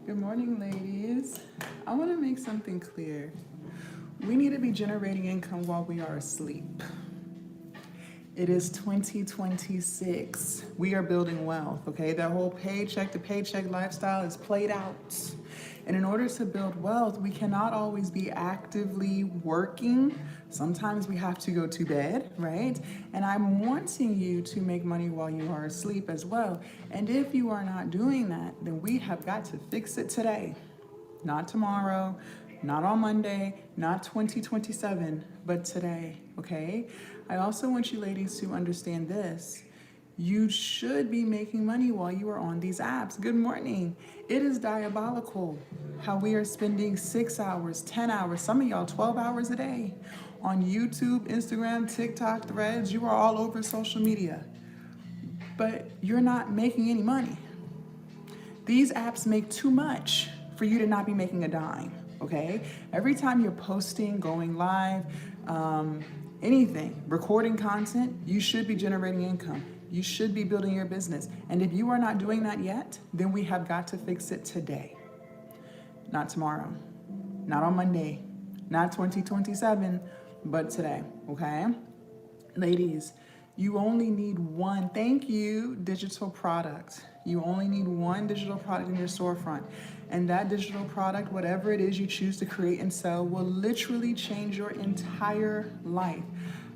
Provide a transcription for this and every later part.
Good morning, ladies. I want to make something clear. We need to be generating income while we are asleep. It is 2026. We are building wealth, okay? That whole paycheck to paycheck lifestyle is played out. And in order to build wealth, we cannot always be actively working. Sometimes we have to go to bed, right? And I'm wanting you to make money while you are asleep as well. And if you are not doing that, then we have got to fix it today. Not tomorrow, not on Monday, not 2027, but today, okay? I also want you ladies to understand this. You should be making money while you are on these apps. Good morning. It is diabolical how we are spending 6 hours, 10 hours, some of y'all 12 hours a day on YouTube, Instagram, TikTok, Threads. You are all over social media, but you're not making any money. These apps make too much for you to not be making a dime, okay? Every time you're posting, going live, anything, recording content, you should be generating income. You should be building your business. And if you are not doing that yet, then we have got to fix it today. Not tomorrow, not on Monday, not 2027, but today, okay? Ladies, you only need one, thank you, digital product. You only need one digital product in your storefront. And that digital product, whatever it is you choose to create and sell, will literally change your entire life.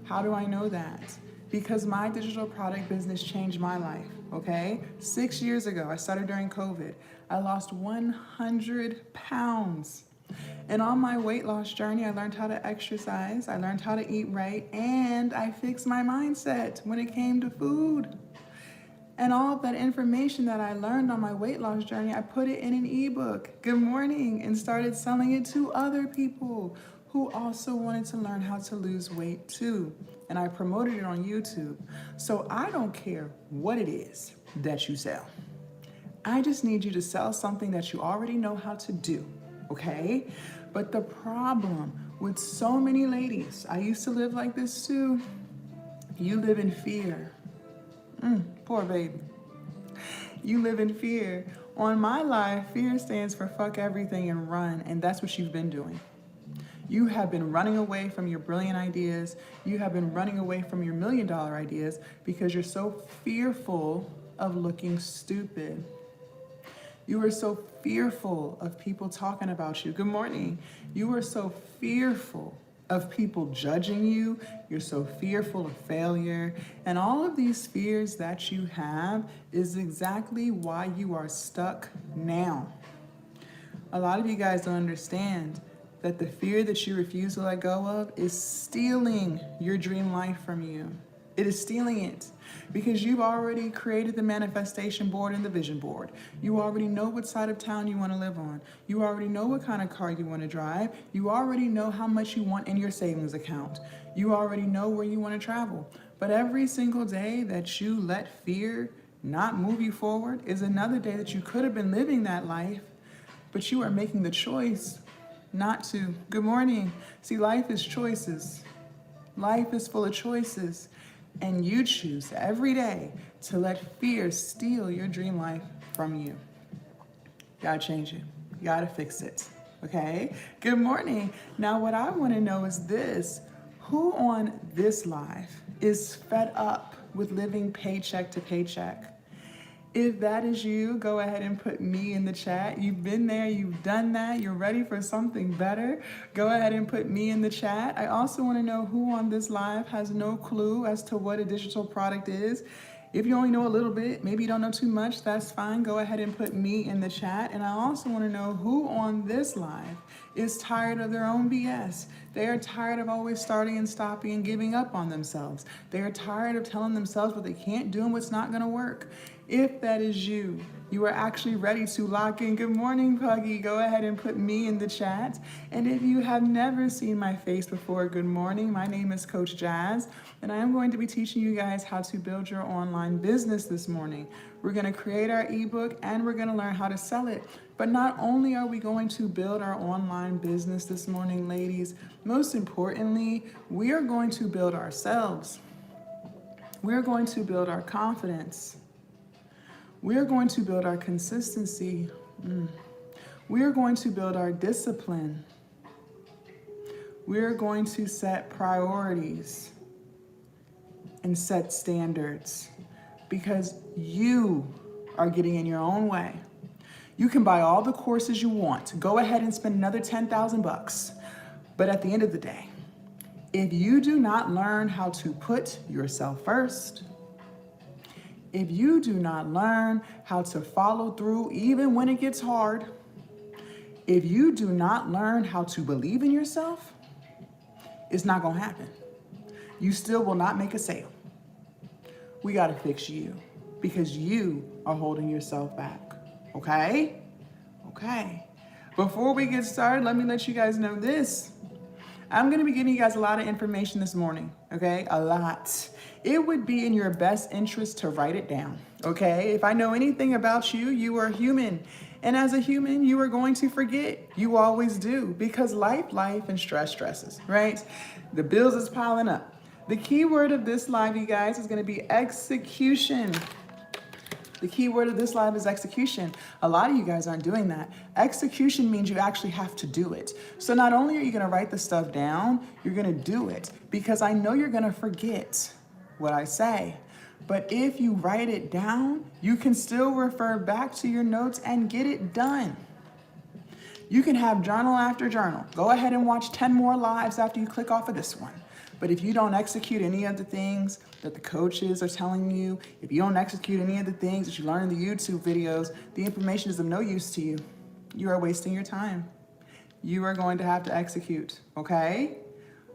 How do I know that? Because my digital product business changed my life, okay? 6 years ago, I started during COVID. I lost 100 pounds. And on my weight loss journey, I learned how to exercise, I learned how to eat right, and I fixed my mindset when it came to food. And all of that information that I learned on my weight loss journey, I put it in an ebook, Good Morning, and started selling it to other people who also wanted to learn how to lose weight too. And I promoted it on YouTube. So I don't care what it is that you sell. I just need you to sell something that you already know how to do, okay? But the problem with so many ladies, I used to live like this too, you live in fear. Poor baby. You live in fear. On my life, fear stands for fuck everything and run, and that's what you've been doing. You have been running away from your brilliant ideas. You have been running away from your $1 million ideas because you're so fearful of looking stupid. You are so fearful of people talking about you. Good morning. You are so fearful of people judging you. You're so fearful of failure. And all of these fears that you have is exactly why you are stuck now. A lot of you guys don't understand that the fear that you refuse to let go of is stealing your dream life from you. It is stealing it because you've already created the manifestation board and the vision board. You already know what side of town you want to live on. You already know what kind of car you want to drive. You already know how much you want in your savings account. You already know where you want to travel. But every single day that you let fear not move you forward is another day that you could have been living that life, but you are making the choice not to. Good morning. See, life is choices. Life is full of choices. And you choose every day to let fear steal your dream life from you. You gotta change it. You gotta fix it. Okay? Good morning. Now, what I wanna know is this. Who on this live is fed up with living paycheck to paycheck? If that is you, go ahead and put me in the chat. You've been there, you've done that, you're ready for something better. Go ahead and put me in the chat. I also want to know who on this live has no clue as to what a digital product is. If you only know a little bit, maybe you don't know too much, that's fine. Go ahead and put me in the chat. And I also want to know who on this live is tired of their own BS. They are tired of always starting and stopping and giving up on themselves. They are tired of telling themselves what they can't do and what's not going to work. If that is you, you are actually ready to lock in. Good morning, Puggy. Go ahead and put me in the chat. And if you have never seen my face before, good morning. My name is Coach Jazz, and I am going to be teaching you guys how to build your online business this morning. We're going to create our ebook, and we're going to learn how to sell it. But not only are we going to build our online business this morning, ladies, most importantly, we are going to build ourselves. We're going to build our confidence. We're going to build our consistency. We are going to build our discipline. We're going to set priorities and set standards because you are getting in your own way. You can buy all the courses you want. Go ahead and spend another 10,000 bucks. But at the end of the day, if you do not learn how to put yourself first, if you do not learn how to follow through even when it gets hard, if you do not learn how to believe in yourself, it's not gonna happen. You still will not make a sale. We gotta fix you because you are holding yourself back, okay? Okay. Before we get started, let me let you guys know this. I'm gonna be giving you guys a lot of information this morning, okay? A lot. It would be in your best interest to write it down, okay? If I know anything about you, you are human. And as a human, you are going to forget. You always do because life, and stresses, right? The bills is piling up. The key word of this live, you guys, is gonna be execution. The key word of this live is execution. A lot of you guys aren't doing that. Execution means you actually have to do it. So not only are you gonna write the stuff down, you're gonna do it because I know you're gonna forget what I say. But if you write it down, you can still refer back to your notes and get it done. You can have journal after journal. Go ahead and watch 10 more lives after you click off of this one. But if you don't execute any of the things that the coaches are telling you, if you don't execute any of the things that you learn in the YouTube videos, the information is of no use to you. You are wasting your time. You are going to have to execute, okay?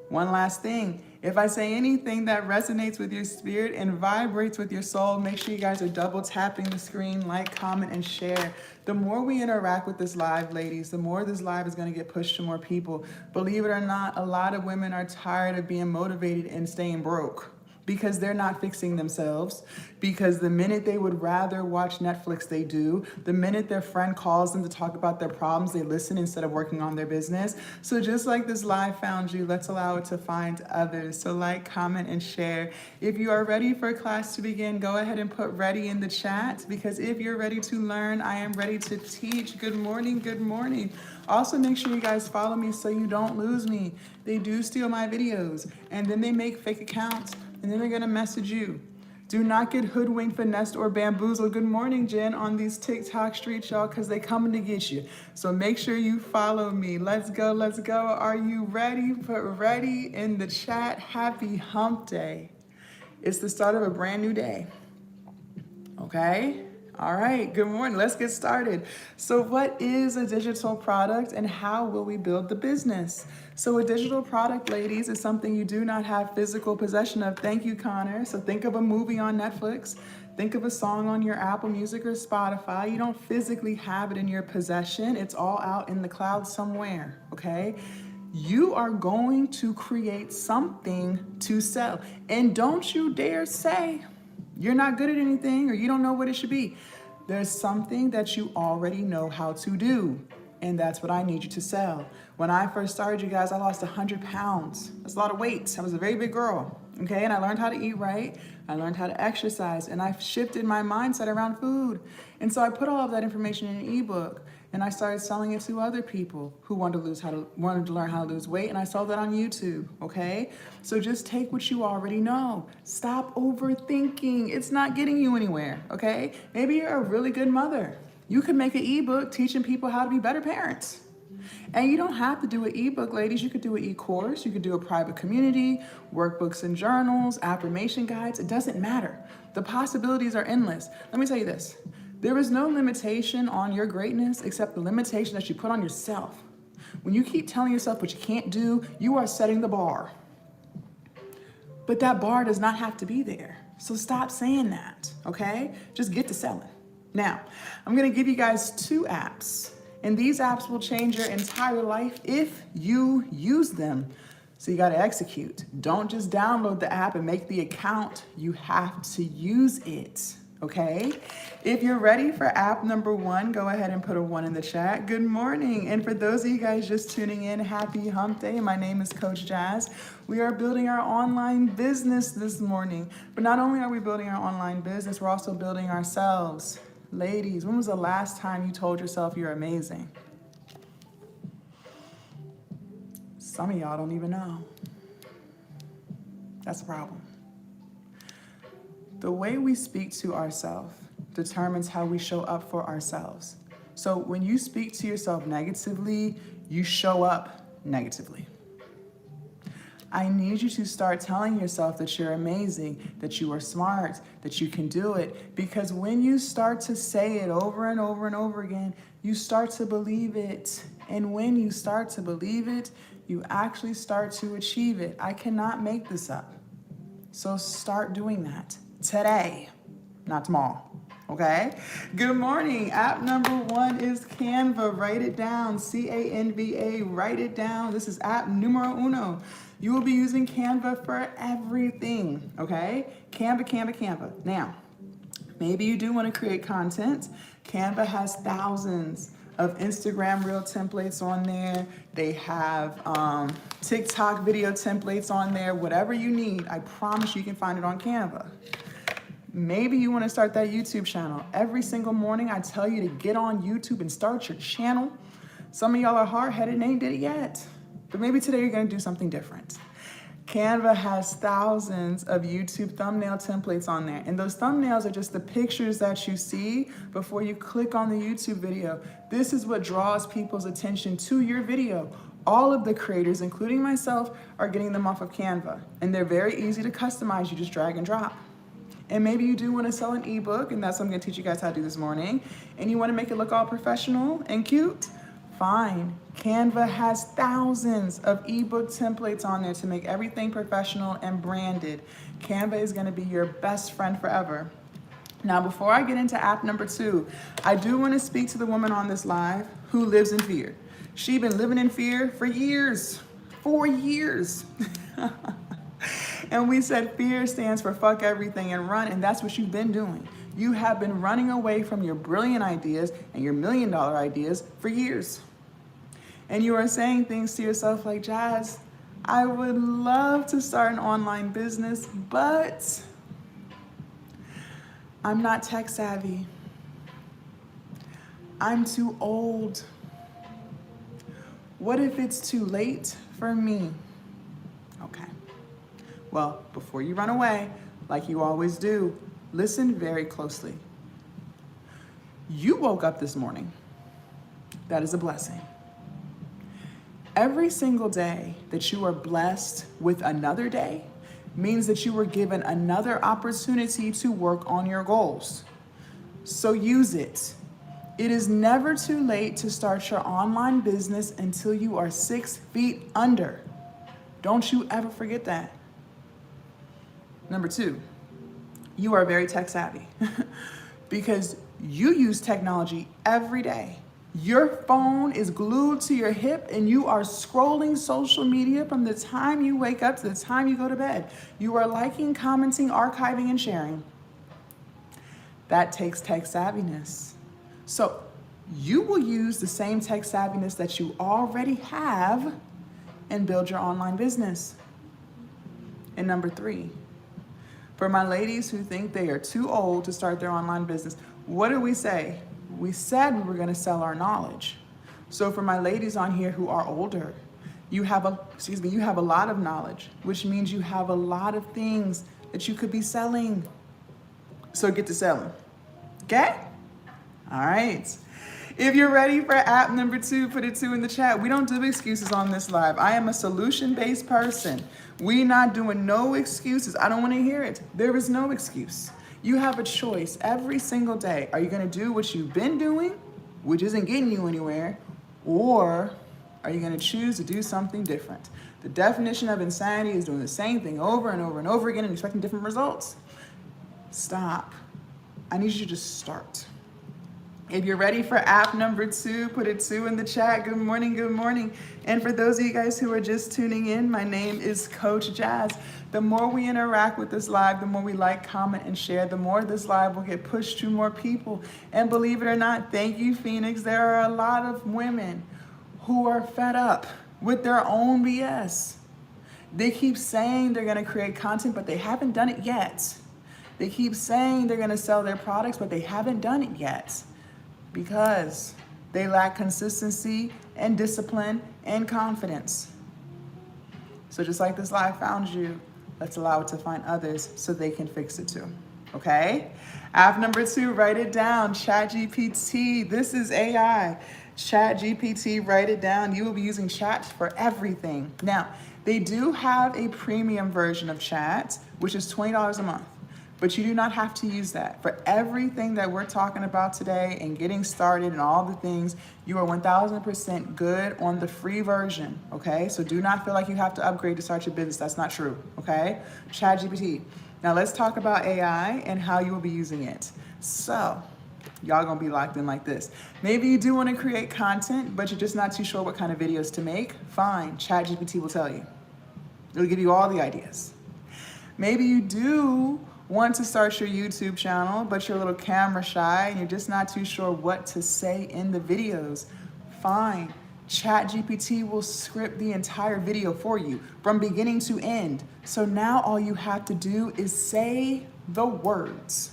One last thing. If I say anything that resonates with your spirit and vibrates with your soul, make sure you guys are double tapping the screen, like, comment, and share. The more we interact with this live, ladies, the more this live is going to get pushed to more people. Believe it or not, a lot of women are tired of being motivated and staying broke because they're not fixing themselves, because the minute they would rather watch Netflix, they do. The minute their friend calls them to talk about their problems, they listen instead of working on their business. So just like this live found you, let's allow it to find others. So like, comment, and share. If you are ready for class to begin, go ahead and put ready in the chat, because if you're ready to learn, I am ready to teach. Good morning, good morning. Also, make sure you guys follow me so you don't lose me. They do steal my videos, and then they make fake accounts, and then they're gonna message you. Do not get hoodwinked, finessed, or bamboozled. Good morning, Jen, on these TikTok streets, y'all, because they coming to get you. So make sure you follow me. Let's go, let's go. Are you ready? Put ready in the chat. Happy hump day. It's the start of a brand new day, okay? All right, good morning. Let's get started. So what is a digital product and how will we build the business? So a digital product, ladies, is something you do not have physical possession of. Thank you, Connor. So think of a movie on Netflix. Think of a song on your Apple Music or Spotify. You don't physically have it in your possession. It's all out in the cloud somewhere, okay? You are going to create something to sell. And don't you dare say you're not good at anything or you don't know what it should be. There's something that you already know how to do, and that's what I need you to sell. When I first started, you guys, I lost 100 pounds. That's a lot of weight. I was a very big girl, okay? And I learned how to eat right. I learned how to exercise, and I shifted my mindset around food. And so I put all of that information in an ebook, and I started selling it to other people who wanted to learn how to lose weight, and I sold that on YouTube, okay? So just take what you already know. Stop overthinking. It's not getting you anywhere, okay? Maybe you're a really good mother. You could make an ebook teaching people how to be better parents. And you don't have to do an ebook, ladies. You could do an e-course. You could do a private community, workbooks and journals, affirmation guides. It doesn't matter. The possibilities are endless. Let me tell you this. There is no limitation on your greatness except the limitation that you put on yourself. When you keep telling yourself what you can't do, you are setting the bar. But that bar does not have to be there. So stop saying that, okay? Just get to selling. Now, I'm gonna give you guys 2 apps, and these apps will change your entire life if you use them. So you gotta execute. Don't just download the app and make the account. You have to use it. Okay, if you're ready for app number 1, go ahead and put a 1 in the chat. Good morning. And for those of you guys just tuning in, happy hump day. My name is Coach Jazz. We are building our online business this morning. But not only are we building our online business, we're also building ourselves. Ladies, when was the last time you told yourself you're amazing? Some of y'all don't even know. That's a problem. The way we speak to ourselves determines how we show up for ourselves. So when you speak to yourself negatively, you show up negatively. I need you to start telling yourself that you're amazing, that you are smart, that you can do it. Because when you start to say it over and over and over again, you start to believe it. And when you start to believe it, you actually start to achieve it. I cannot make this up. So start doing that today, not tomorrow. Okay? Good morning. App number 1 is Canva. Write it down. Canva. Write it down. This is app numero uno. You will be using Canva for everything. Okay? Canva. Now, maybe you do want to create content. Canva has thousands of Instagram reel templates on there. They have TikTok video templates on there. Whatever you need, I promise you can find it on Canva. Maybe you want to start that YouTube channel. Every single morning, I tell you to get on YouTube and start your channel. Some of y'all are hard-headed and ain't did it yet. But maybe today you're going to do something different. Canva has thousands of YouTube thumbnail templates on there. And those thumbnails are just the pictures that you see before you click on the YouTube video. This is what draws people's attention to your video. All of the creators, including myself, are getting them off of Canva. And they're very easy to customize. You just drag and drop. And maybe you do want to sell an ebook, and that's what I'm going to teach you guys how to do this morning. And you want to make it look all professional and cute? Fine. Canva has thousands of ebook templates on there to make everything professional and branded. Canva is going to be your best friend forever. Now, before I get into app number 2, I do want to speak to the woman on this live who lives in fear. She's been living in fear for years. 4 years. And we said fear stands for fuck everything and run, and that's what you've been doing. You have been running away from your brilliant ideas and your $1 million ideas for years. And you are saying things to yourself like, Jazz, I would love to start an online business, but I'm not tech savvy. I'm too old. What if it's too late for me? Okay. Well, before you run away, like you always do, listen very closely. You woke up this morning. That is a blessing. Every single day that you are blessed with another day means that you were given another opportunity to work on your goals. So use it. It is never too late to start your online business until you are 6 feet under. Don't you ever forget that. Number 2, you are very tech savvy because you use technology every day. Your phone is glued to your hip and you are scrolling social media from the time you wake up to the time you go to bed. You are liking, commenting, archiving, and sharing. That takes tech savviness. So you will use the same tech savviness that you already have and build your online business. And number 3, for my ladies who think they are too old to start their online business, what did we say? We said we were going to sell our knowledge. So for my ladies on here who are older, you have a lot of knowledge, which means you have a lot of things that you could be selling. So get to selling. Okay? All right. If you're ready for app number 2, put a 2 in the chat. We don't do excuses on this live. I am a solution-based person. We not doing no excuses. I don't want to hear it. There is no excuse. You have a choice every single day. Are you going to do what you've been doing, which isn't getting you anywhere, or are you going to choose to do something different? The definition of insanity is doing the same thing over and over and over again and expecting different results. Stop. I need you to just start. If you're ready for app number 2, put a 2 in the chat. Good morning, good morning. And for those of you guys who are just tuning in, my name is Coach Jazz. The more we interact with this live, the more we like, comment, and share, the more this live will get pushed to more people. And believe it or not, thank you, Phoenix. There are a lot of women who are fed up with their own BS. They keep saying they're going to create content, but they haven't done it yet. They keep saying they're going to sell their products, but they haven't done it yet because they lack consistency and discipline and confidence. So just like this live found you, let's allow it to find others so they can fix it too. Okay? App number 2, write it down. ChatGPT. This is AI. ChatGPT, write it down. You will be using chat for everything. Now, they do have a premium version of chat, which is $20 a month. But you do not have to use that. For everything that we're talking about today and getting started and all the things, you are 1000% good on the free version, okay? So do not feel like you have to upgrade to start your business. That's not true, okay? ChatGPT. Now let's talk about AI and how you will be using it. So, y'all gonna be locked in like this. Maybe you do wanna create content, but you're just not too sure what kind of videos to make. Fine, ChatGPT will tell you. It'll give you all the ideas. Maybe you do want to start your YouTube channel, but you're a little camera shy and you're just not too sure what to say in the videos. Fine. ChatGPT will script the entire video for you from beginning to end. So now all you have to do is say the words.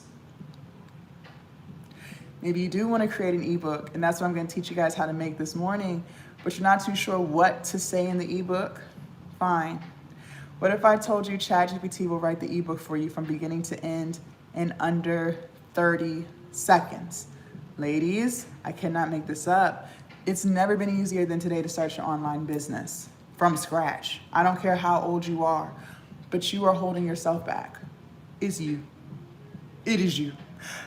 Maybe you do want to create an ebook, and that's what I'm going to teach you guys how to make this morning, but you're not too sure what to say in the ebook. Fine. What if I told you ChatGPT will write the ebook for you from beginning to end in under 30 seconds? Ladies, I cannot make this up. It's never been easier than today to start your online business from scratch. I don't care how old you are, but you are holding yourself back. It's you. It is you.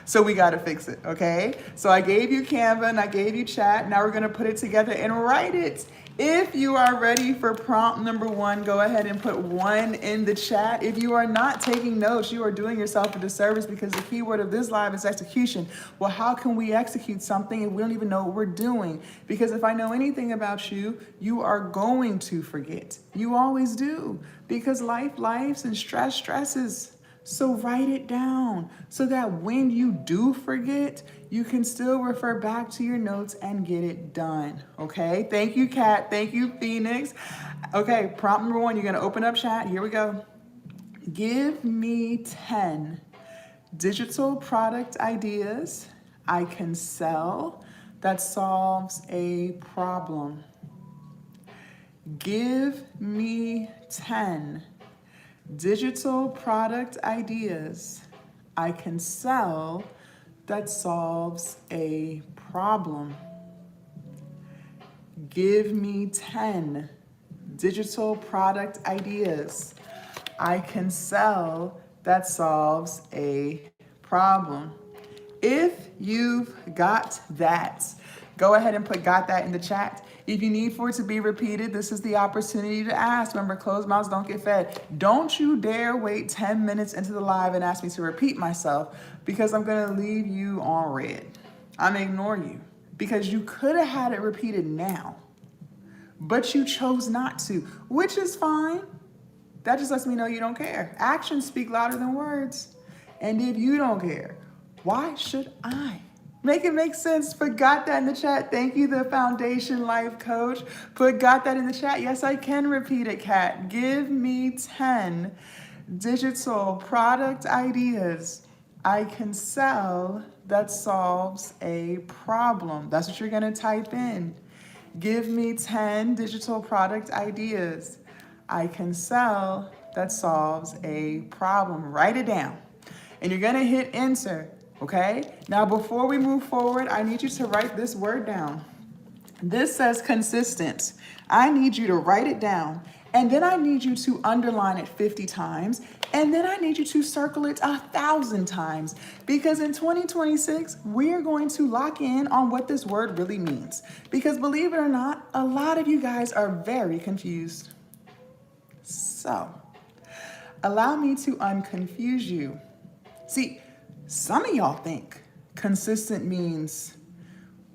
So we got to fix it, okay? So I gave you Canva and I gave you chat. Now we're going to put it together and write it. If you are ready for prompt number 1, go ahead and put 1 in the chat. If you are not taking notes, you are doing yourself a disservice because the keyword of this live is execution. Well, how can we execute something if we don't even know what we're doing? Because if I know anything about you, you are going to forget. You always do because life and stress stresses. So write it down so that when you do forget, you can still refer back to your notes and get it done, okay? Thank you, Kat. Thank you, Phoenix. Okay, prompt number 1, you're gonna open up chat. Here we go. Give me 10 digital product ideas I can sell that solves a problem. Give me 10 digital product ideas I can sell that solves a problem. Give me 10 digital product ideas I can sell that solves a problem. If you've got that, go ahead and put got that in the chat. If you need for it to be repeated, this is the opportunity to ask. Remember, closed mouths don't get fed. Don't you dare wait 10 minutes into the live and ask me to repeat myself because I'm gonna leave you on red. I'm gonna ignore you because you could have had it repeated now, but you chose not to, which is fine. That just lets me know you don't care. Actions speak louder than words. And if you don't care, why should I? Make it make sense. Put got that in the chat. Thank you, the Foundation Life Coach. Put got that in the chat. Yes, I can repeat it, Kat. Give me 10 digital product ideas I can sell that solves a problem. That's what you're gonna type in. Give me 10 digital product ideas I can sell that solves a problem. Write it down. And you're gonna hit enter. Okay, now before we move forward, I need you to write this word down. This says consistent. I need you to write it down, and then I need you to underline it 50 times, and then I need you to circle it 1,000 times, because in 2026, we're going to lock in on what this word really means. Because believe it or not, a lot of you guys are very confused. So, allow me to unconfuse you. See, some of y'all think consistent means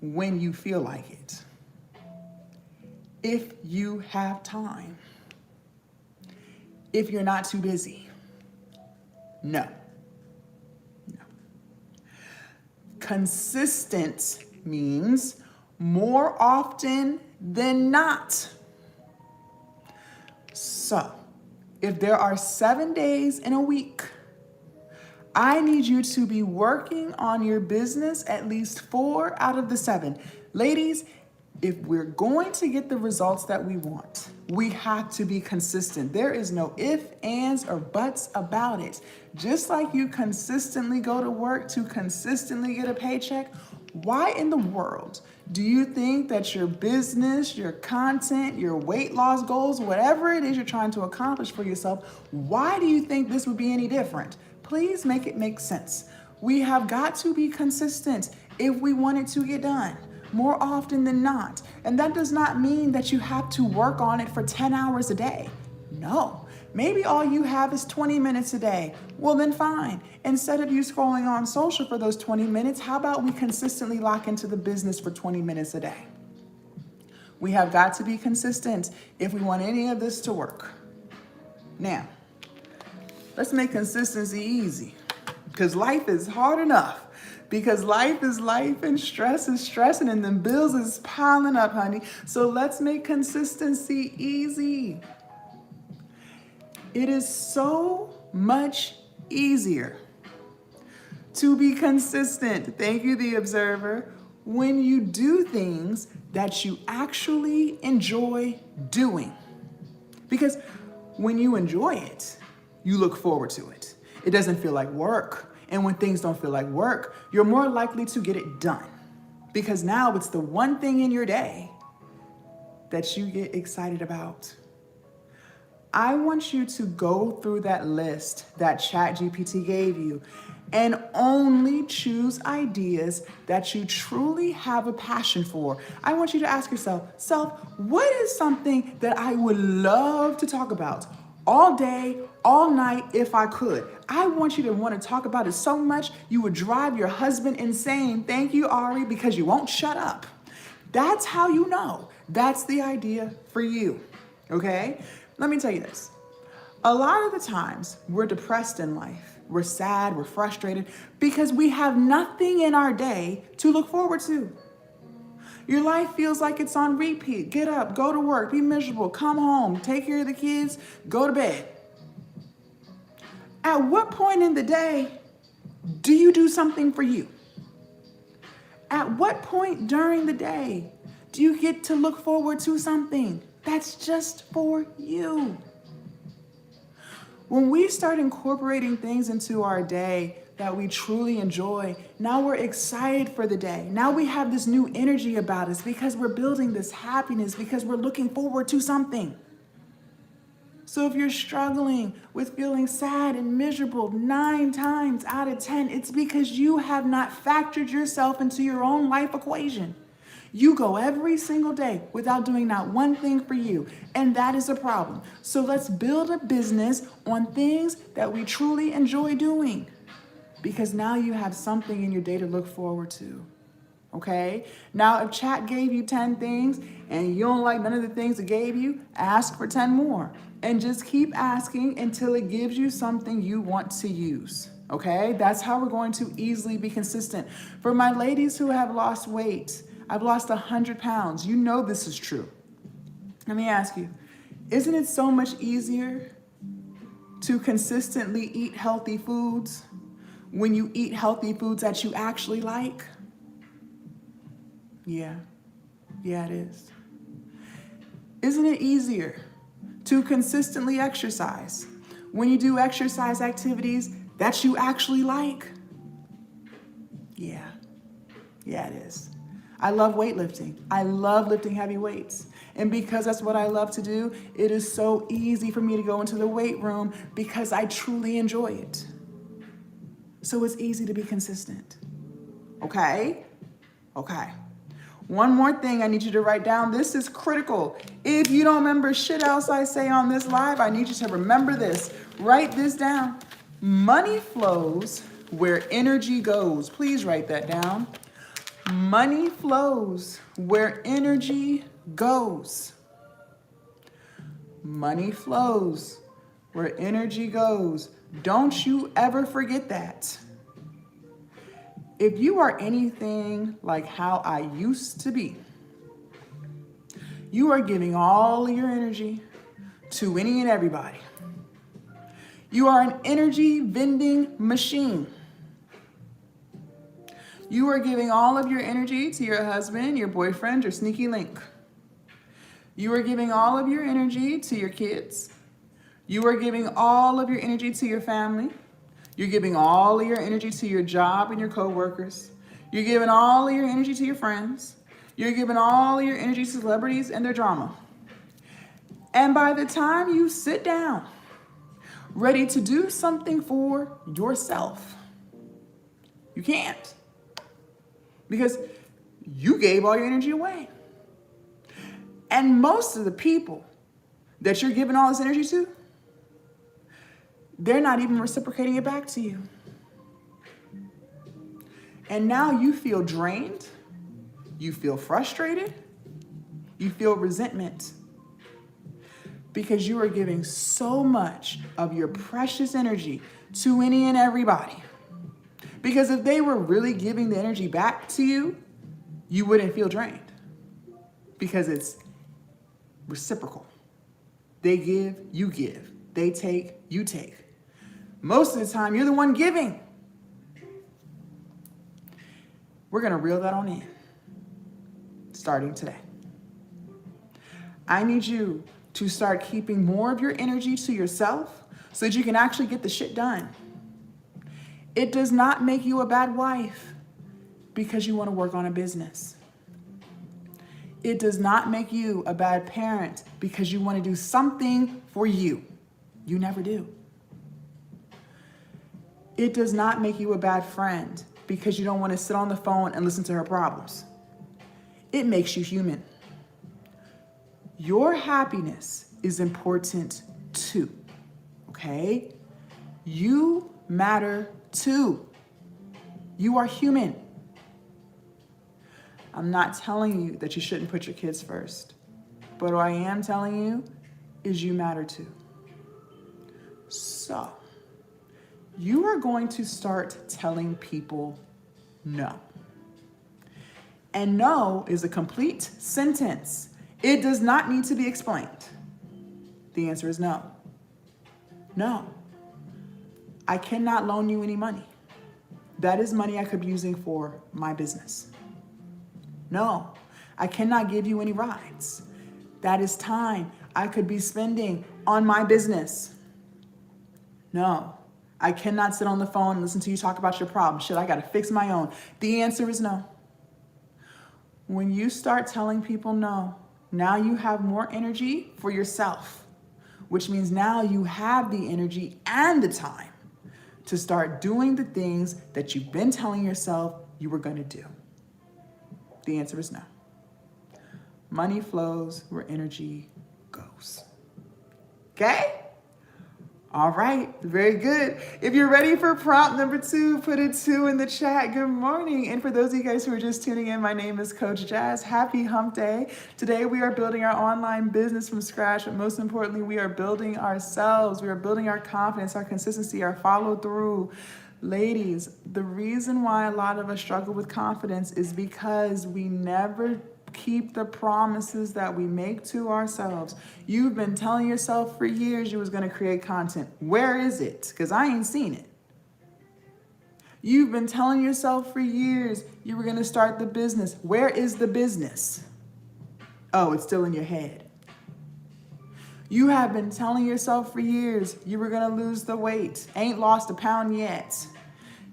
when you feel like it, if you have time, if you're not too busy. No. Consistent means more often than not. So, if there are 7 days in a week, I need you to be working on your business at least 4 out of the 7. Ladies, if we're going to get the results that we want, We have to be consistent. There is no ifs, ands, or buts about it. Just like you consistently go to work to consistently get a paycheck, why in the world do you think that your business, your content, your weight loss goals, whatever it is you're trying to accomplish for yourself, why do you think this would be any different? Please make it make sense. We have got to be consistent if we want it to get done more often than not. And that does not mean that you have to work on it for 10 hours a day. No. Maybe all you have is 20 minutes a day. Well, then fine. Instead of you scrolling on social for those 20 minutes, how about we consistently lock into the business for 20 minutes a day? We have got to be consistent if we want any of this to work. Now, let's make consistency easy, because life is hard enough. Because life is life and stress is stressing and then bills is piling up, honey. So let's make consistency easy. It is so much easier to be consistent, thank you, the observer, when you do things that you actually enjoy doing. Because when you enjoy it, you look forward to it. It doesn't feel like work. And when things don't feel like work, you're more likely to get it done. Because now it's the one thing in your day that you get excited about. I want you to go through that list that ChatGPT gave you and only choose ideas that you truly have a passion for. I want you to ask yourself, what is something that I would love to talk about all day, all night, if I could? I want you to want to talk about it so much you would drive your husband insane. Thank you, Ari, because you won't shut up. That's how you know. That's the idea for you, okay? Let me tell you this. A lot of the times we're depressed in life. We're sad, we're frustrated because we have nothing in our day to look forward to. Your life feels like it's on repeat. Get up, go to work, be miserable, come home, take care of the kids, go to bed. At what point in the day do you do something for you? At what point during the day do you get to look forward to something that's just for you? When we start incorporating things into our day that we truly enjoy, now we're excited for the day. Now we have this new energy about us because we're building this happiness, because we're looking forward to something. So if you're struggling with feeling sad and miserable 9 times out of 10, it's because you have not factored yourself into your own life equation. You go every single day without doing not one thing for you, and that is a problem. So let's build a business on things that we truly enjoy doing, because now you have something in your day to look forward to. Okay? Now, if chat gave you 10 things and you don't like none of the things it gave you, ask for 10 more. And just keep asking until it gives you something you want to use. Okay? That's how we're going to easily be consistent. For my ladies who have lost weight, I've lost 100 pounds. You know this is true. Let me ask you, isn't it so much easier to consistently eat healthy foods when you eat healthy foods that you actually like? Yeah, it is. Isn't it easier to consistently exercise when you do exercise activities that you actually like? Yeah, it is. I love weightlifting. I love lifting heavy weights. And because that's what I love to do, it is so easy for me to go into the weight room because I truly enjoy it. So it's easy to be consistent. Okay? One more thing I need you to write down. This is critical. If you don't remember shit else I say on this live, I need you to remember this. Write this down. Money flows where energy goes. Please write that down. Money flows where energy goes. Money flows where energy goes. Don't you ever forget that. If you are anything like how I used to be, you are giving all of your energy to any and everybody. You are an energy vending machine. You are giving all of your energy to your husband, your boyfriend, your sneaky link. You are giving all of your energy to your kids. You are giving all of your energy to your family. You're giving all of your energy to your job and your coworkers. You're giving all of your energy to your friends. You're giving all of your energy to celebrities and their drama. And by the time you sit down, ready to do something for yourself, you can't. Because you gave all your energy away. And most of the people that you're giving all this energy to, they're not even reciprocating it back to you. And now you feel drained, you feel frustrated, you feel resentment because you are giving so much of your precious energy to any and everybody. Because if they were really giving the energy back to you, you wouldn't feel drained because it's reciprocal. They give, you give. They take, you take. Most of the time, you're the one giving. We're going to reel that on in, starting today. I need you to start keeping more of your energy to yourself so that you can actually get the shit done. It does not make you a bad wife because you want to work on a business. It does not make you a bad parent because you want to do something for you. You never do. It does not make you a bad friend because you don't want to sit on the phone and listen to her problems. It makes you human. Your happiness is important too, okay? You matter too. You are human. I'm not telling you that you shouldn't put your kids first, but what I am telling you is you matter too. So, you are going to start telling people no. And no is a complete sentence. It does not need to be explained. The answer is no. No. I cannot loan you any money. That is money I could be using for my business. No, I cannot give you any rides. That is time I could be spending on my business. No, I cannot sit on the phone and listen to you talk about your problem. Shit, I got to fix my own. The answer is no. When you start telling people no, now you have more energy for yourself, which means now you have the energy and the time to start doing the things that you've been telling yourself you were going to do. The answer is no. Money flows where energy goes. Okay? All right, very good. If you're ready for prompt number 2, put a 2 in the chat. Good morning. And for those of you guys who are just tuning in, my name is Coach Jazz. Happy hump day. Today we are building our online business from scratch, but most importantly, we are building ourselves. We are building our confidence, our consistency, our follow through. Ladies, the reason why a lot of us struggle with confidence is because we never keep the promises that we make to ourselves. You've been telling yourself for years you was going to create content. Where is it? Because I ain't seen it. You've been telling yourself for years you were going to start the business. Where is the business? Oh, it's still in your head. You have been telling yourself for years you were going to lose the weight. Ain't lost a pound yet.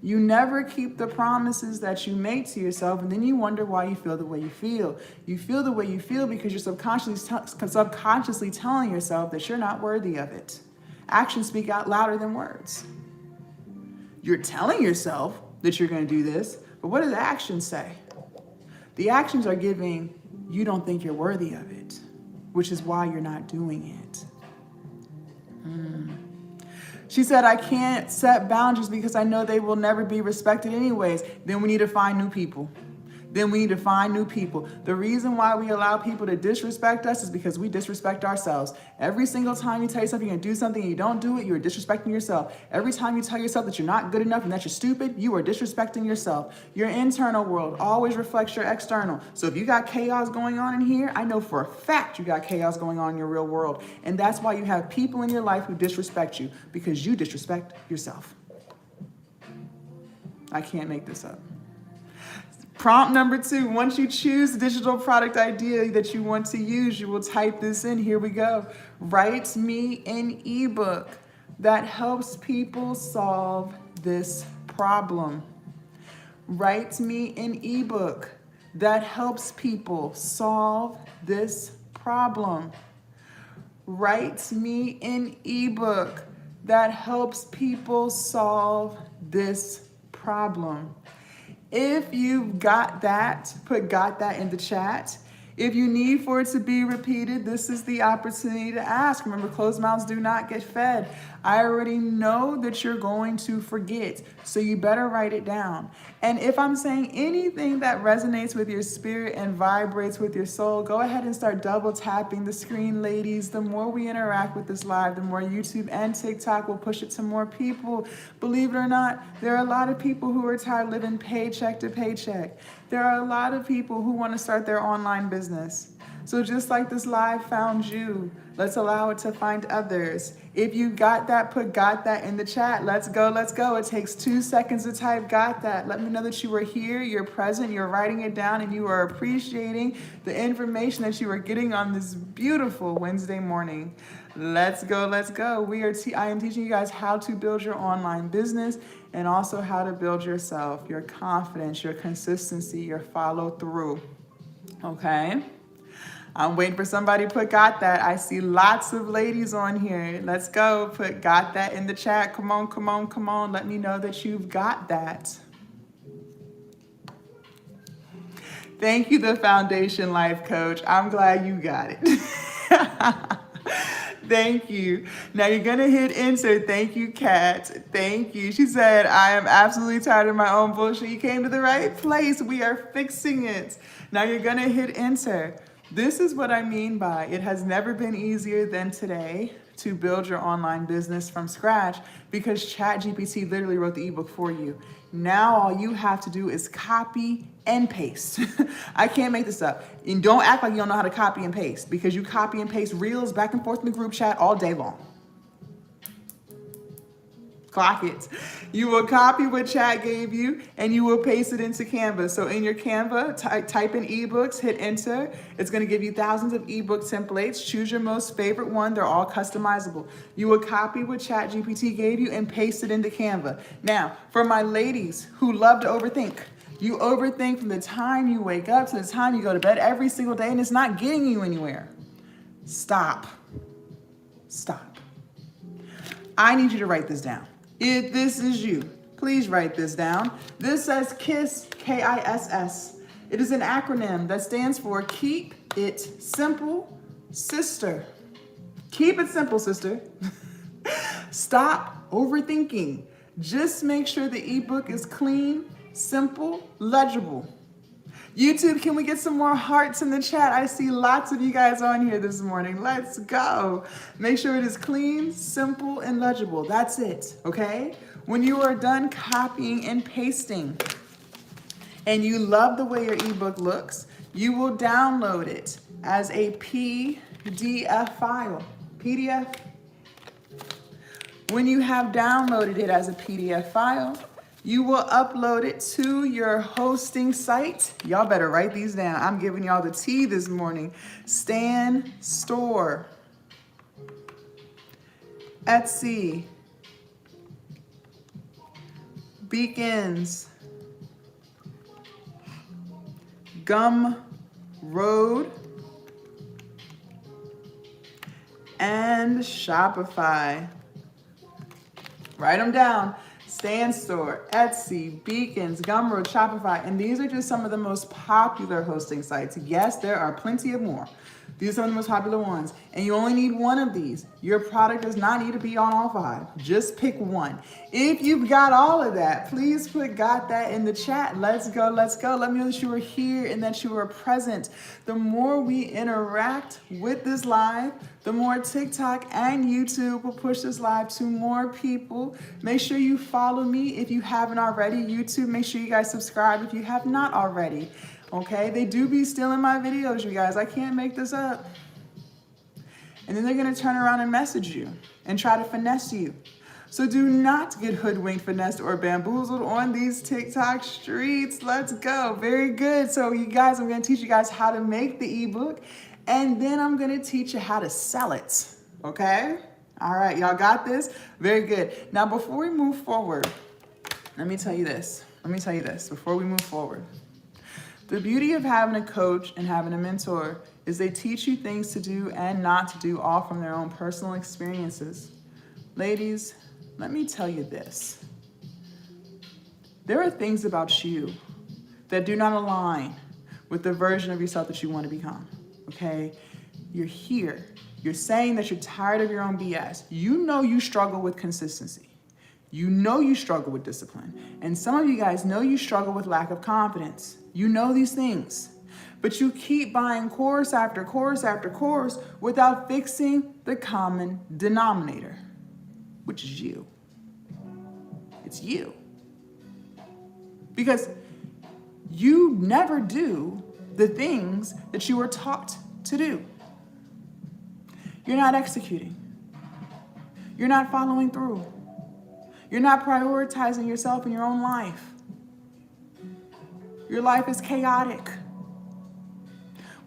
You never keep the promises that you make to yourself, and then you wonder why you feel the way you feel. You feel the way you feel because you're subconsciously telling yourself that you're not worthy of it. Actions speak out louder than words. You're telling yourself that you're going to do this, but what do the actions say? The actions are giving you don't think you're worthy of it, which is why you're not doing it. She said, I can't set boundaries because I know they will never be respected anyways. Then we need to find new people. The reason why we allow people to disrespect us is because we disrespect ourselves. Every single time you tell yourself you're going to do something and you don't do it, you're disrespecting yourself. Every time you tell yourself that you're not good enough and that you're stupid, you are disrespecting yourself. Your internal world always reflects your external. So if you got chaos going on in here, I know for a fact you got chaos going on in your real world. And that's why you have people in your life who disrespect you, because you disrespect yourself. I can't make this up. Prompt number 2, once you choose the digital product idea that you want to use, you will type this in. Here we go. Write me an ebook that helps people solve this problem. Write me an ebook that helps people solve this problem. Write me an ebook that helps people solve this problem. If you've got that, put "got that" in the chat. If you need for it to be repeated, this is the opportunity to ask. Remember, closed mouths do not get fed. I already know that you're going to forget, so you better write it down. And if I'm saying anything that resonates with your spirit and vibrates with your soul, go ahead and start double tapping the screen, ladies. The more we interact with this live, the more YouTube and TikTok will push it to more people. Believe it or not, there are a lot of people who are tired living paycheck to paycheck. There are a lot of people who want to start their online business. So just like this live found you, let's allow it to find others. If you got that, put "got that" in the chat. Let's go, let's go. It takes 2 seconds to type "got that." Let me know that you are here, you're present, you're writing it down, and you are appreciating the information that you are getting on this beautiful Wednesday morning. Let's go, let's go. I am teaching you guys how to build your online business and also how to build yourself, your confidence, your consistency, your follow through. Okay? I'm waiting for somebody to put "got that." I see lots of ladies on here. Let's go. Put "got that" in the chat. Come on, come on, come on. Let me know that you've got that. Thank you, the Foundation Life Coach. I'm glad you got it. Thank you. Now you're going to hit enter. Thank you, Kat. Thank you. She said, I am absolutely tired of my own bullshit. You came to the right place. We are fixing it. Now you're going to hit enter. This is what I mean by it has never been easier than today to build your online business from scratch because ChatGPT literally wrote the ebook for you. Now all you have to do is copy and paste. I can't make this up. And don't act like you don't know how to copy and paste because you copy and paste reels back and forth in the group chat all day long. Clock it. You will copy what chat gave you and you will paste it into Canva. So in your Canva, type in ebooks, hit enter. It's going to give you thousands of ebook templates. Choose your most favorite one. They're all customizable. You will copy what ChatGPT gave you and paste it into Canva. Now, for my ladies who love to overthink, you overthink from the time you wake up to the time you go to bed every single day and it's not getting you anywhere. Stop. Stop. I need you to write this down. If this is you, please write this down. This says KISS, K-I-S-S. It is an acronym that stands for Keep It Simple, Sister. Keep it simple, sister. Stop overthinking. Just make sure the ebook is clean, simple, legible. YouTube, can we get some more hearts in the chat? I see lots of you guys on here this morning. Let's go. Make sure it is clean, simple, and legible. That's it, okay? When you are done copying and pasting and you love the way your ebook looks, you will download it as a PDF file. PDF. When you have downloaded it as a PDF file, you will upload it to your hosting site. Y'all better write these down. I'm giving y'all the tea this morning. Stan Store, Etsy, Beacons, Gumroad, and Shopify. Write them down. Stan Store, Etsy, Beacons, Gumroad, Shopify, and these are just some of the most popular hosting sites. Yes, there are plenty of more. These are some of the most popular ones, and you only need one of these. Your product does not need to be on all 5. Just pick one. If you've got all of that, please put "got that" in the chat. Let's go, let's go. Let me know that you are here and that you are present. The more we interact with this live, the more TikTok and YouTube will push this live to more people. Make sure you follow me if you haven't already. YouTube, make sure you guys subscribe if you have not already. Okay, they do be stealing my videos, you guys. I can't make this up. And then they're gonna turn around and message you and try to finesse you. So do not get hoodwinked, finessed, or bamboozled on these TikTok streets. Let's go. Very good. So you guys, I'm going to teach you guys how to make the ebook, and then I'm going to teach you how to sell it. Okay? All right. Y'all got this? Very good. Now, before we move forward, let me tell you this. Before we move forward. The beauty of having a coach and having a mentor is they teach you things to do and not to do, all from their own personal experiences. Ladies, let me tell you this. There are things about you that do not align with the version of yourself that you want to become, okay? You're here. You're saying that you're tired of your own BS. You know you struggle with consistency. You know you struggle with discipline. And some of you guys know you struggle with lack of confidence. You know these things. But you keep buying course after course after course without fixing the common denominator, which is you. It's you. Because you never do the things that you were taught to do. You're not executing. You're not following through. You're not prioritizing yourself in your own life. Your life is chaotic.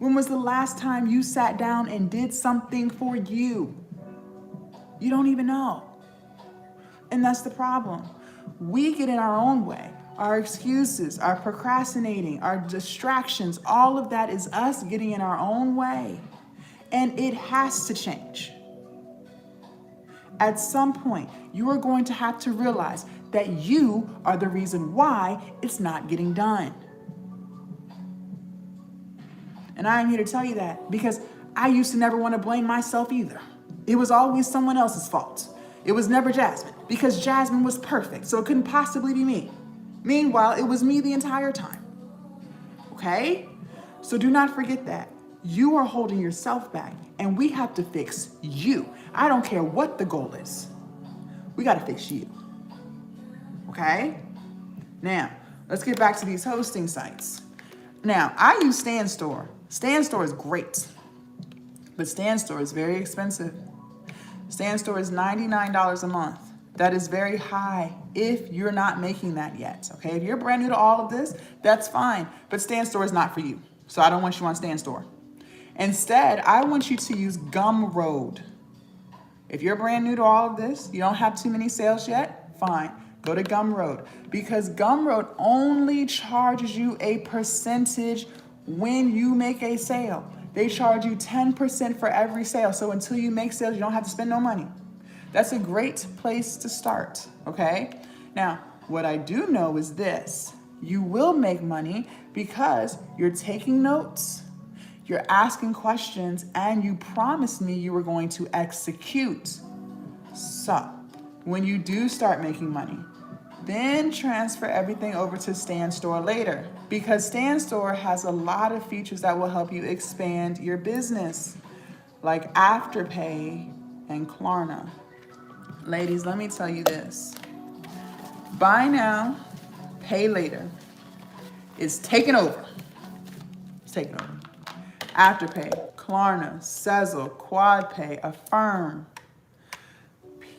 When was the last time you sat down and did something for you? You don't even know. And that's the problem. We get in our own way. Our excuses, our procrastinating, our distractions, all of that is us getting in our own way. And it has to change. At some point, you are going to have to realize that you are the reason why it's not getting done. And I am here to tell you that because I used to never want to blame myself either. It was always someone else's fault. It was never Jasmine because Jasmine was perfect, so it couldn't possibly be me. Meanwhile, it was me the entire time. Okay? So do not forget that. You are holding yourself back, and we have to fix you. I don't care what the goal is. We got to fix you. Okay? Now, let's get back to these hosting sites. Now, I use StanStore. StanStore is great, but StanStore is very expensive. StanStore is $99 a month. That is very high if you're not making that yet. Okay? If you're brand new to all of this, that's fine, but StanStore is not for you. So I don't want you on StanStore. Instead, I want you to use Gumroad. If you're brand new to all of this, you don't have too many sales yet, fine. Go to Gumroad because Gumroad only charges you a percentage when you make a sale. They charge you 10% for every sale. So until you make sales, you don't have to spend no money. That's a great place to start, okay? Now, what I do know is this. You will make money because you're taking notes, you're asking questions, and you promised me you were going to execute. So, when you do start making money, then transfer everything over to StanStore later because StanStore has a lot of features that will help you expand your business, like Afterpay and Klarna. Ladies, let me tell you this. Buy now, pay later is taking over. It's taking over. Afterpay, Klarna, Sezzle, QuadPay, Affirm.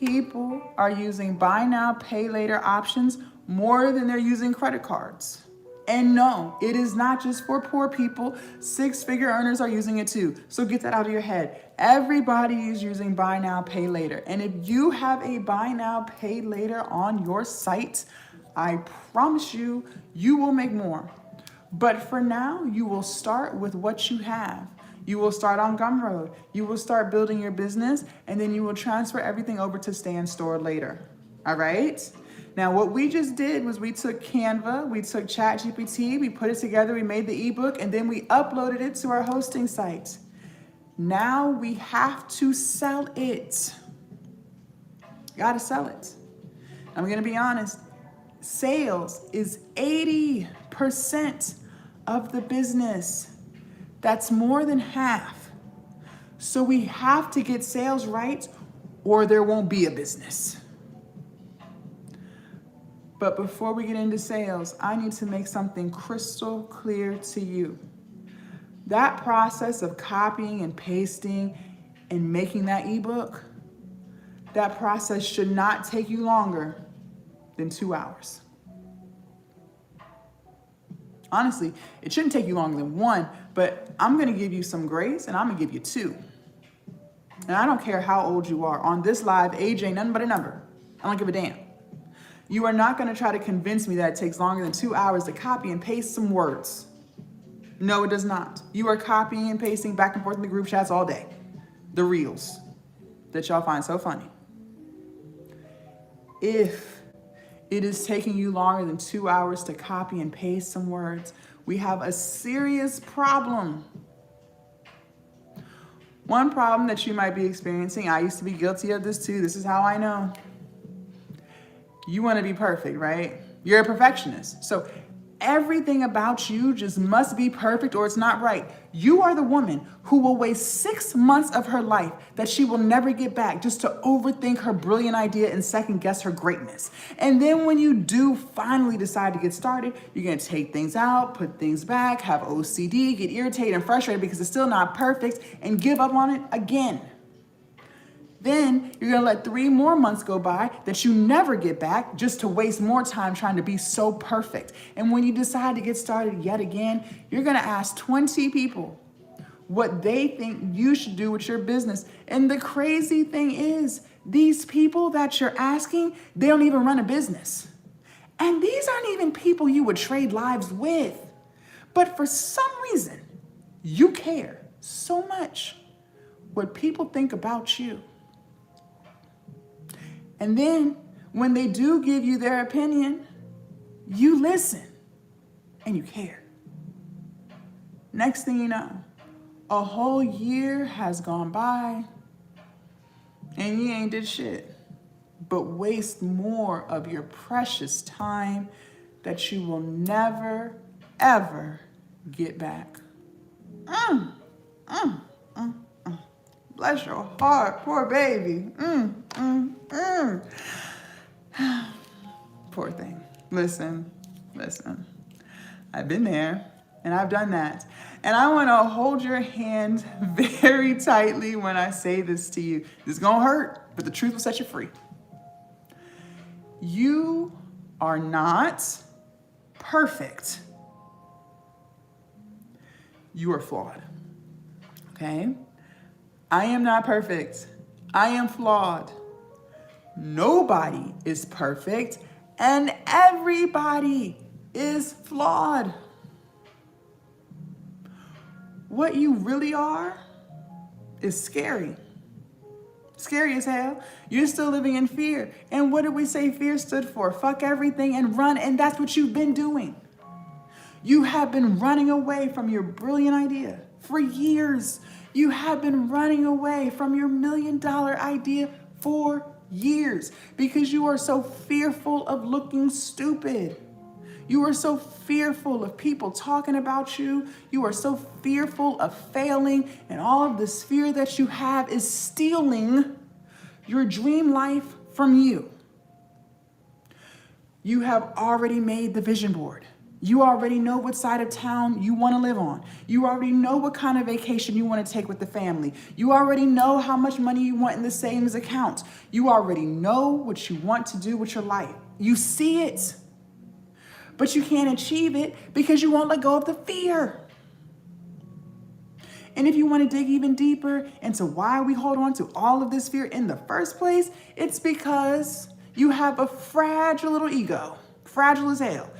People are using buy now, pay later options more than they're using credit cards. And no, it is not just for poor people. Six-figure earners are using it too. So get that out of your head. Everybody is using buy now, pay later. And if you have a buy now, pay later on your site, I promise you, you will make more. But for now, you will start with what you have. You will start on Gumroad. You will start building your business, and then you will transfer everything over to StanStore later. All right? Now, what we just did was we took Canva, we took ChatGPT, we put it together, we made the ebook, and then we uploaded it to our hosting site. Now we have to sell it. You gotta sell it. I'm gonna be honest. Sales is 80% of the business. That's more than half. So we have to get sales right or there won't be a business. But before we get into sales, I need to make something crystal clear to you. That process of copying and pasting and making that ebook, that process should not take you longer than 2 hours. Honestly, it shouldn't take you longer than 1, but I'm going to give you some grace and I'm going to give you 2. And I don't care how old you are. On this live, age ain't nothing but a number. I don't give a damn. You are not going to try to convince me that it takes longer than 2 hours to copy and paste some words. No, it does not. You are copying and pasting back and forth in the group chats all day. The reels that y'all find so funny. If it is taking you longer than 2 hours to copy and paste some words, we have a serious problem. One problem that you might be experiencing, I used to be guilty of this too. This is how I know. You want to be perfect, right? You're a perfectionist. So everything about you just must be perfect or it's not right. You are the woman who will waste 6 months of her life that she will never get back just to overthink her brilliant idea and second guess her greatness. And then when you do finally decide to get started, you're going to take things out, put things back, have OCD, get irritated and frustrated because it's still not perfect and give up on it again. Then you're going to let 3 more months go by that you never get back just to waste more time trying to be so perfect. And when you decide to get started yet again, you're going to ask 20 people what they think you should do with your business. And the crazy thing is, these people that you're asking, they don't even run a business. And these aren't even people you would trade lives with. But for some reason, you care so much what people think about you. And then when they do give you their opinion, you listen and you care. Next thing you know, a whole year has gone by and you ain't did shit but waste more of your precious time that you will never, ever get back. Bless your heart, poor baby. Poor thing. Listen. I've been there and I've done that. And I want to hold your hand very tightly when I say this to you. This is going to hurt, but the truth will set you free. You are not perfect. You are flawed. Okay? I am not perfect. I am flawed. Nobody is perfect, and everybody is flawed. What you really are is scary. Scary as hell. You're still living in fear. And what did we say fear stood for? Fuck everything and run, and that's what you've been doing. You have been running away from your brilliant idea for years. You have been running away from your $1 million idea for years because you are so fearful of looking stupid. You are so fearful of people talking about you. You are so fearful of failing, and all of this fear that you have is stealing your dream life from you. You have already made the vision board. You already know what side of town you want to live on. You already know what kind of vacation you want to take with the family. You already know how much money you want in the savings account. You already know what you want to do with your life. You see it, but you can't achieve it because you won't let go of the fear. And if you want to dig even deeper into why we hold on to all of this fear in the first place, it's because you have a fragile little ego, fragile as hell.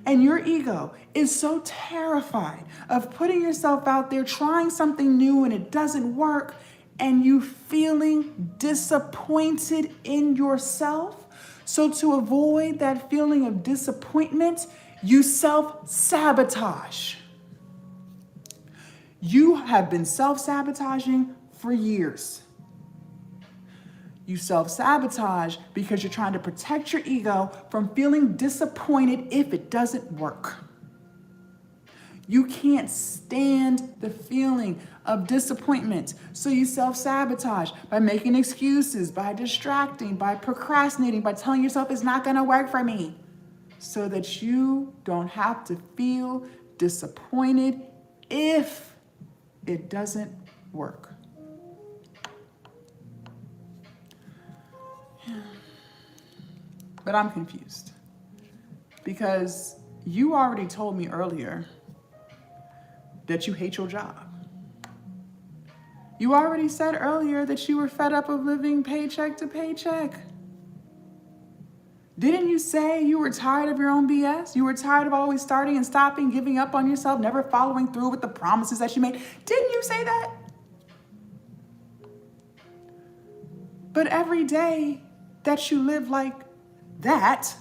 And your ego is so terrified of putting yourself out there, trying something new and it doesn't work, and you feeling disappointed in yourself. So to avoid that feeling of disappointment, you self-sabotage. You have been self-sabotaging for years. You self-sabotage because you're trying to protect your ego from feeling disappointed if it doesn't work. You can't stand the feeling of disappointment, so you self-sabotage by making excuses, by distracting, by procrastinating, by telling yourself it's not going to work for me, so that you don't have to feel disappointed if it doesn't work. But I'm confused because you already told me earlier that you hate your job. You already said earlier that you were fed up of living paycheck to paycheck. Didn't you say you were tired of your own BS? You were tired of always starting and stopping, giving up on yourself, never following through with the promises that you made? Didn't you say that? But every day that you live like that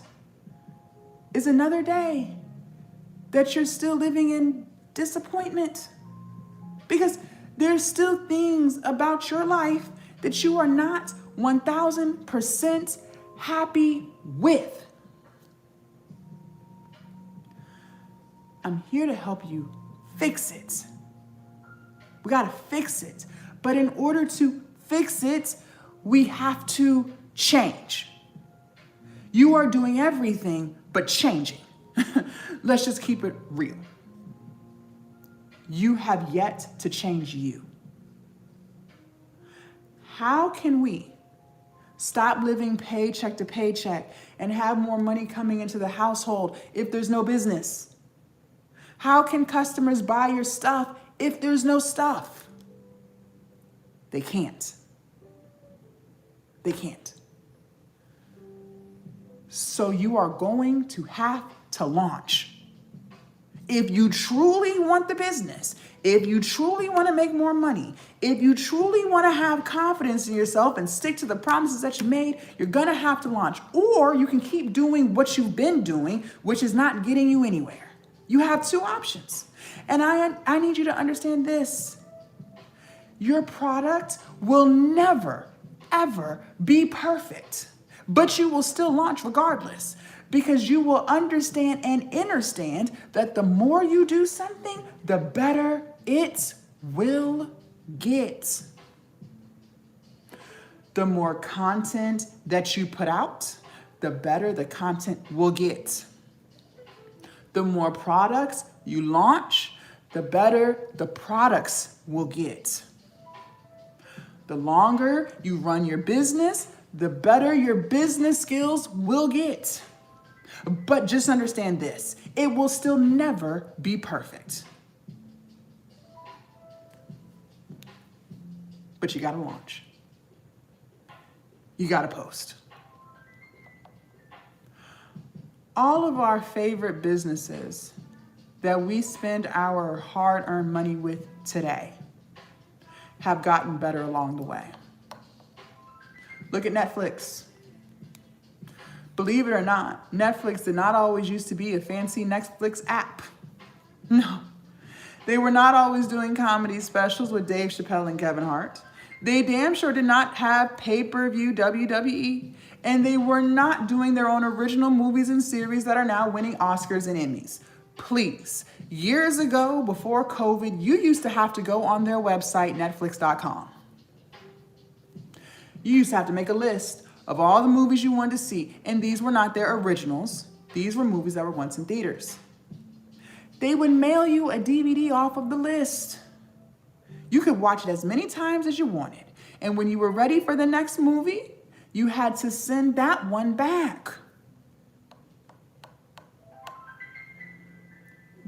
is another day that you're still living in disappointment. Because there's still things about your life that you are not 1000% happy with. I'm here to help you fix it. We gotta fix it. But in order to fix it, we have to change. You are doing everything but changing. Let's just keep it real. You have yet to change you. How can we stop living paycheck to paycheck and have more money coming into the household if there's no business? How can customers buy your stuff if there's no stuff? They can't. They can't. So you are going to have to launch. If you truly want the business, if you truly want to make more money, if you truly want to have confidence in yourself and stick to the promises that you made, you're going to have to launch. Or you can keep doing what you've been doing, which is not getting you anywhere. You have two options. And I need you to understand this. Your product will never, ever be perfect, but you will still launch regardless. Because you will understand and understand that the more you do something, the better it will get. The more content that you put out, the better the content will get. The more products you launch, the better the products will get. The longer you run your business, the better your business skills will get. But just understand this, it will still never be perfect. But you gotta launch. You gotta post. All of our favorite businesses that we spend our hard-earned money with today have gotten better along the way. Look at Netflix. Believe it or not, Netflix did not always used to be a fancy Netflix app. No. They were not always doing comedy specials with Dave Chappelle and Kevin Hart. They damn sure did not have pay-per-view WWE. And they were not doing their own original movies and series that are now winning Oscars and Emmys. Please, years ago, before COVID, you used to have to go on their website, Netflix.com. You used to have to make a list of all the movies you wanted to see, and these were not their originals. These were movies that were once in theaters. They would mail you a DVD off of the list. You could watch it as many times as you wanted, and when you were ready for the next movie, you had to send that one back.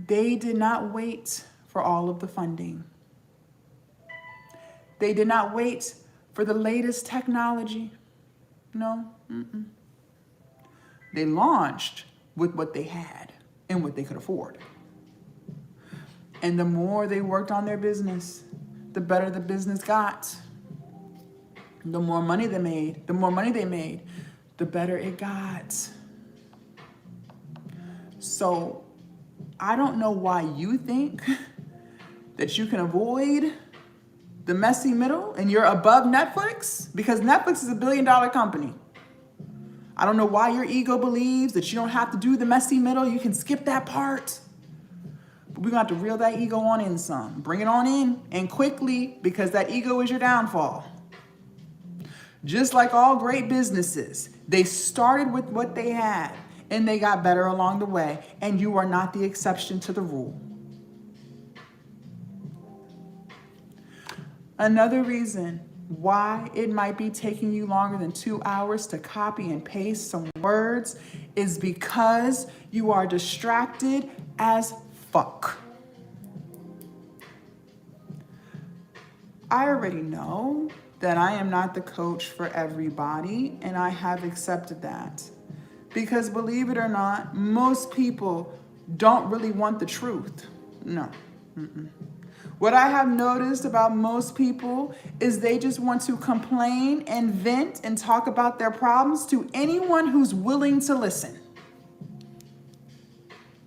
They did not wait for all of the funding. They did not wait for the latest technology. No. They launched with what they had and what they could afford. And the more they worked on their business, the better the business got. The more money they made, the better it got. So I don't know why you think that you can avoid the messy middle and you're above Netflix, because Netflix is $1 billion company. I don't know why your ego believes that you don't have to do the messy middle. You can skip that part. But we're going to have to reel that ego on in some. Bring it on in, and quickly, because that ego is your downfall. Just like all great businesses, they started with what they had and they got better along the way. And you are not the exception to the rule. Another reason why it might be taking you longer than 2 hours to copy and paste some words is because you are distracted as fuck. I already know that I am not the coach for everybody, and I have accepted that. Because believe it or not, most people don't really want the truth. No. Mm-mm. What I have noticed about most people is they just want to complain and vent and talk about their problems to anyone who's willing to listen.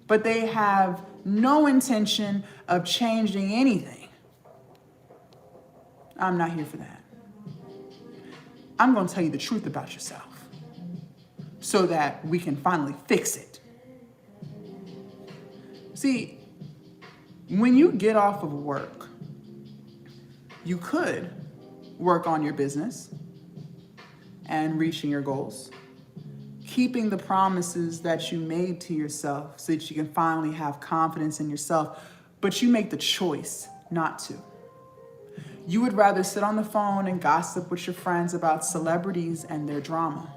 But they have no intention of changing anything. I'm not here for that. I'm going to tell you the truth about yourself so that we can finally fix it. See, when you get off of work, you could work on your business and reaching your goals, keeping the promises that you made to yourself so that you can finally have confidence in yourself, but you make the choice not to. You would rather sit on the phone and gossip with your friends about celebrities and their drama.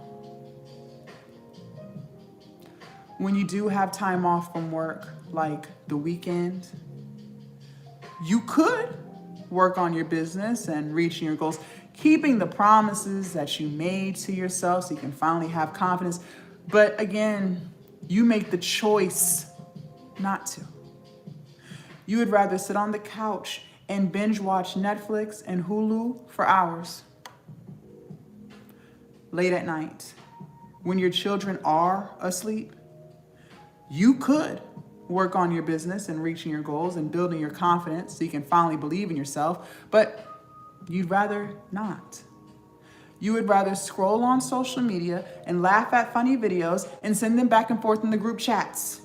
When you do have time off from work, like the weekend, you could work on your business and reaching your goals, keeping the promises that you made to yourself so you can finally have confidence. But again, you make the choice not to. You would rather sit on the couch and binge watch Netflix and Hulu for hours. Late at night, when your children are asleep, you could work on your business and reaching your goals and building your confidence so you can finally believe in yourself, but you'd rather not. You would rather scroll on social media and laugh at funny videos and send them back and forth in the group chats.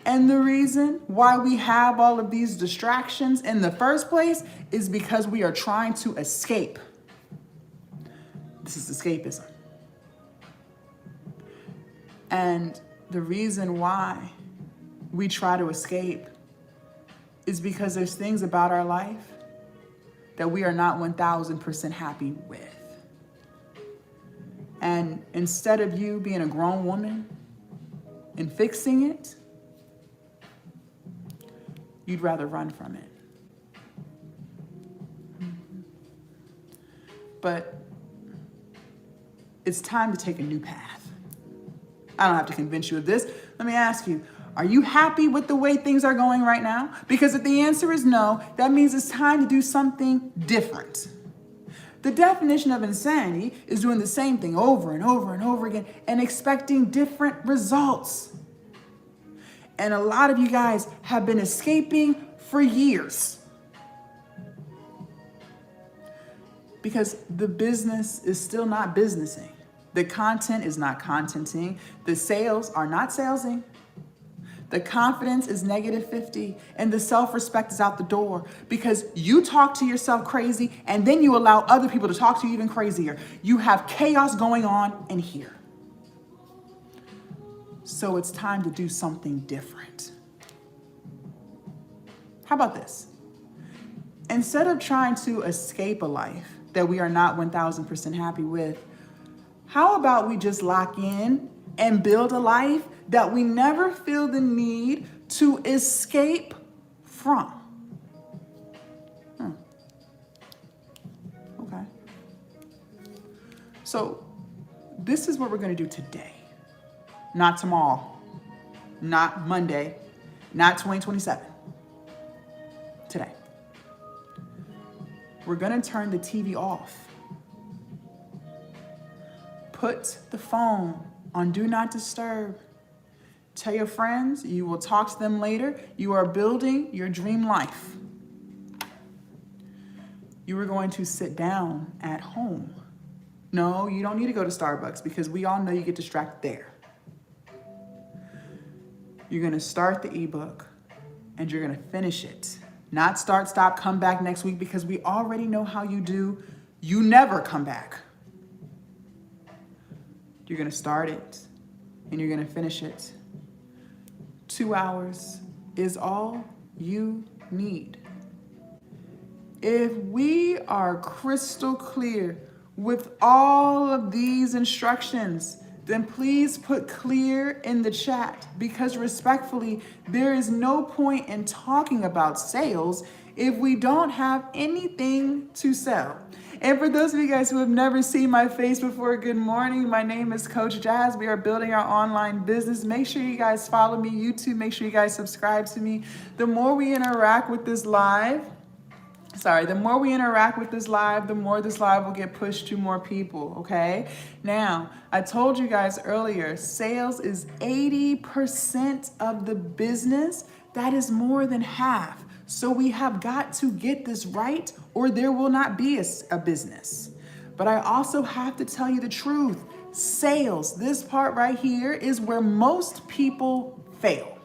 And the reason why we have all of these distractions in the first place is because we are trying to escape. This is escapism. And the reason why we try to escape is because there's things about our life that we are not 1000% happy with. And instead of you being a grown woman and fixing it, you'd rather run from it. But it's time to take a new path. I don't have to convince you of this. Let me ask you, are you happy with the way things are going right now? Because if the answer is no, that means it's time to do something different. The definition of insanity is doing the same thing over and over and over again and expecting different results. And a lot of you guys have been escaping for years. Because the business is still not businessing. The content is not contenting. The sales are not salesing. The confidence is -50 and the self-respect is out the door because you talk to yourself crazy and then you allow other people to talk to you even crazier. You have chaos going on in here. So it's time to do something different. How about this? Instead of trying to escape a life that we are not 1000% happy with, how about we just lock in and build a life that we never feel the need to escape from? Okay. So this is what we're going to do today. Not tomorrow, not Monday, not 2027. Today. We're going to turn the TV off. Put the phone on Do Not Disturb. Tell your friends you will talk to them later. You are building your dream life. You are going to sit down at home. No, you don't need to go to Starbucks because we all know you get distracted there. You're going to start the ebook and you're going to finish it. Not start, stop, come back next week because we already know how you do. You never come back. You're going to start it and you're going to finish it. 2 hours is all you need. If we are crystal clear with all of these instructions, then please put clear in the chat, because respectfully, there is no point in talking about sales if we don't have anything to sell. And for those of you guys who have never seen my face before, good morning. My name is Coach Jazz. We are building our online business. Make sure you guys follow me, YouTube. Make sure you guys subscribe to me. The more we interact with this live, the more this live will get pushed to more people, okay? Now, I told you guys earlier, sales is 80% of the business. That is more than half. So we have got to get this right, or there will not be a business. But I also have to tell you the truth. Sales, this part right here, is where most people fail.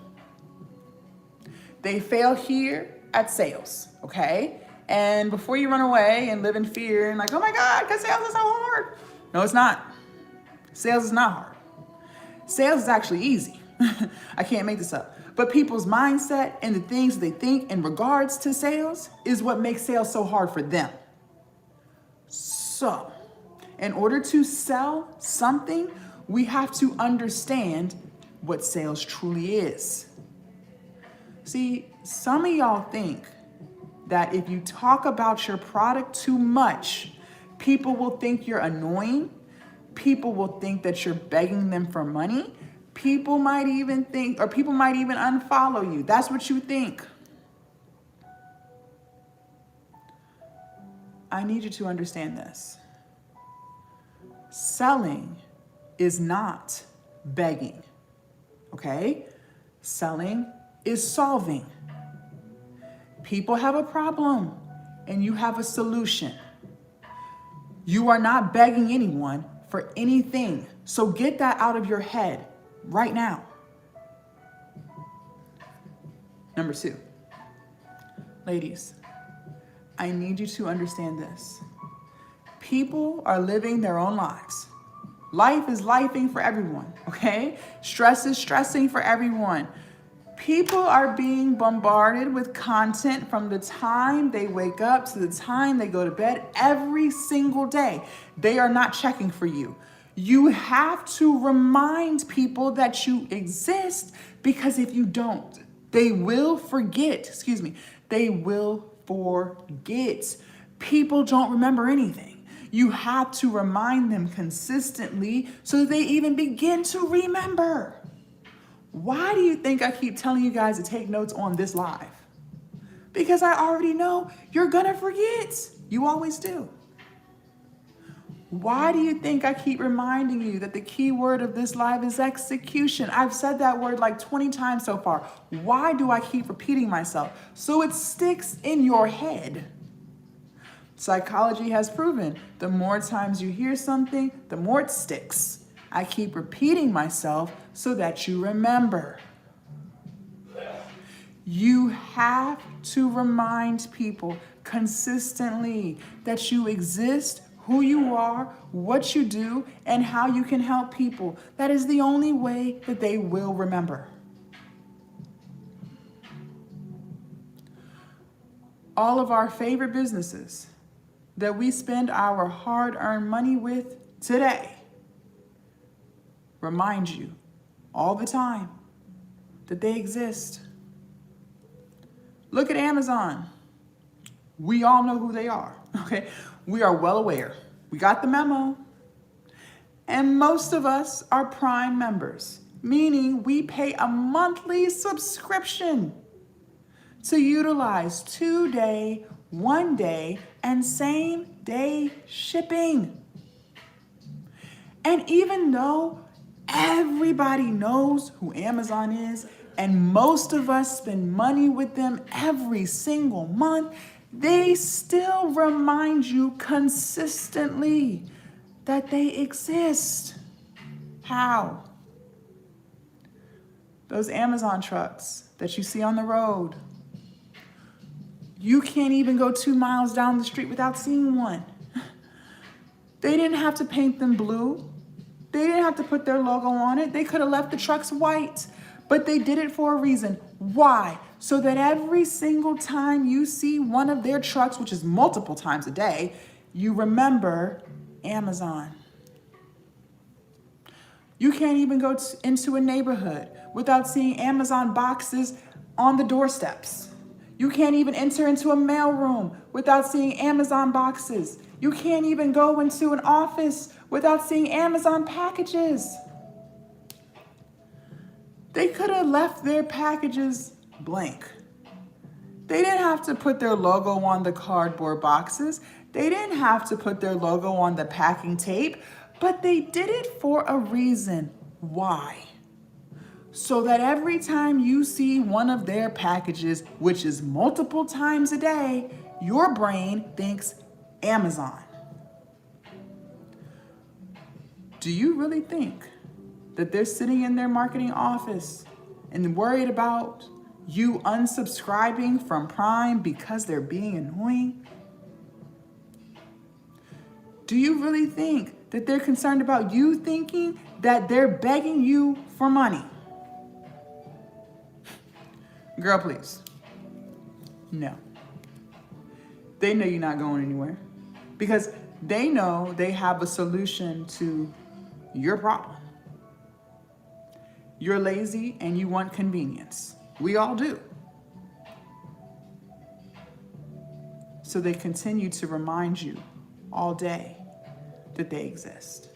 They fail here at sales, okay? And before you run away and live in fear and like, oh my God, because sales is so hard. No, it's not. Sales is not hard. Sales is actually easy. I can't make this up. But people's mindset and the things they think in regards to sales is what makes sales so hard for them. So, in order to sell something, we have to understand what sales truly is. See, some of y'all think that if you talk about your product too much, people will think you're annoying. People will think that you're begging them for money. People might even unfollow you. That's what you think. I need you to understand this. Selling is not begging, okay? Selling is solving. People have a problem and you have a solution. You are not begging anyone for anything. So get that out of your head right now. Number 2, ladies, I need you to understand this. People are living their own lives. Life is lifing for everyone, okay? Stress is stressing for everyone. People are being bombarded with content from the time they wake up to the time they go to bed every single day. They are not checking for you. You have to remind people that you exist, because if you don't, they will forget. They will forget. People don't remember anything. You have to remind them consistently so that they even begin to remember. Why do you think I keep telling you guys to take notes on this live? Because I already know you're gonna forget. You always do. Why do you think I keep reminding you that the key word of this live is execution? I've said that word like 20 times so far. Why do I keep repeating myself? So it sticks in your head. Psychology has proven the more times you hear something, the more it sticks. I keep repeating myself so that you remember. You have to remind people consistently that you exist, who you are, what you do, and how you can help people. That is the only way that they will remember. All of our favorite businesses that we spend our hard-earned money with today remind you all the time that they exist. Look at Amazon. We all know who they are, okay? We are well aware. We got the memo. And most of us are Prime members, meaning we pay a monthly subscription to utilize 2-day, 1-day, and same-day shipping. And even though everybody knows who Amazon is, and most of us spend money with them every single month, they still remind you consistently that they exist. How? Those Amazon trucks that you see on the road, you can't even go 2 miles down the street without seeing one. They didn't have to paint them blue. They didn't have to put their logo on it. They could have left the trucks white. But they did it for a reason. Why? So that every single time you see one of their trucks, which is multiple times a day, you remember Amazon. You can't even go into a neighborhood without seeing Amazon boxes on the doorsteps. You can't even enter into a mailroom without seeing Amazon boxes. You can't even go into an office without seeing Amazon packages. They could have left their packages blank. They didn't have to put their logo on the cardboard boxes. They didn't have to put their logo on the packing tape, but they did it for a reason. Why? So that every time you see one of their packages, which is multiple times a day, your brain thinks Amazon. Do you really think that they're sitting in their marketing office and worried about you unsubscribing from Prime because they're being annoying? Do you really think that they're concerned about you thinking that they're begging you for money? Girl, please. No. They know you're not going anywhere because they know they have a solution to your problem. You're lazy and you want convenience. We all do. So they continue to remind you all day that they exist.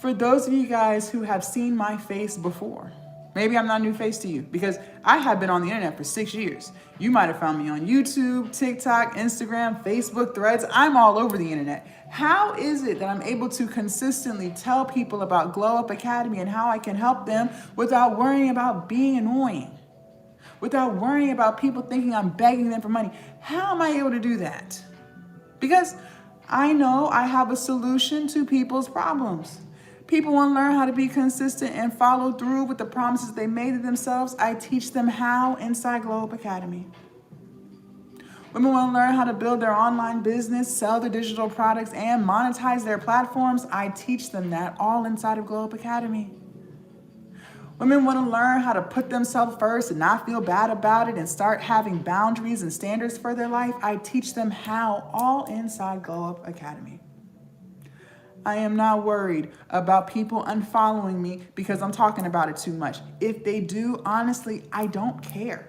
For those of you guys who have seen my face before, maybe I'm not a new face to you because I have been on the internet for 6 years. You might have found me on YouTube, TikTok, Instagram, Facebook, Threads. I'm all over the internet. How is it that I'm able to consistently tell people about Glow Up Academy and how I can help them without worrying about being annoying? Without worrying about people thinking I'm begging them for money? How am I able to do that? Because I know I have a solution to people's problems. People want to learn how to be consistent and follow through with the promises they made to themselves. I teach them how inside Glow Up Academy. Women want to learn how to build their online business, sell their digital products, and monetize their platforms. I teach them that all inside of Glow Up Academy. Women want to learn how to put themselves first and not feel bad about it and start having boundaries and standards for their life. I teach them how all inside Glow Up Academy. I am not worried about people unfollowing me because I'm talking about it too much. If they do, honestly, I don't care.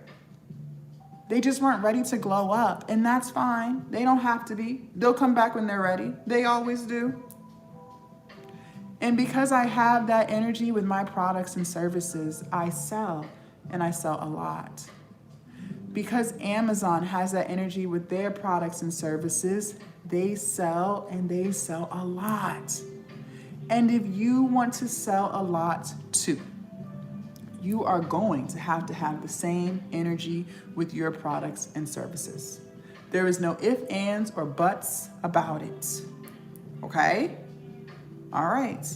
They just weren't ready to glow up, and that's fine. They don't have to be. They'll come back when they're ready. They always do. And because I have that energy with my products and services, I sell, and I sell a lot. Because Amazon has that energy with their products and services, they sell, and they sell a lot. And if you want to sell a lot too, you are going to have the same energy with your products and services. There is no ifs, ands, or buts about it. Okay? All right.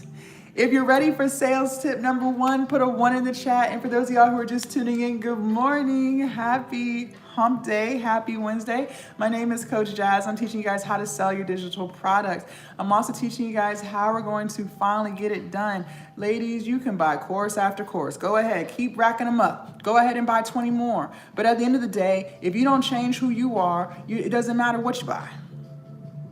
If you're ready for sales tip number 1, put a 1 in the chat. And for those of y'all who are just tuning in, good morning. Happy hump day. Happy Wednesday. My name is Coach Jazz. I'm teaching you guys how to sell your digital products. I'm also teaching you guys how we're going to finally get it done. Ladies, you can buy course after course. Go ahead. Keep racking them up. Go ahead and buy 20 more. But at the end of the day, if you don't change who you are, it doesn't matter what you buy.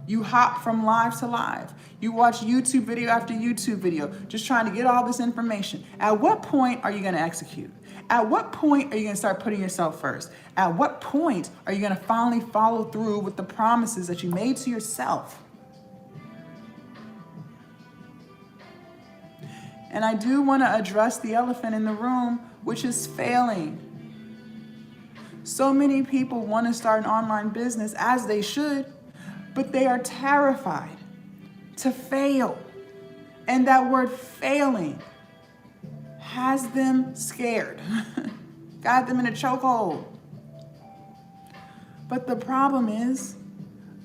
You hop from live to live. You watch YouTube video after YouTube video, just trying to get all this information. At what point are you going to execute? At what point are you going to start putting yourself first? At what point are you going to finally follow through with the promises that you made to yourself? And I do want to address the elephant in the room, which is failing. So many people want to start an online business, as they should, but they are terrified to fail. And that word failing has them scared, got them in a chokehold. But the problem is,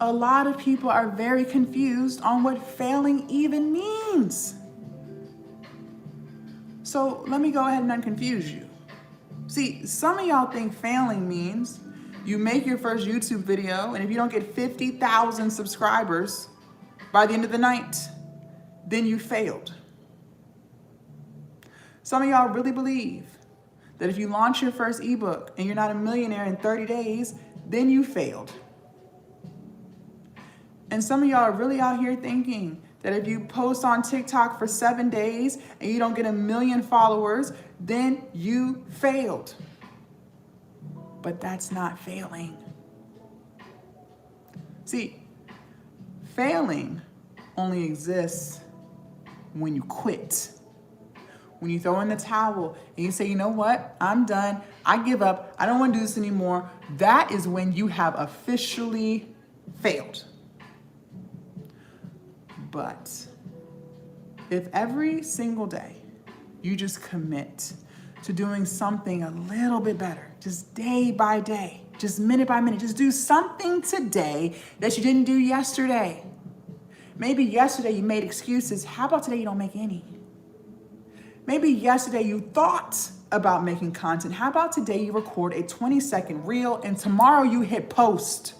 a lot of people are very confused on what failing even means. So let me go ahead and unconfuse you. See, some of y'all think failing means you make your first YouTube video, and if you don't get 50,000 subscribers by the end of the night, then you failed. Some of y'all really believe that if you launch your first ebook and you're not a millionaire in 30 days, then you failed. And some of y'all are really out here thinking that if you post on TikTok for 7 days and you don't get 1 million followers, then you failed. But that's not failing. See, failing only exists when you quit. When you throw in the towel and you say, you know what, I'm done, I give up, I don't want to do this anymore, that is when you have officially failed. But if every single day you just commit to doing something a little bit better, just day by day, just minute by minute, just do something today that you didn't do yesterday. Maybe yesterday you made excuses. How about today you don't make any? Maybe yesterday you thought about making content. How about today you record a 20-second reel and tomorrow you hit post?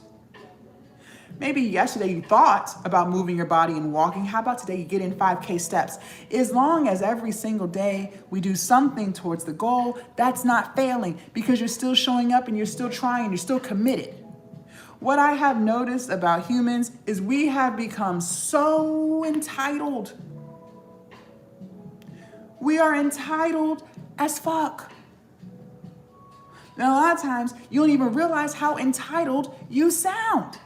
Maybe yesterday you thought about moving your body and walking. How about today you get in 5K steps? As long as every single day we do something towards the goal, that's not failing because you're still showing up and you're still trying, you're still committed. What I have noticed about humans is we have become so entitled. We are entitled as fuck. Now, a lot of times you don't even realize how entitled you sound.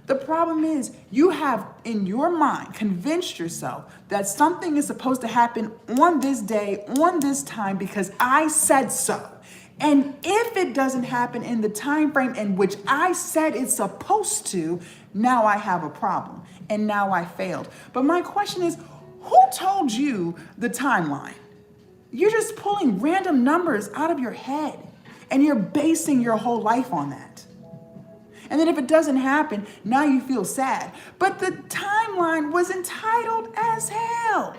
The problem is you have in your mind convinced yourself that something is supposed to happen on this day, on this time, because I said so. And if it doesn't happen in the time frame in which I said it's supposed to, now I have a problem and now I failed. But my question is, who told you the timeline? You're just pulling random numbers out of your head and you're basing your whole life on that. And then if it doesn't happen, now you feel sad. But the timeline was entitled as hell.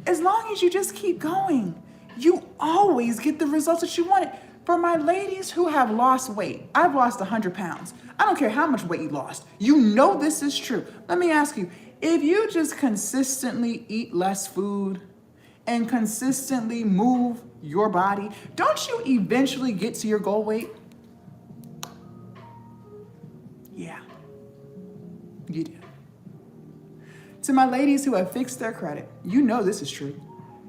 As long as you just keep going, you always get the results that you wanted. For my ladies who have lost weight, I've lost 100 pounds. I don't care how much weight you lost. You know this is true. Let me ask you, if you just consistently eat less food and consistently move your body, don't you eventually get to your goal weight? Yeah, you do. To my ladies who have fixed their credit, you know this is true.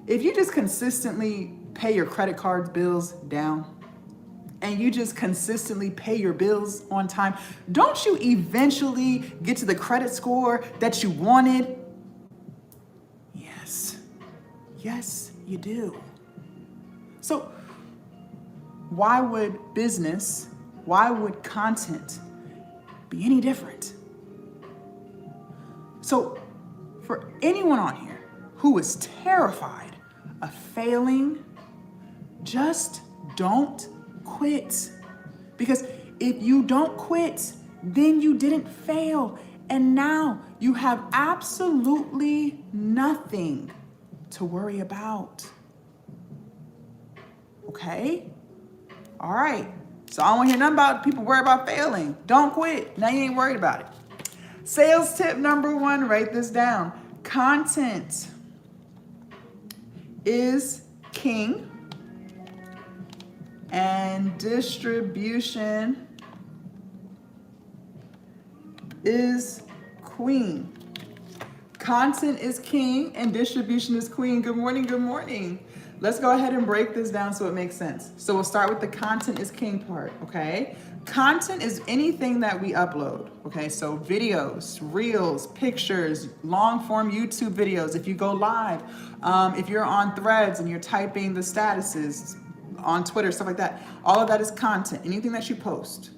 If you just consistently pay your credit card bills down and you just consistently pay your bills on time, don't you eventually get to the credit score that you wanted? Yes. Yes, you do. So why would business, why would content be any different? So for anyone on here who is terrified of failing, just don't quit. Because if you don't quit, then you didn't fail. And now you have absolutely nothing to worry about. Okay? All right. So I don't want to hear nothing about people worry about failing. Don't quit. Now you ain't worried about it. Sales tip number 1, write this down. Content is king and distribution is queen. Content is king and distribution is queen. Good morning, good morning. Let's go ahead and break this down so it makes sense. So we'll start with the content is king part, okay? Content is anything that we upload, okay? So videos, reels, pictures, long form YouTube videos, if you go live, if you're on Threads and you're typing the statuses on Twitter, stuff like that, all of that is content, anything that you post.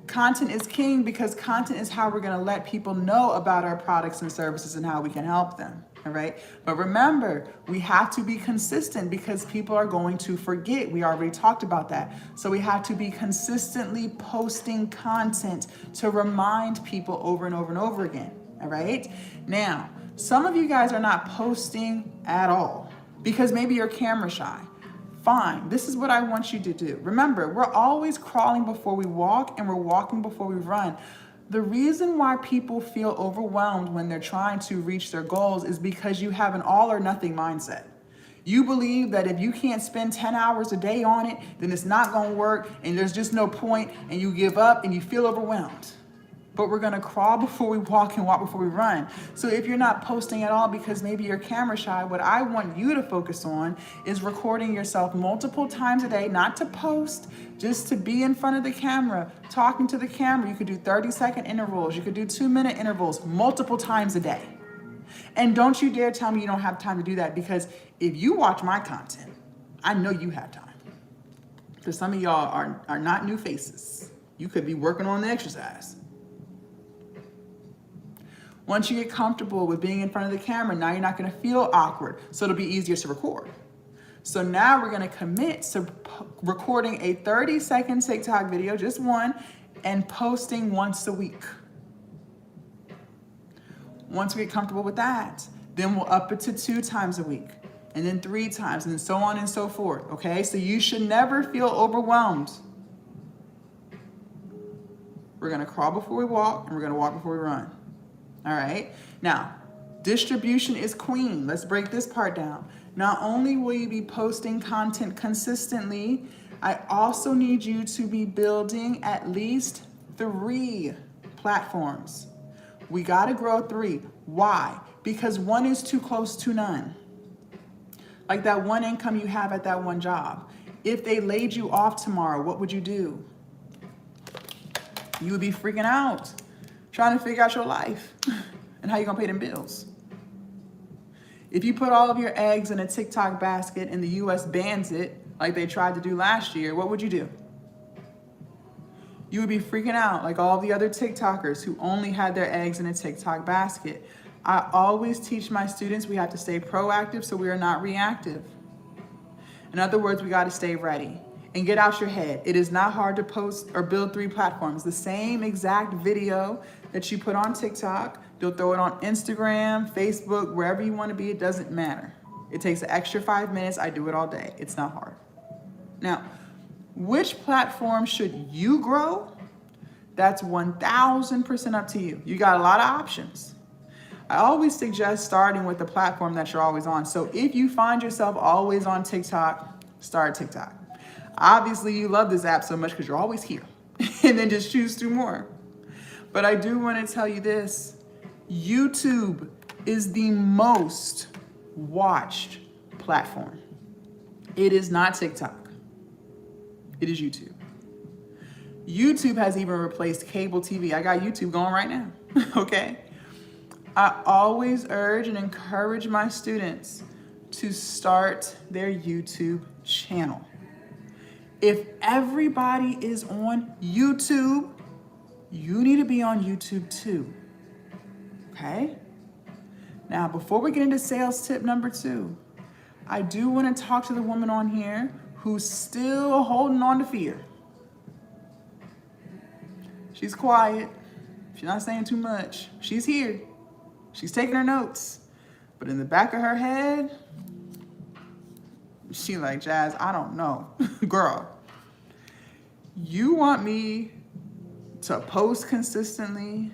Content is king because content is how we're gonna let people know about our products and services and how we can help them, all right? But remember, we have to be consistent because people are going to forget. We already talked about that. So we have to be consistently posting content to remind people over and over and over again, all right? Now, some of you guys are not posting at all because maybe you're camera shy. Fine, this is what I want you to do. Remember, we're always crawling before we walk and we're walking before we run. The reason why people feel overwhelmed when they're trying to reach their goals is because you have an all or nothing mindset. You believe that if you can't spend 10 hours a day on it, then it's not going to work and there's just no point, and you give up and you feel overwhelmed. But we're going to crawl before we walk and walk before we run. So if you're not posting at all because maybe you're camera shy, what I want you to focus on is recording yourself multiple times a day, not to post, just to be in front of the camera, talking to the camera. You could do 30-second intervals. You could do 2-minute intervals multiple times a day. And don't you dare tell me you don't have time to do that, because if you watch my content, I know you have time. Because some of y'all are not new faces. You could be working on the exercise. Once you get comfortable with being in front of the camera, now you're not going to feel awkward, so it'll be easier to record. So now we're going to commit to recording a 30-second TikTok video, just one, and posting once a week. Once we get comfortable with that, then we'll up it to 2 times a week, and then 3 times, and so on and so forth, okay? So you should never feel overwhelmed. We're going to crawl before we walk, and we're going to walk before we run. All right. Now, distribution is queen. Let's break this part down. Not only will you be posting content consistently, I also need you to be building at least 3 platforms. We got to grow 3. Why? Because 1 is too close to none. Like that one income you have at that one job. If they laid you off tomorrow, what would you do? You would be freaking out, trying to figure out your life and how you're going to pay them bills. If you put all of your eggs in a TikTok basket and the US bans it, like they tried to do last year, what would you do? You would be freaking out like all the other TikTokers who only had their eggs in a TikTok basket. I always teach my students we have to stay proactive so we are not reactive. In other words, we got to stay ready. And get out your head. It is not hard to post or build 3 platforms. The same exact video that you put on TikTok, you'll throw it on Instagram, Facebook, wherever you want to be. It doesn't matter. It takes an extra 5 minutes. I do it all day. It's not hard. Now, which platform should you grow? That's 1000% up to you. You got a lot of options. I always suggest starting with the platform that you're always on. So if you find yourself always on TikTok, start TikTok. Obviously, you love this app so much because you're always here. And then just choose 2 more. But I do want to tell you this. YouTube is the most watched platform. It is not TikTok. It is YouTube. YouTube has even replaced cable TV. I got YouTube going right now, okay? I always urge and encourage my students to start their YouTube channel. If everybody is on YouTube, you need to be on YouTube too, okay? Now, before we get into sales tip number 2, I do want to talk to the woman on here who's still holding on to fear. She's quiet. She's not saying too much. She's here. She's taking her notes. But in the back of her head, she like, Jazz, I don't know. Girl, you want me to post consistently?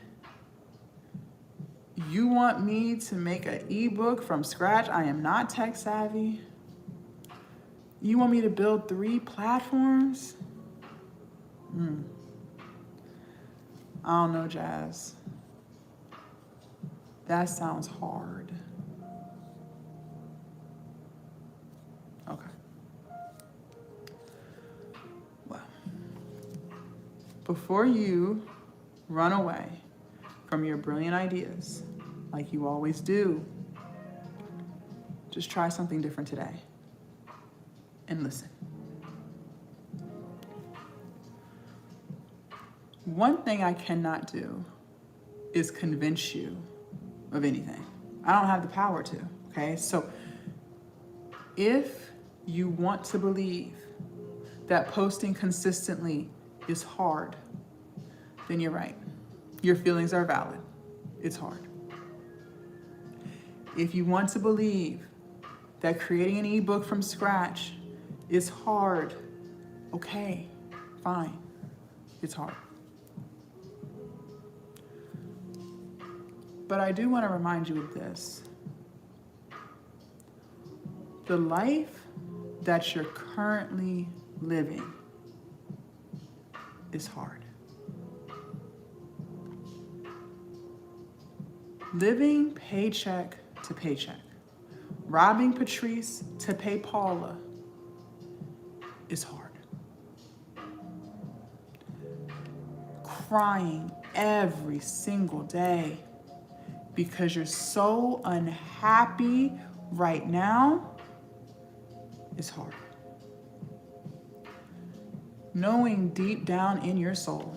You want me to make an ebook from scratch? I am not tech savvy. You want me to build 3 platforms? I don't know, Jazz. That sounds hard. Okay. Well, before you run away from your brilliant ideas, like you always do, just try something different today and listen. One thing I cannot do is convince you of anything. I don't have the power to, okay? So if you want to believe that posting consistently is hard, then you're right. Your feelings are valid. It's hard. If you want to believe that creating an ebook from scratch is hard, okay, fine. It's hard. But I do want to remind you of this. The life that you're currently living is hard. Living paycheck to paycheck, robbing Patrice to pay Paula is hard. Crying every single day because you're so unhappy right now is hard. Knowing deep down in your soul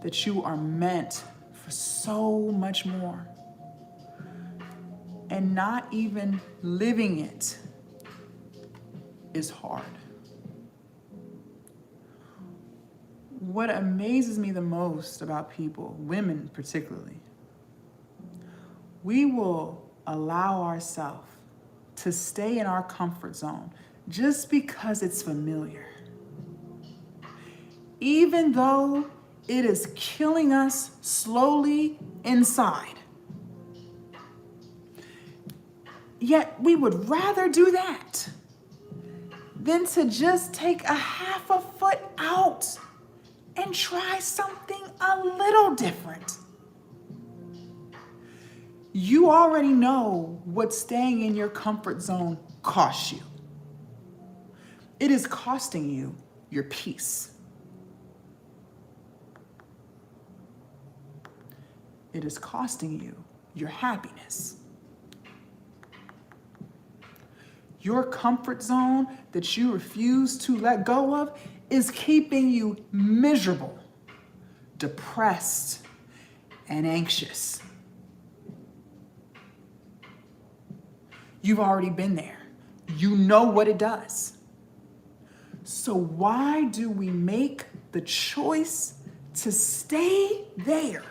that you are meant for so much more and not even living it is hard. What amazes me the most about people, women particularly, we will allow ourselves to stay in our comfort zone just because it's familiar. Even though it is killing us slowly inside. Yet we would rather do that than to just take a half a foot out and try something a little different. You already know what staying in your comfort zone costs you. It is costing you your peace. It is costing you your happiness. Your comfort zone that you refuse to let go of is keeping you miserable, depressed, and anxious. You've already been there. You know what it does. So why do we make the choice to stay there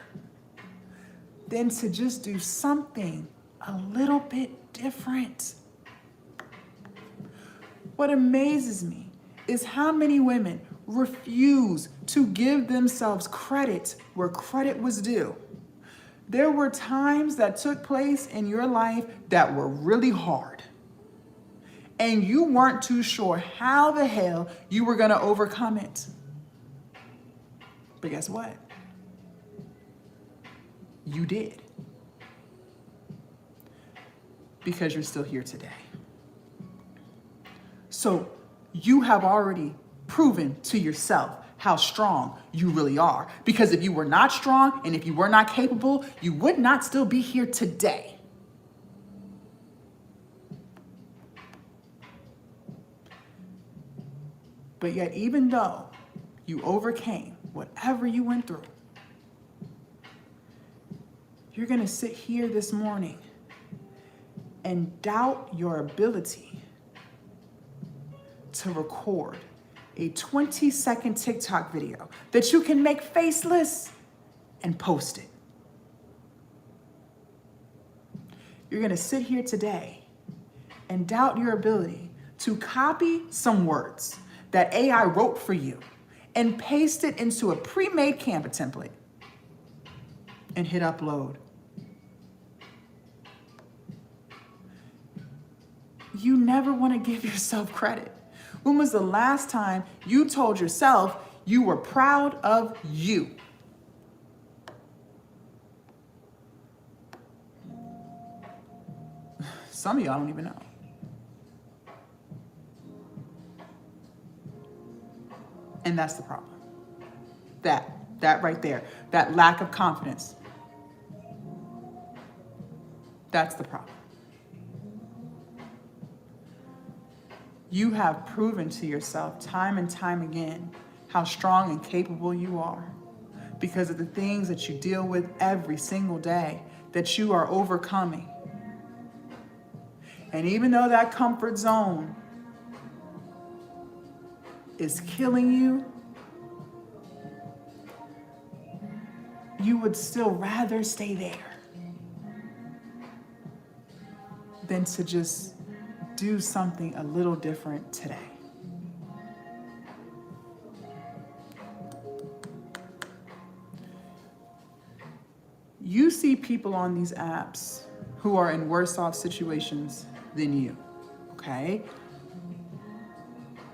than to just do something a little bit different? What amazes me is how many women refuse to give themselves credit where credit was due. There were times that took place in your life that were really hard, and you weren't too sure how the hell you were going to overcome it. But guess what? You did. Because you're still here today. So you have already proven to yourself how strong you really are. Because if you were not strong and if you were not capable, you would not still be here today. But yet, even though you overcame whatever you went through, you're going to sit here this morning and doubt your ability to record a 20-second TikTok video that you can make faceless and post it. You're going to sit here today and doubt your ability to copy some words that AI wrote for you and paste it into a pre-made Canva template and hit upload. You never want to give yourself credit. When was the last time you told yourself you were proud of you? Some of y'all don't even know. And that's the problem. That right there, that lack of confidence. That's the problem. You have proven to yourself time and time again how strong and capable you are because of the things that you deal with every single day that you are overcoming. And even though that comfort zone is killing you, you would still rather stay there than to just do something a little different today. You see people on these apps who are in worse off situations than you, okay?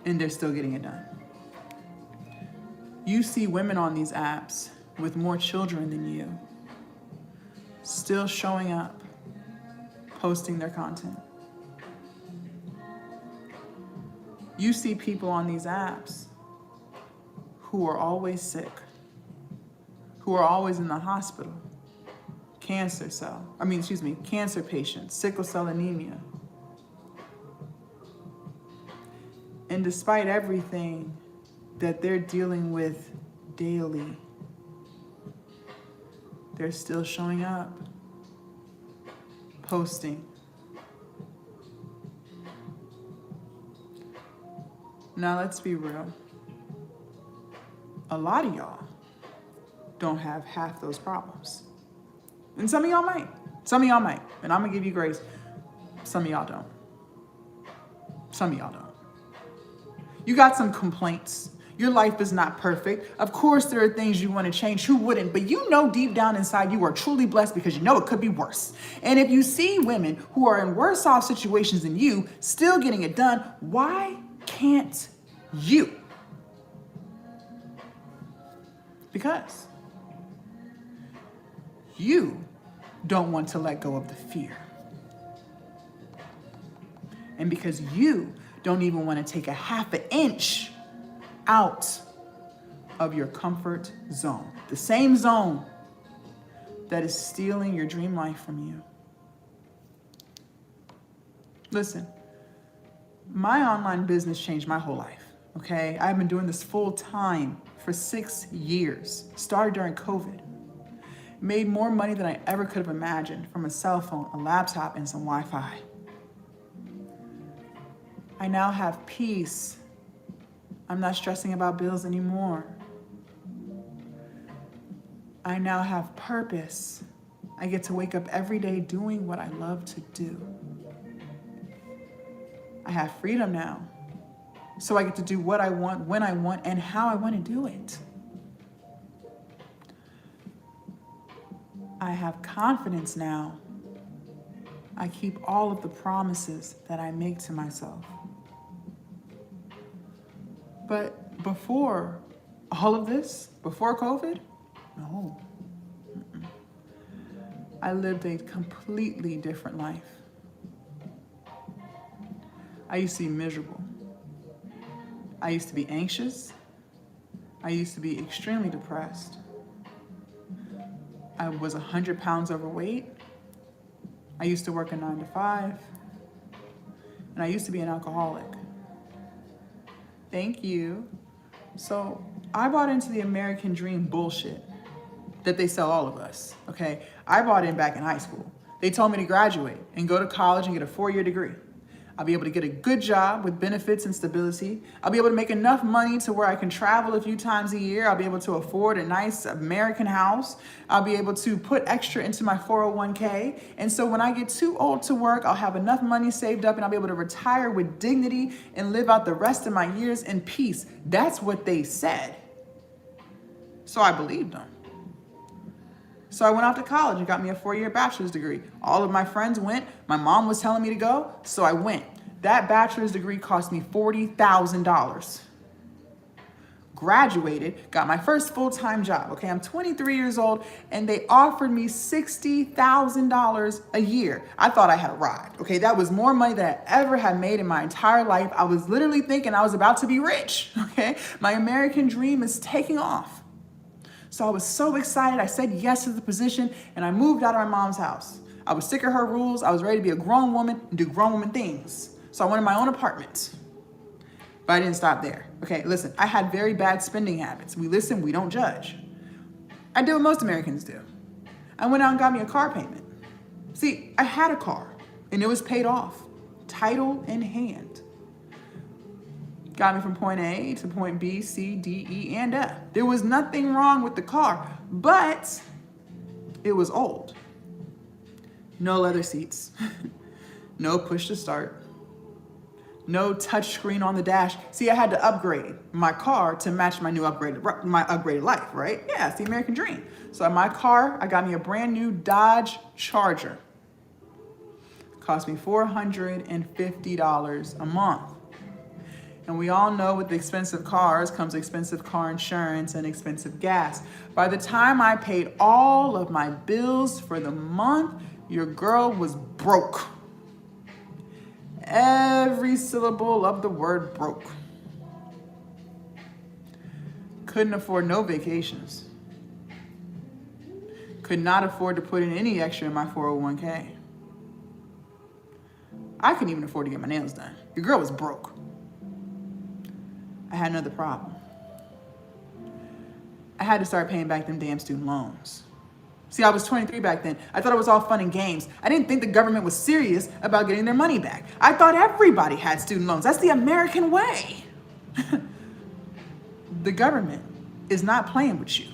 And they're still getting it done. You see women on these apps with more children than you, still showing up, posting their content. You see people on these apps who are always sick, who are always in the hospital, cancer patients, sickle cell anemia. And despite everything that they're dealing with daily, they're still showing up, posting. Now let's be real. A lot of y'all don't have half those problems. And some of y'all might. And I'm gonna give you grace. Some of y'all don't. You got some complaints. Your life is not perfect. Of course, there are things you want to change. Who wouldn't? But you know deep down inside you are truly blessed because you know it could be worse. And if you see women who are in worse off situations than you still getting it done, why can't you? Because you don't want to let go of the fear. And because you don't even want to take a half an inch out of your comfort zone, the same zone that is stealing your dream life from you. Listen, my online business changed my whole life, okay? I've been doing this full time for 6 years, started during COVID. Made more money than I ever could have imagined from a cell phone, a laptop, and some Wi-Fi. I now have peace. I'm not stressing about bills anymore. I now have purpose. I get to wake up every day doing what I love to do. I have freedom now. So I get to do what I want, when I want, and how I want to do it. I have confidence now. I keep all of the promises that I make to myself. But before all of this, before COVID, no. I lived a completely different life. I used to be miserable. I used to be anxious. I used to be extremely depressed. I was 100 pounds overweight. I used to work a 9 to 5. And I used to be an alcoholic. Thank you. So I bought into the American dream bullshit that they sell all of us, okay? I bought in back in high school. They told me to graduate and go to college and get a 4-year degree. I'll be able to get a good job with benefits and stability. I'll be able to make enough money to where I can travel a few times a year. I'll be able to afford a nice American house. I'll be able to put extra into my 401k. And so when I get too old to work, I'll have enough money saved up and I'll be able to retire with dignity and live out the rest of my years in peace. That's what they said. So I believed them. So I went off to college and got me a 4-year bachelor's degree. All of my friends went. My mom was telling me to go, so I went. That bachelor's degree cost me $40,000. Graduated, got my first full-time job, okay? I'm 23 years old, and they offered me $60,000 a year. I thought I had arrived, okay? That was more money than I ever had made in my entire life. I was literally thinking I was about to be rich, okay? My American dream is taking off. So I was so excited. I said yes to the position and I moved out of my mom's house. I was sick of her rules. I was ready to be a grown woman and do grown woman things. So I wanted my own apartment. But I didn't stop there. Okay, listen, I had very bad spending habits. We listen, we don't judge. I did what most Americans do. I went out and got me a car payment. See, I had a car and it was paid off, title in hand. Got me from point A to point B, C, D, E, and F. There was nothing wrong with the car, but it was old. No leather seats, no push to start, no touch screen on the dash. See, I had to upgrade my car to match my upgraded life, right? Yeah, it's the American dream. So my car, I got me a brand new Dodge Charger. Cost me $450 a month. And we all know with expensive cars comes expensive car insurance and expensive gas. By the time I paid all of my bills for the month, your girl was broke. Every syllable of the word broke. Couldn't afford no vacations. Could not afford to put in any extra in my 401k. I couldn't even afford to get my nails done. Your girl was broke. I had another problem. I had to start paying back them damn student loans. See, I was 23 back then. I thought it was all fun and games. I didn't think the government was serious about getting their money back. I thought everybody had student loans. That's the American way. The government is not playing with you,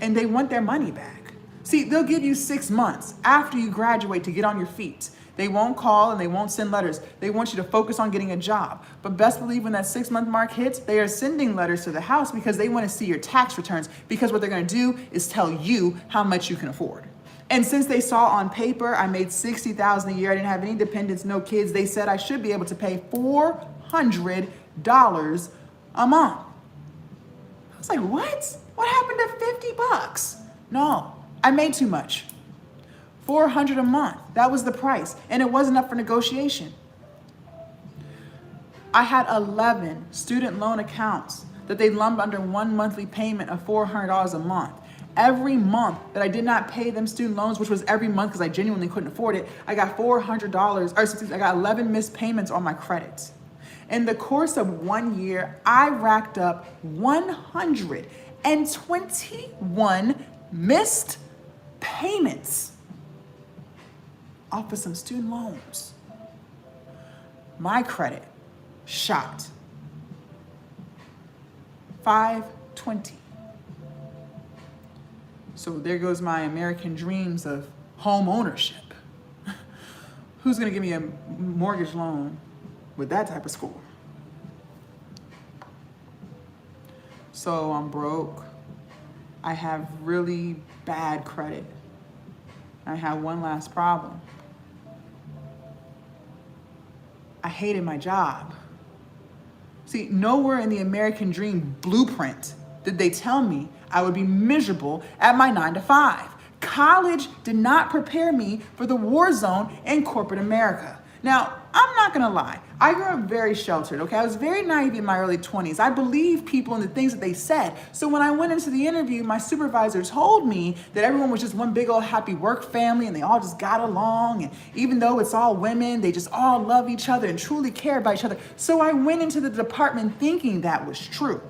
and they want their money back. See, they'll give you 6 months after you graduate to get on your feet. They won't call and they won't send letters. They want you to focus on getting a job. But best believe when that 6-month mark hits, they are sending letters to the house because they want to see your tax returns, because what they're going to do is tell you how much you can afford. And since they saw on paper I made $60,000 a year, I didn't have any dependents, no kids, they said I should be able to pay $400 a month. I was like, what? What happened to $50? No, I made too much. $400 a month, that was the price, and it wasn't up for negotiation. I had 11 student loan accounts that they lumped under one monthly payment of $400 a month. Every month that I did not pay them student loans, which was every month because I genuinely couldn't afford it, I got I got 11 missed payments on my credit. In the course of 1 year, I racked up 121 missed payments off of some student loans. My credit shot 520. So there goes my American dreams of home ownership. Who's gonna give me a mortgage loan with that type of score? So I'm broke. I have really bad credit. I have one last problem. I hated my job. See, nowhere in the American dream blueprint did they tell me I would be miserable at my 9 to 5. College did not prepare me for the war zone in corporate America. Now, I'm not gonna lie, I grew up very sheltered, okay? I was very naive in my early 20s. I believed people and the things that they said. So when I went into the interview, my supervisor told me that everyone was just one big old happy work family and they all just got along. And even though it's all women, they just all love each other and truly care about each other. So I went into the department thinking that was true.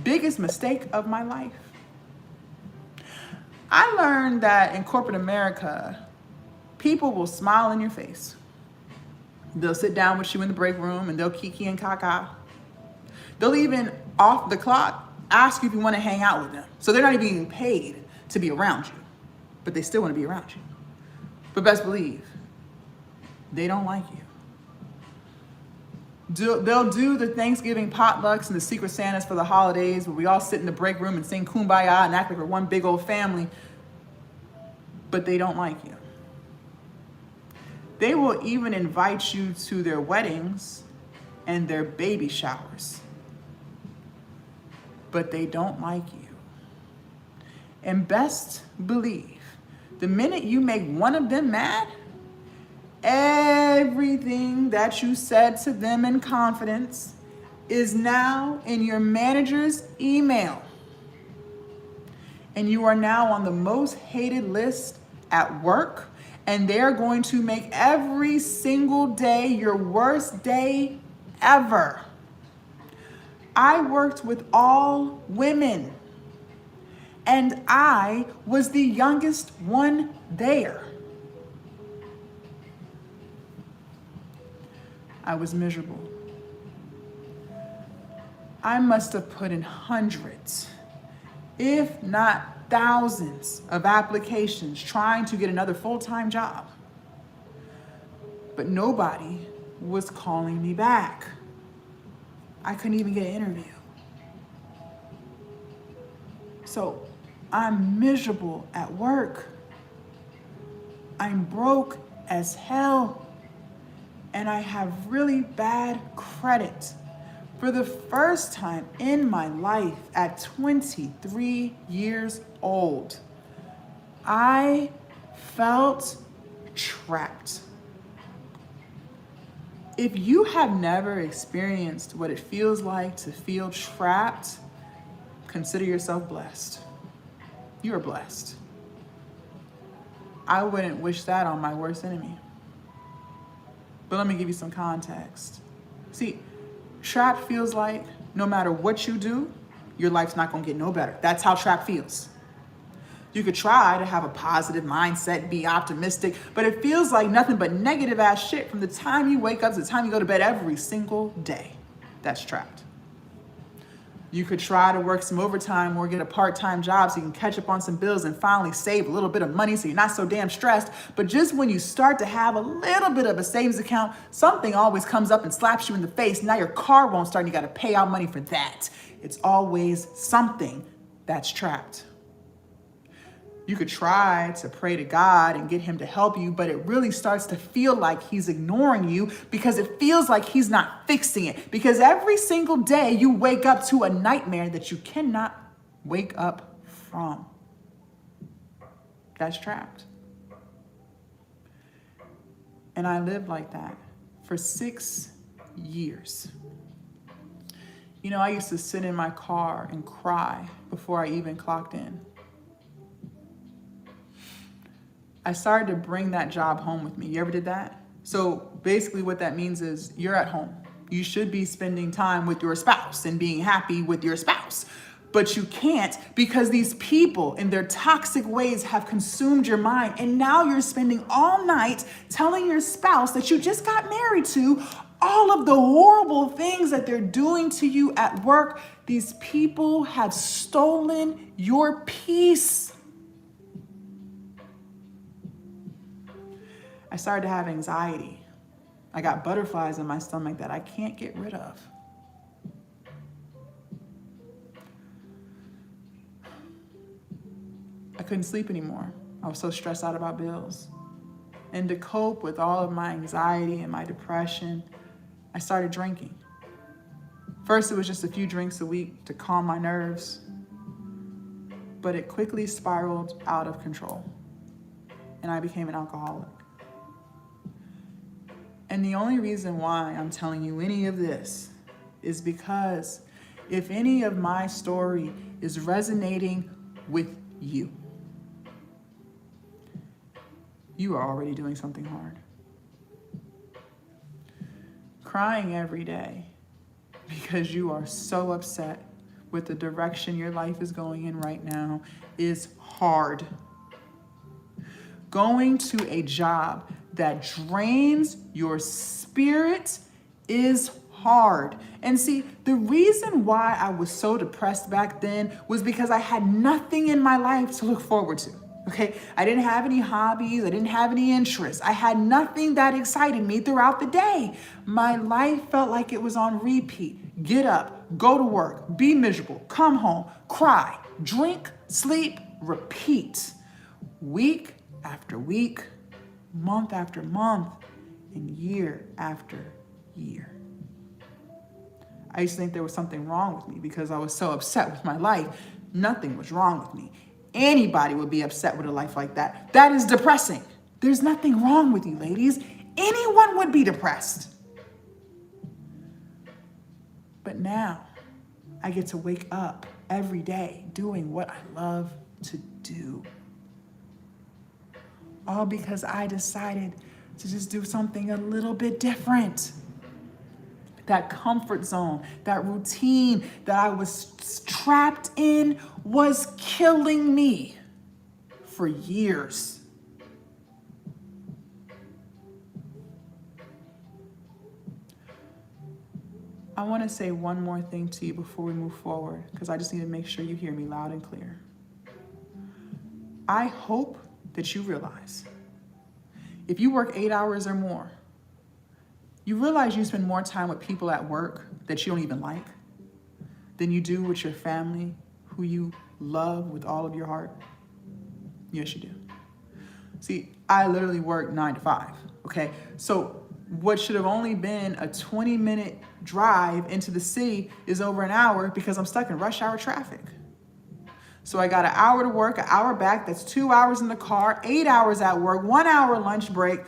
Biggest mistake of my life. I learned that in corporate America, people will smile in your face. They'll sit down with you in the break room and they'll kiki and kaka. They'll even, off the clock, ask you if you want to hang out with them. So they're not even being paid to be around you, but they still want to be around you. But best believe, they don't like you. They'll do the Thanksgiving potlucks and the Secret Santas for the holidays where we all sit in the break room and sing Kumbaya and act like we're one big old family, but they don't like you. They will even invite you to their weddings and their baby showers, but they don't like you. And best believe, the minute you make one of them mad, everything that you said to them in confidence is now in your manager's email. And you are now on the most hated list at work. And they're going to make every single day your worst day ever. I worked with all women, and I was the youngest one there. I was miserable. I must have put in hundreds, if not thousands of applications trying to get another full-time job. But nobody was calling me back. I couldn't even get an interview. So I'm miserable at work. I'm broke as hell. And I have really bad credit. For the first time in my life at 23 years old, I felt trapped. If you have never experienced what it feels like to feel trapped, consider yourself blessed. You are blessed. I wouldn't wish that on my worst enemy. But let me give you some context. See, trapped feels like no matter what you do, your life's not gonna get no better. That's how trapped feels. You could try to have a positive mindset, be optimistic, but it feels like nothing but negative ass shit from the time you wake up to the time you go to bed every single day. That's trapped. You could try to work some overtime or get a part-time job so you can catch up on some bills and finally save a little bit of money so you're not so damn stressed. But just when you start to have a little bit of a savings account, something always comes up and slaps you in the face. Now your car won't start and you got to pay out money for that. It's always something that's trapped. You could try to pray to God and get him to help you, but it really starts to feel like he's ignoring you because it feels like he's not fixing it. Because every single day you wake up to a nightmare that you cannot wake up from. That's trapped. And I lived like that for 6 years. You know, I used to sit in my car and cry before I even clocked in. I started to bring that job home with me. You ever did that? So basically what that means is you're at home. You should be spending time with your spouse and being happy with your spouse. But you can't because these people in their toxic ways have consumed your mind. And now you're spending all night telling your spouse that you just got married to all of the horrible things that they're doing to you at work. These people have stolen your peace. I started to have anxiety. I got butterflies in my stomach that I can't get rid of. I couldn't sleep anymore. I was so stressed out about bills. And to cope with all of my anxiety and my depression, I started drinking. First, it was just a few drinks a week to calm my nerves, but it quickly spiraled out of control, and I became an alcoholic. And the only reason why I'm telling you any of this is because if any of my story is resonating with you, you are already doing something hard. Crying every day because you are so upset with the direction your life is going in right now is hard. Going to a job that drains your spirit is hard. And see, the reason why I was so depressed back then was because I had nothing in my life to look forward to. Okay, I didn't have any hobbies. I didn't have any interests. I had nothing that excited me throughout the day. My life felt like it was on repeat. Get up, go to work, be miserable, come home, cry, drink, sleep, repeat. Week after week, month after month, and year after year. I used to think there was something wrong with me because I was so upset with my life. Nothing was wrong with me. Anybody would be upset with a life like that. That is depressing. There's nothing wrong with you, ladies. Anyone would be depressed. But now I get to wake up every day doing what I love to do. All because I decided to just do something a little bit different. That comfort zone, that routine that I was trapped in was killing me for years. I want to say one more thing to you before we move forward, because I just need to make sure you hear me loud and clear. I hope that you realize if you work 8 hours or more, You realize you spend more time with people at work that you don't even like than you do with your family, who you love with all of your heart? Yes, you do. See, I literally work 9 to 5, okay? So what should have only been a 20-minute drive into the city is over an hour because I'm stuck in rush hour traffic. So I got an hour to work, an hour back, that's 2 hours in the car, 8 hours at work, 1 hour lunch break.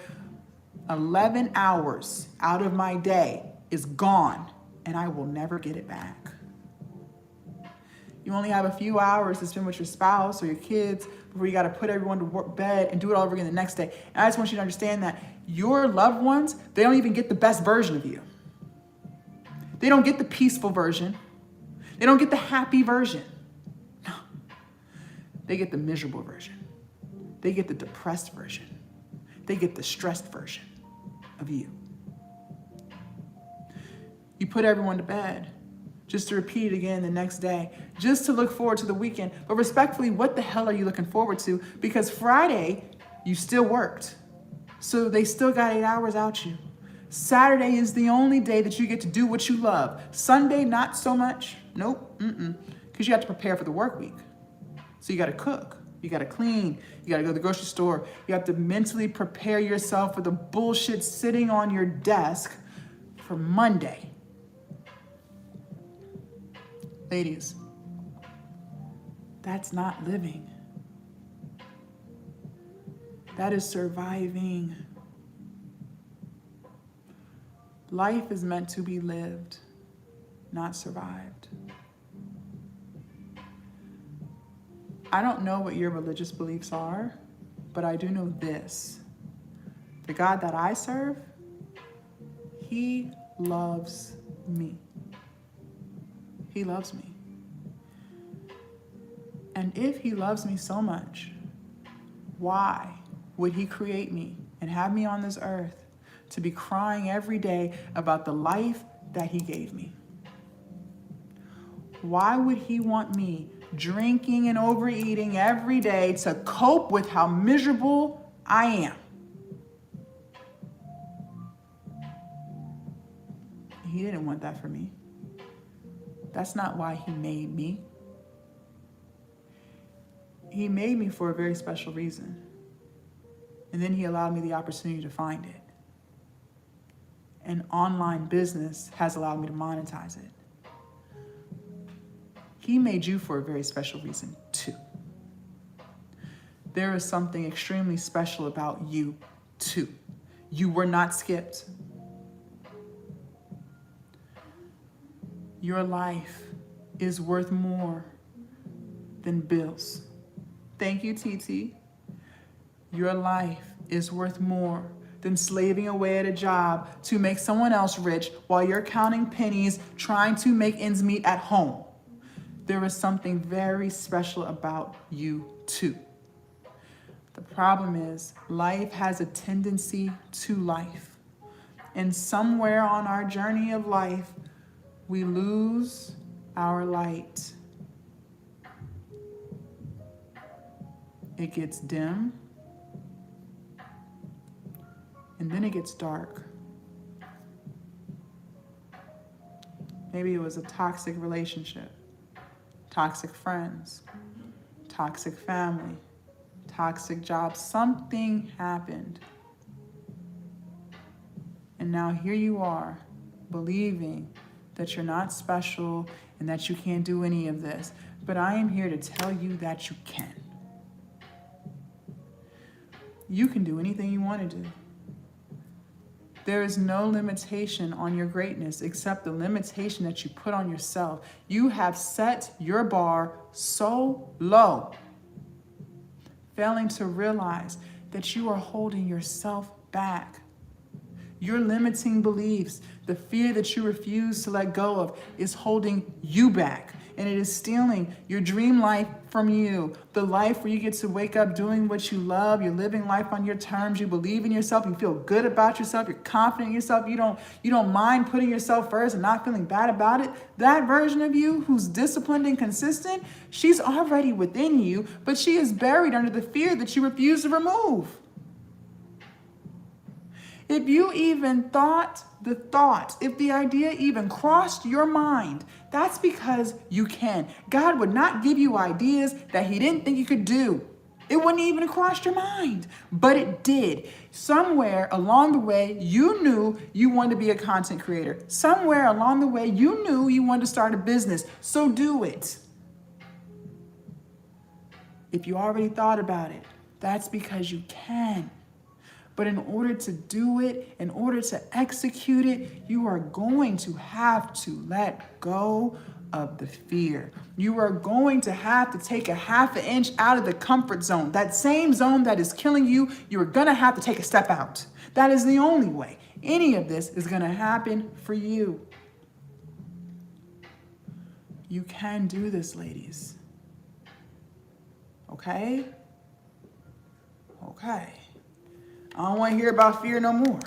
11 hours out of my day is gone, and I will never get it back. You only have a few hours to spend with your spouse or your kids before you got to put everyone to bed and do it all over again the next day. And I just want you to understand that your loved ones, they don't even get the best version of you. They don't get the peaceful version. They don't get the happy version. No. They get the miserable version. They get the depressed version. They get the stressed version of you. You put everyone to bed just to repeat it again the next day, just to look forward to the weekend. But respectfully, what the hell are you looking forward to? Because Friday, you still worked. So they still got 8 hours out you. Saturday is the only day that you get to do what you love. Sunday, not so much. Nope, because you have to prepare for the work week. So you got to cook. You got to clean. You got to go to the grocery store. You have to mentally prepare yourself for the bullshit sitting on your desk for Monday. Ladies, that's not living. That is surviving. Life is meant to be lived, not survived. I don't know what your religious beliefs are, but I do know this. The God that I serve, He loves me. He loves me. And if He loves me so much, why would He create me and have me on this earth to be crying every day about the life that He gave me? Why would He want me drinking and overeating every day to cope with how miserable I am? He didn't want that for me. That's not why He made me. He made me for a very special reason. And then He allowed me the opportunity to find it. And online business has allowed me to monetize it. He made you for a very special reason too. There is something extremely special about you too. You were not skipped. Your life is worth more than bills. Thank you, TT. Your life is worth more than slaving away at a job to make someone else rich while you're counting pennies trying to make ends meet at home. There is something very special about you too. The problem is life has a tendency to life. And somewhere on our journey of life, we lose our light. It gets dim, and then it gets dark. Maybe it was a toxic relationship, toxic friends, toxic family, toxic job. Something happened. And now here you are, believing that you're not special and that you can't do any of this. But I am here to tell you that you can. You can do anything you want to do. There is no limitation on your greatness except the limitation that you put on yourself. You have set your bar so low, failing to realize that you are holding yourself back. Your limiting beliefs, the fear that you refuse to let go of, is holding you back. And it is stealing your dream life from you. The life where you get to wake up doing what you love. You're living life on your terms. You believe in yourself. You feel good about yourself. You're confident in yourself. You don't mind putting yourself first and not feeling bad about it. That version of you who's disciplined and consistent, she's already within you, but she is buried under the fear that you refuse to remove. If you even thought the thought, if the idea even crossed your mind, that's because you can. God would not give you ideas that he didn't think you could do. It wouldn't even cross your mind, but it did. Somewhere along the way, you knew you wanted to be a content creator. Somewhere along the way, you knew you wanted to start a business. So do it. If you already thought about it, that's because you can. But in order to do it, in order to execute it, you are going to have to let go of the fear. You are going to have to take a half an inch out of the comfort zone. That same zone that is killing you, you're gonna have to take a step out. That is the only way any of this is gonna happen for you. You can do this, ladies. Okay? Okay. I don't want to hear about fear no more.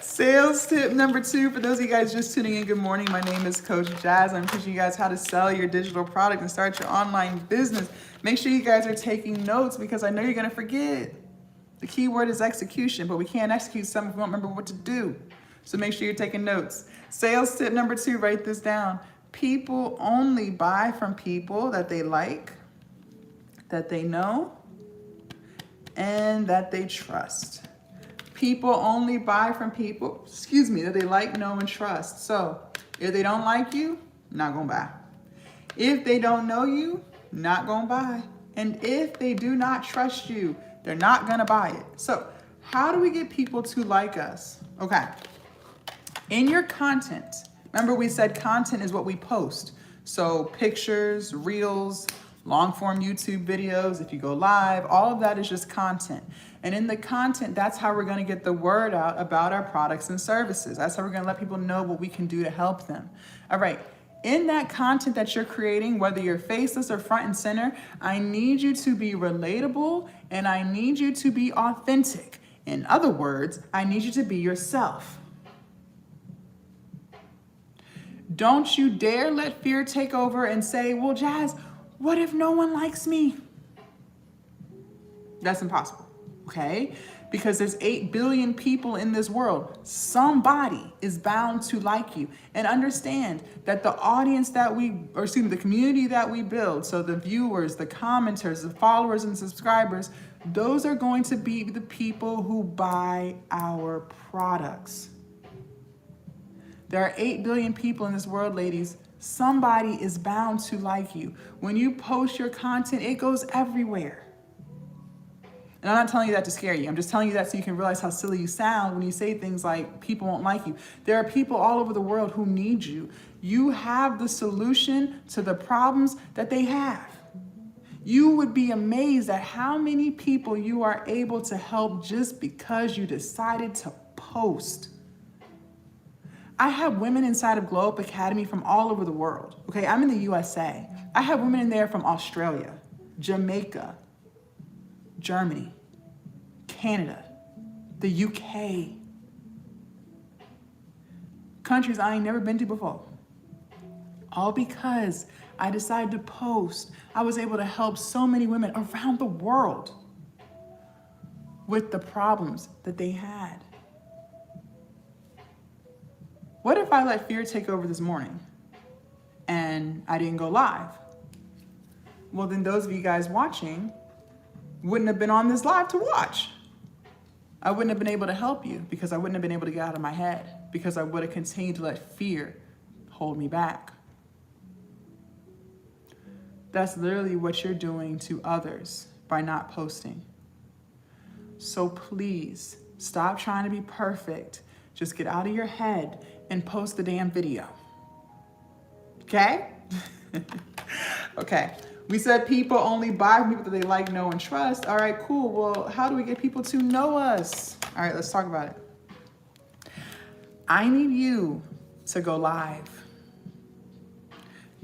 Sales tip number 2, for those of you guys just tuning in, good morning. My name is Coach Jazz. I'm teaching you guys how to sell your digital product and start your online business. Make sure you guys are taking notes because I know you're going to forget. The key word is execution, but we can't execute something if we don't remember what to do. So make sure you're taking notes. Sales tip number 2, write this down. People only buy from people that they like, that they know, and that they trust. People only buy from people, that they like, know, and trust. So if they don't like you, not gonna buy. If they don't know you, not gonna buy. And if they do not trust you, they're not gonna buy it. So how do we get people to like us? Okay, in your content, remember we said content is what we post. So pictures, reels, long form YouTube videos, if you go live, all of that is just content. And in the content, that's how we're gonna get the word out about our products and services. That's how we're gonna let people know what we can do to help them. All right, in that content that you're creating, whether you're faceless or front and center, I need you to be relatable and I need you to be authentic. In other words, I need you to be yourself. Don't you dare let fear take over and say, well, Jazz, what if no one likes me? That's impossible, okay? Because there's 8 billion people in this world. Somebody is bound to like you. And understand that the audience that the community that we build, so the viewers, the commenters, the followers and subscribers, those are going to be the people who buy our products. There are 8 billion people in this world, ladies. Somebody is bound to like you. When you post your content, it goes everywhere. And I'm not telling you that to scare you. I'm just telling you that so you can realize how silly you sound when you say things like people won't like you. There are people all over the world who need you. You have the solution to the problems that they have. You would be amazed at how many people you are able to help just because you decided to post. I have women inside of Globe Academy from all over the world. Okay, I'm in the USA. I have women in there from Australia, Jamaica, Germany, Canada, the UK. Countries I ain't never been to before. All because I decided to post. I was able to help so many women around the world with the problems that they had. What if I let fear take over this morning and I didn't go live? Well, then those of you guys watching wouldn't have been on this live to watch. I wouldn't have been able to help you because I wouldn't have been able to get out of my head because I would have continued to let fear hold me back. That's literally what you're doing to others by not posting. So please stop trying to be perfect. Just get out of your head and post the damn video. Okay? Okay. We said people only buy from people that they like, know, and trust. All right, cool. Well, how do we get people to know us? All right, let's talk about it. I need you to go live.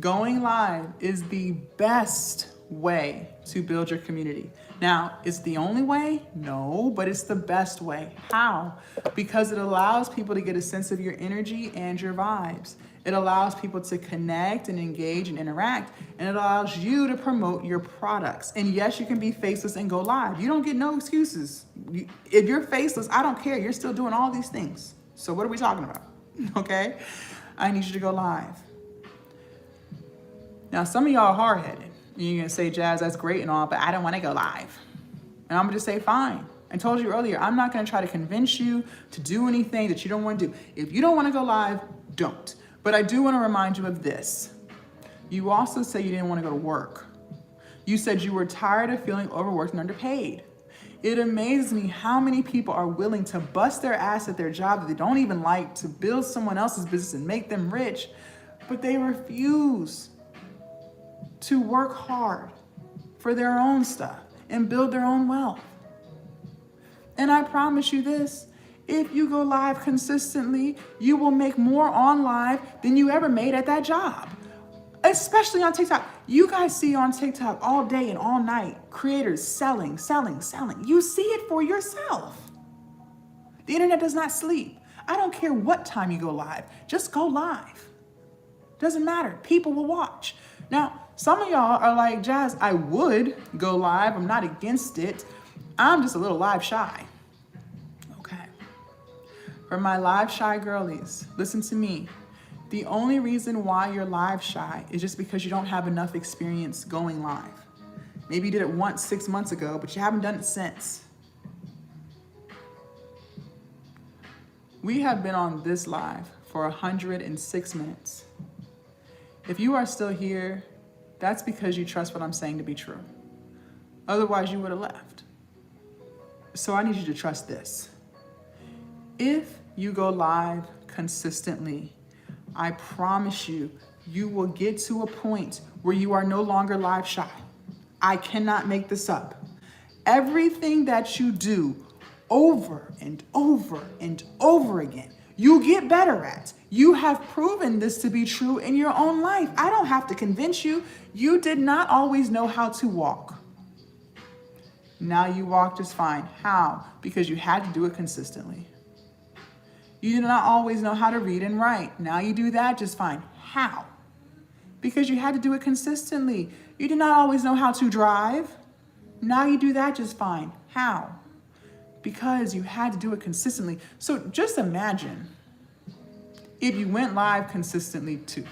Going live is the best way to build your community. Now, is the only way? No, but it's the best way. How? Because it allows people to get a sense of your energy and your vibes. It allows people to connect and engage and interact, and it allows you to promote your products. And yes, you can be faceless and go live. You don't get no excuses. If you're faceless, I don't care. You're still doing all these things. So what are we talking about? Okay? I need you to go live. Now, some of y'all are hard-headed. You're going to say, Jazz, that's great and all, but I don't want to go live. And I'm going to just say, fine. I told you earlier, I'm not going to try to convince you to do anything that you don't want to do. If you don't want to go live, don't. But I do want to remind you of this. You also said you didn't want to go to work. You said you were tired of feeling overworked and underpaid. It amazes me how many people are willing to bust their ass at their job that they don't even like to build someone else's business and make them rich, but they refuse to work hard for their own stuff and build their own wealth. And I promise you this, if you go live consistently, you will make more on live than you ever made at that job. Especially on TikTok. You guys see on TikTok all day and all night, creators selling. You see it for yourself. The internet does not sleep. I don't care what time you go live, just go live. Doesn't matter, people will watch. Now, some of y'all are like, Jazz, I would go live, I'm not against it. I'm just a little live shy. Okay. For my live shy girlies, listen to me. The only reason why you're live shy is just because you don't have enough experience going live. Maybe you did it once 6 months ago, but you haven't done it since. We have been on this live for 106 minutes. If you are still here, that's because you trust what I'm saying to be true. Otherwise, you would have left. So I need you to trust this. If you go live consistently, I promise you, you will get to a point where you are no longer live shy. I cannot make this up. Everything that you do over and over and over again, you get better at. You have proven this to be true in your own life. I don't have to convince you. You did not always know how to walk. Now you walk just fine. How? Because you had to do it consistently. You did not always know how to read and write. Now you do that just fine. How? Because you had to do it consistently. You did not always know how to drive. Now you do that just fine. How? Because you had to do it consistently. So just imagine if you went live consistently too.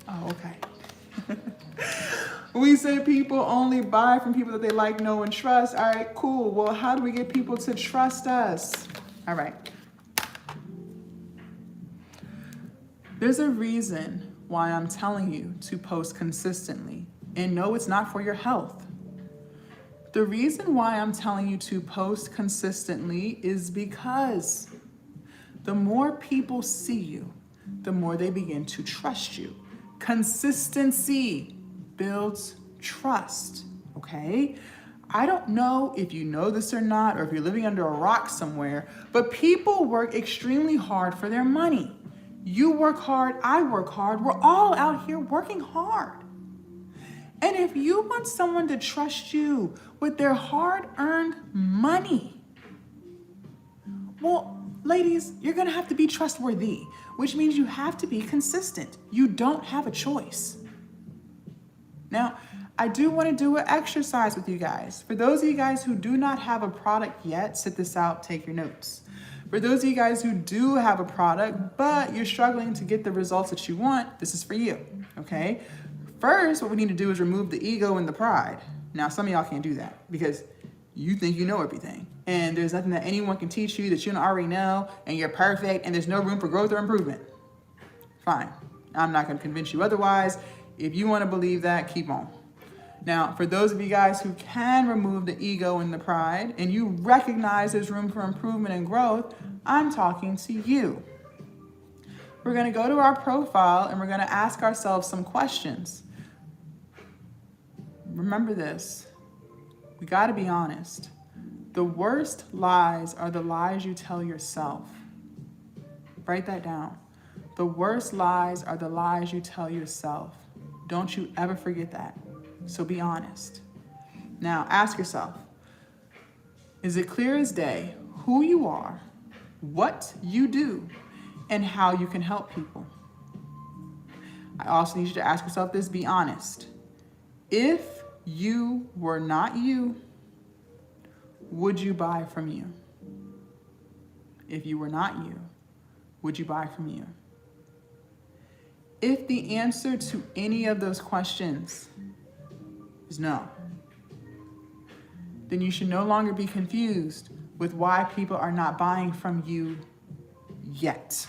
Oh, okay. We said people only buy from people that they like, know, and trust. All right, cool. Well, how do we get people to trust us? All right. There's a reason why I'm telling you to post consistently. And no, it's not for your health. The reason why I'm telling you to post consistently is because the more people see you, the more they begin to trust you. Consistency builds trust, okay? I don't know if you know this or not, or if you're living under a rock somewhere, but people work extremely hard for their money. You work hard, I work hard, we're all out here working hard. And if you want someone to trust you with their hard-earned money, well, ladies, you're gonna have to be trustworthy, which means you have to be consistent. You don't have a choice. Now, I do want to do an exercise with you guys. For those of you guys who do not have a product yet, sit this out, take your notes. For those of you guys who do have a product, but you're struggling to get the results that you want, this is for you, okay? First, what we need to do is remove the ego and the pride. Now, some of y'all can't do that because you think you know everything. And there's nothing that anyone can teach you that you don't already know, and you're perfect, and there's no room for growth or improvement. Fine. I'm not going to convince you otherwise. If you want to believe that, keep on. Now, for those of you guys who can remove the ego and the pride, and you recognize there's room for improvement and growth, I'm talking to you. We're going to go to our profile and we're going to ask ourselves some questions. Remember this, we got to be honest. The worst lies are the lies you tell yourself. Write that down. The worst lies are the lies you tell yourself. Don't you ever forget that. So be honest. Now ask yourself, is it clear as day who you are, what you do, and how you can help people? I also need you to ask yourself this, be honest. If you were not you, would you buy from you? If you were not you, would you buy from you? If the answer to any of those questions is no, then you should no longer be confused with why people are not buying from you yet.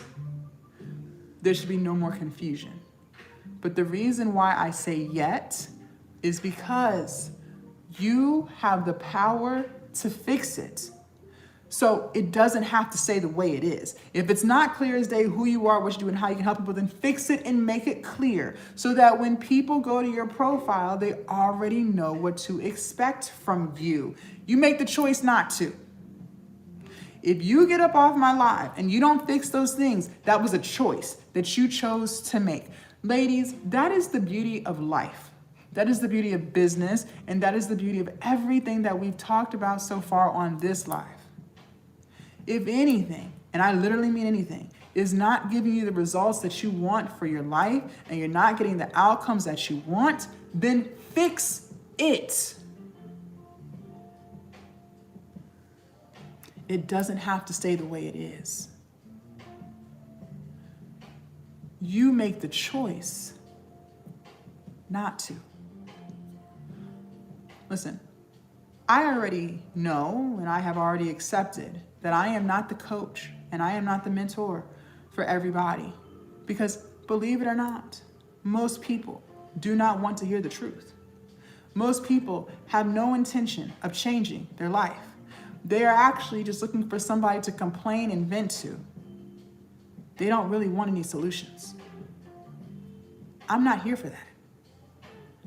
There should be no more confusion. But the reason why I say yet is because you have the power to fix it. So it doesn't have to stay the way it is. If it's not clear as day who you are, what you do, and how you can help people, then fix it and make it clear so that when people go to your profile, they already know what to expect from you. You make the choice not to. If you get up off my live and you don't fix those things, that was a choice that you chose to make. Ladies, that is the beauty of life. That is the beauty of business, and that is the beauty of everything that we've talked about so far on this live. If anything, and I literally mean anything, is not giving you the results that you want for your life, and you're not getting the outcomes that you want, then fix it. It doesn't have to stay the way it is. You make the choice not to. Listen, I already know and I have already accepted that I am not the coach and I am not the mentor for everybody. Because believe it or not, most people do not want to hear the truth. Most people have no intention of changing their life. They are actually just looking for somebody to complain and vent to. They don't really want any solutions. I'm not here for that.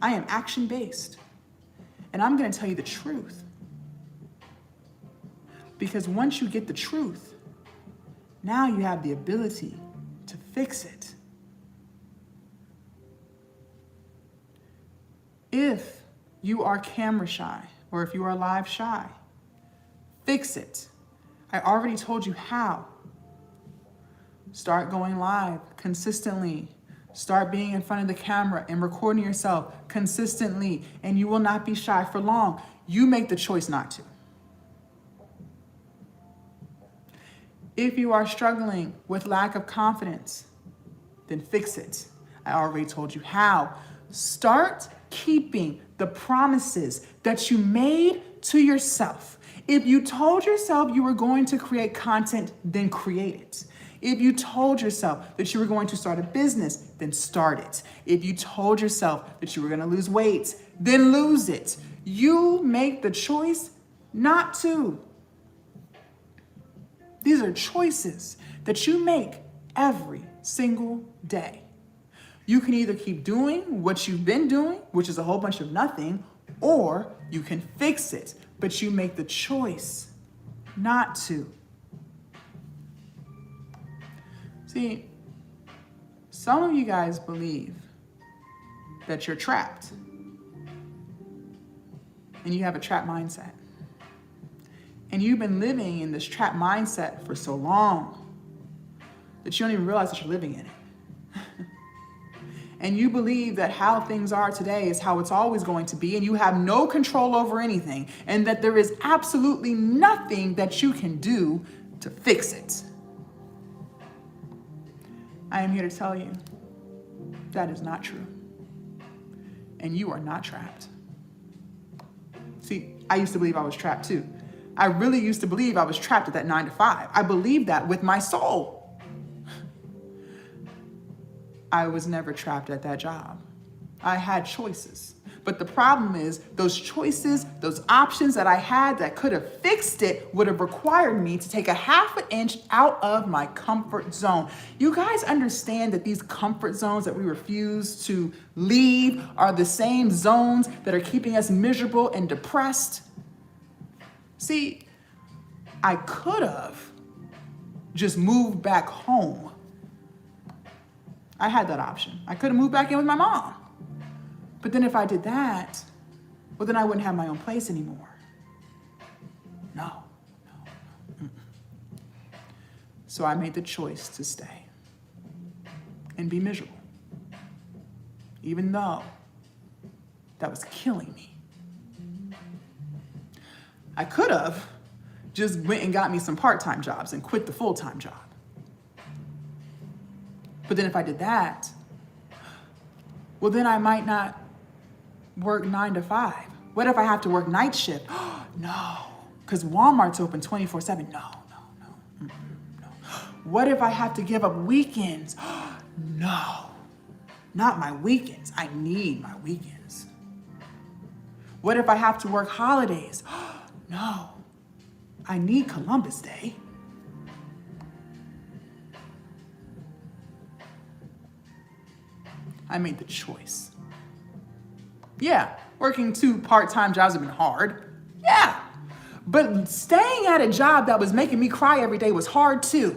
I am action-based. And I'm going to tell you the truth. Because once you get the truth, now you have the ability to fix it. If you are camera shy, or if you are live shy, fix it. I already told you how. Start going live consistently. Start being in front of the camera and recording yourself consistently, and you will not be shy for long. You make the choice not to. If you are struggling with lack of confidence, then fix it. I already told you how. Start keeping the promises that you made to yourself. If you told yourself you were going to create content, then create it. If you told yourself that you were going to start a business, then start it. If you told yourself that you were going to lose weight, then lose it. You make the choice not to. These are choices that you make every single day. You can either keep doing what you've been doing, which is a whole bunch of nothing, or you can fix it, but you make the choice not to. See, some of you guys believe that you're trapped and you have a trap mindset. And you've been living in this trap mindset for so long that you don't even realize that you're living in it. And you believe that how things are today is how it's always going to be, and you have no control over anything, and that there is absolutely nothing that you can do to fix it. I am here to tell you that is not true. And you are not trapped. See, I used to believe I was trapped too. I really used to believe I was trapped at that 9 to 5. I believed that with my soul. I was never trapped at that job. I had choices. But the problem is those choices, those options that I had that could have fixed it would have required me to take a half an inch out of my comfort zone. You guys understand that these comfort zones that we refuse to leave are the same zones that are keeping us miserable and depressed? See, I could have just moved back home. I had that option. I could have moved back in with my mom. But then if I did that, well, then I wouldn't have my own place anymore. No. Mm-mm. So I made the choice to stay and be miserable, even though that was killing me. I could have just went and got me some part-time jobs and quit the full-time job. But then if I did that, well, then I might not work 9 to 5. What if I have to work night shift? No, because Walmart's open 24/7. No. What if I have to give up weekends? No, not my weekends. I need my weekends. What if I have to work holidays? No, I need Columbus Day. I made the choice. Yeah, working 2 part-time jobs have been hard. Yeah, but staying at a job that was making me cry every day was hard too.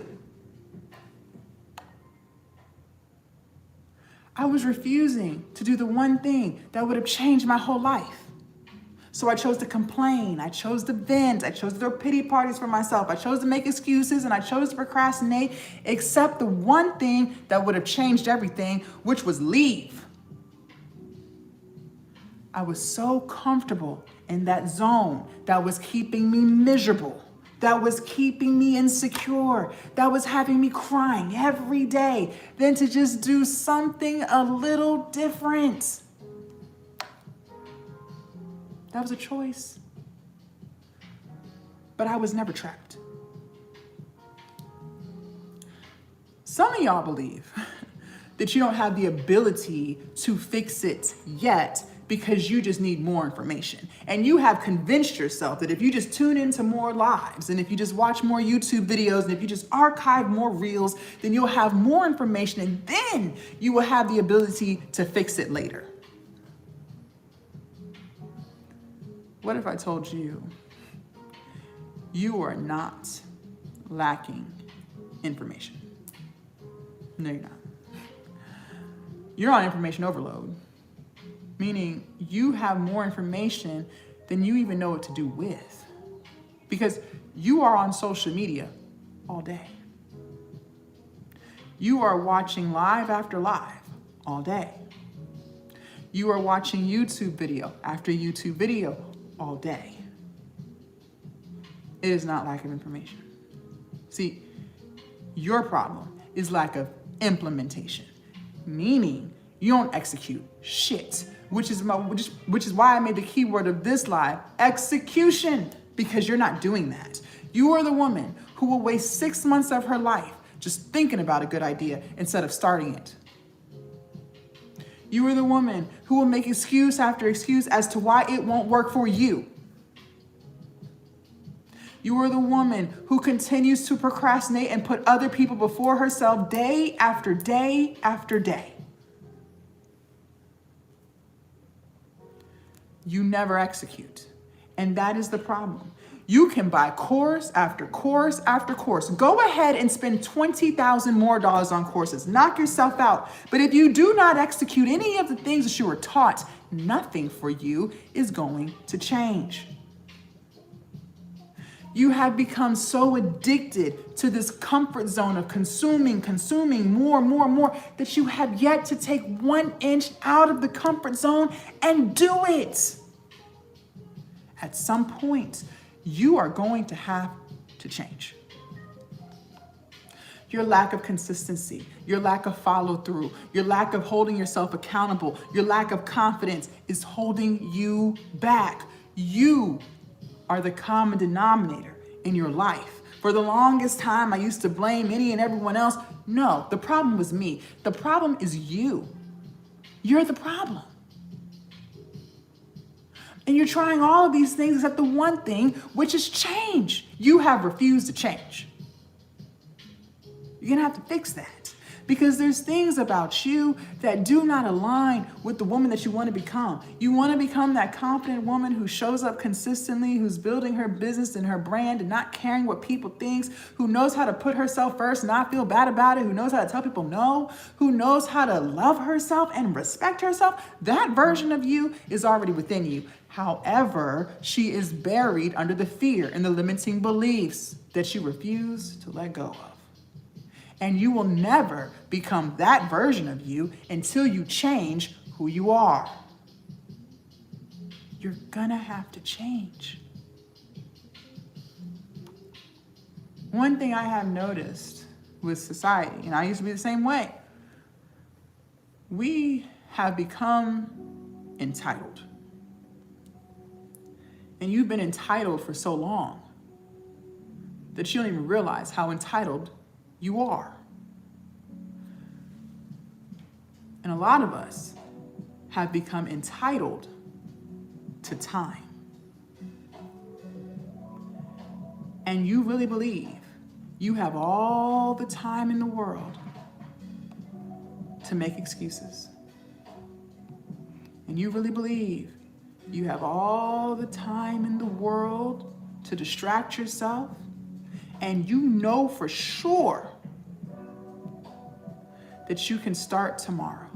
I was refusing to do the one thing that would have changed my whole life. So I chose to complain, I chose to vent, I chose to throw pity parties for myself, I chose to make excuses, and I chose to procrastinate, except the one thing that would have changed everything, which was leave. I was so comfortable in that zone that was keeping me miserable, that was keeping me insecure, that was having me crying every day, than to just do something a little different. That was a choice. But I was never trapped. Some of y'all believe that you don't have the ability to fix it yet because you just need more information. And you have convinced yourself that if you just tune into more lives, and if you just watch more YouTube videos, and if you just archive more reels, then you'll have more information, and then you will have the ability to fix it later. What if I told you, you are not lacking information? No, you're not. You're on information overload, meaning you have more information than you even know what to do with, because you are on social media all day. You are watching live after live all day. You are watching YouTube video after YouTube video all day. It is not lack of information. See, your problem is lack of implementation, meaning you don't execute shit, which is why I made the keyword of this live, execution, because you're not doing that. You are the woman who will waste 6 months of her life just thinking about a good idea instead of starting it. You are the woman who will make excuse after excuse as to why it won't work for you. You are the woman who continues to procrastinate and put other people before herself day after day after day. You never execute, and that is the problem. You can buy course after course after course. Go ahead and spend $20,000 more on courses. Knock yourself out. But if you do not execute any of the things that you were taught, nothing for you is going to change. You have become so addicted to this comfort zone of consuming more, that you have yet to take 1 inch out of the comfort zone and do it. At some point, you are going to have to change. Your lack of consistency, your lack of follow through, your lack of holding yourself accountable, your lack of confidence is holding you back. You are the common denominator in your life. For the longest time, I used to blame any and everyone else. No, the problem was me. The problem is you. You're the problem. And you're trying all of these things except the one thing, which is change. You have refused to change. You're gonna have to fix that. Because there's things about you that do not align with the woman that you want to become. You want to become that confident woman who shows up consistently, who's building her business and her brand and not caring what people think, who knows how to put herself first, not feel bad about it, who knows how to tell people no, who knows how to love herself and respect herself. That version of you is already within you. However, she is buried under the fear and the limiting beliefs that you refuse to let go of. And you will never become that version of you until you change who you are. You're gonna have to change. One thing I have noticed with society, and I used to be the same way, we have become entitled. And you've been entitled for so long that you don't even realize how entitled you are. And a lot of us have become entitled to time. And you really believe you have all the time in the world to make excuses. And you really believe you have all the time in the world to distract yourself. And you know for sure that you can start tomorrow.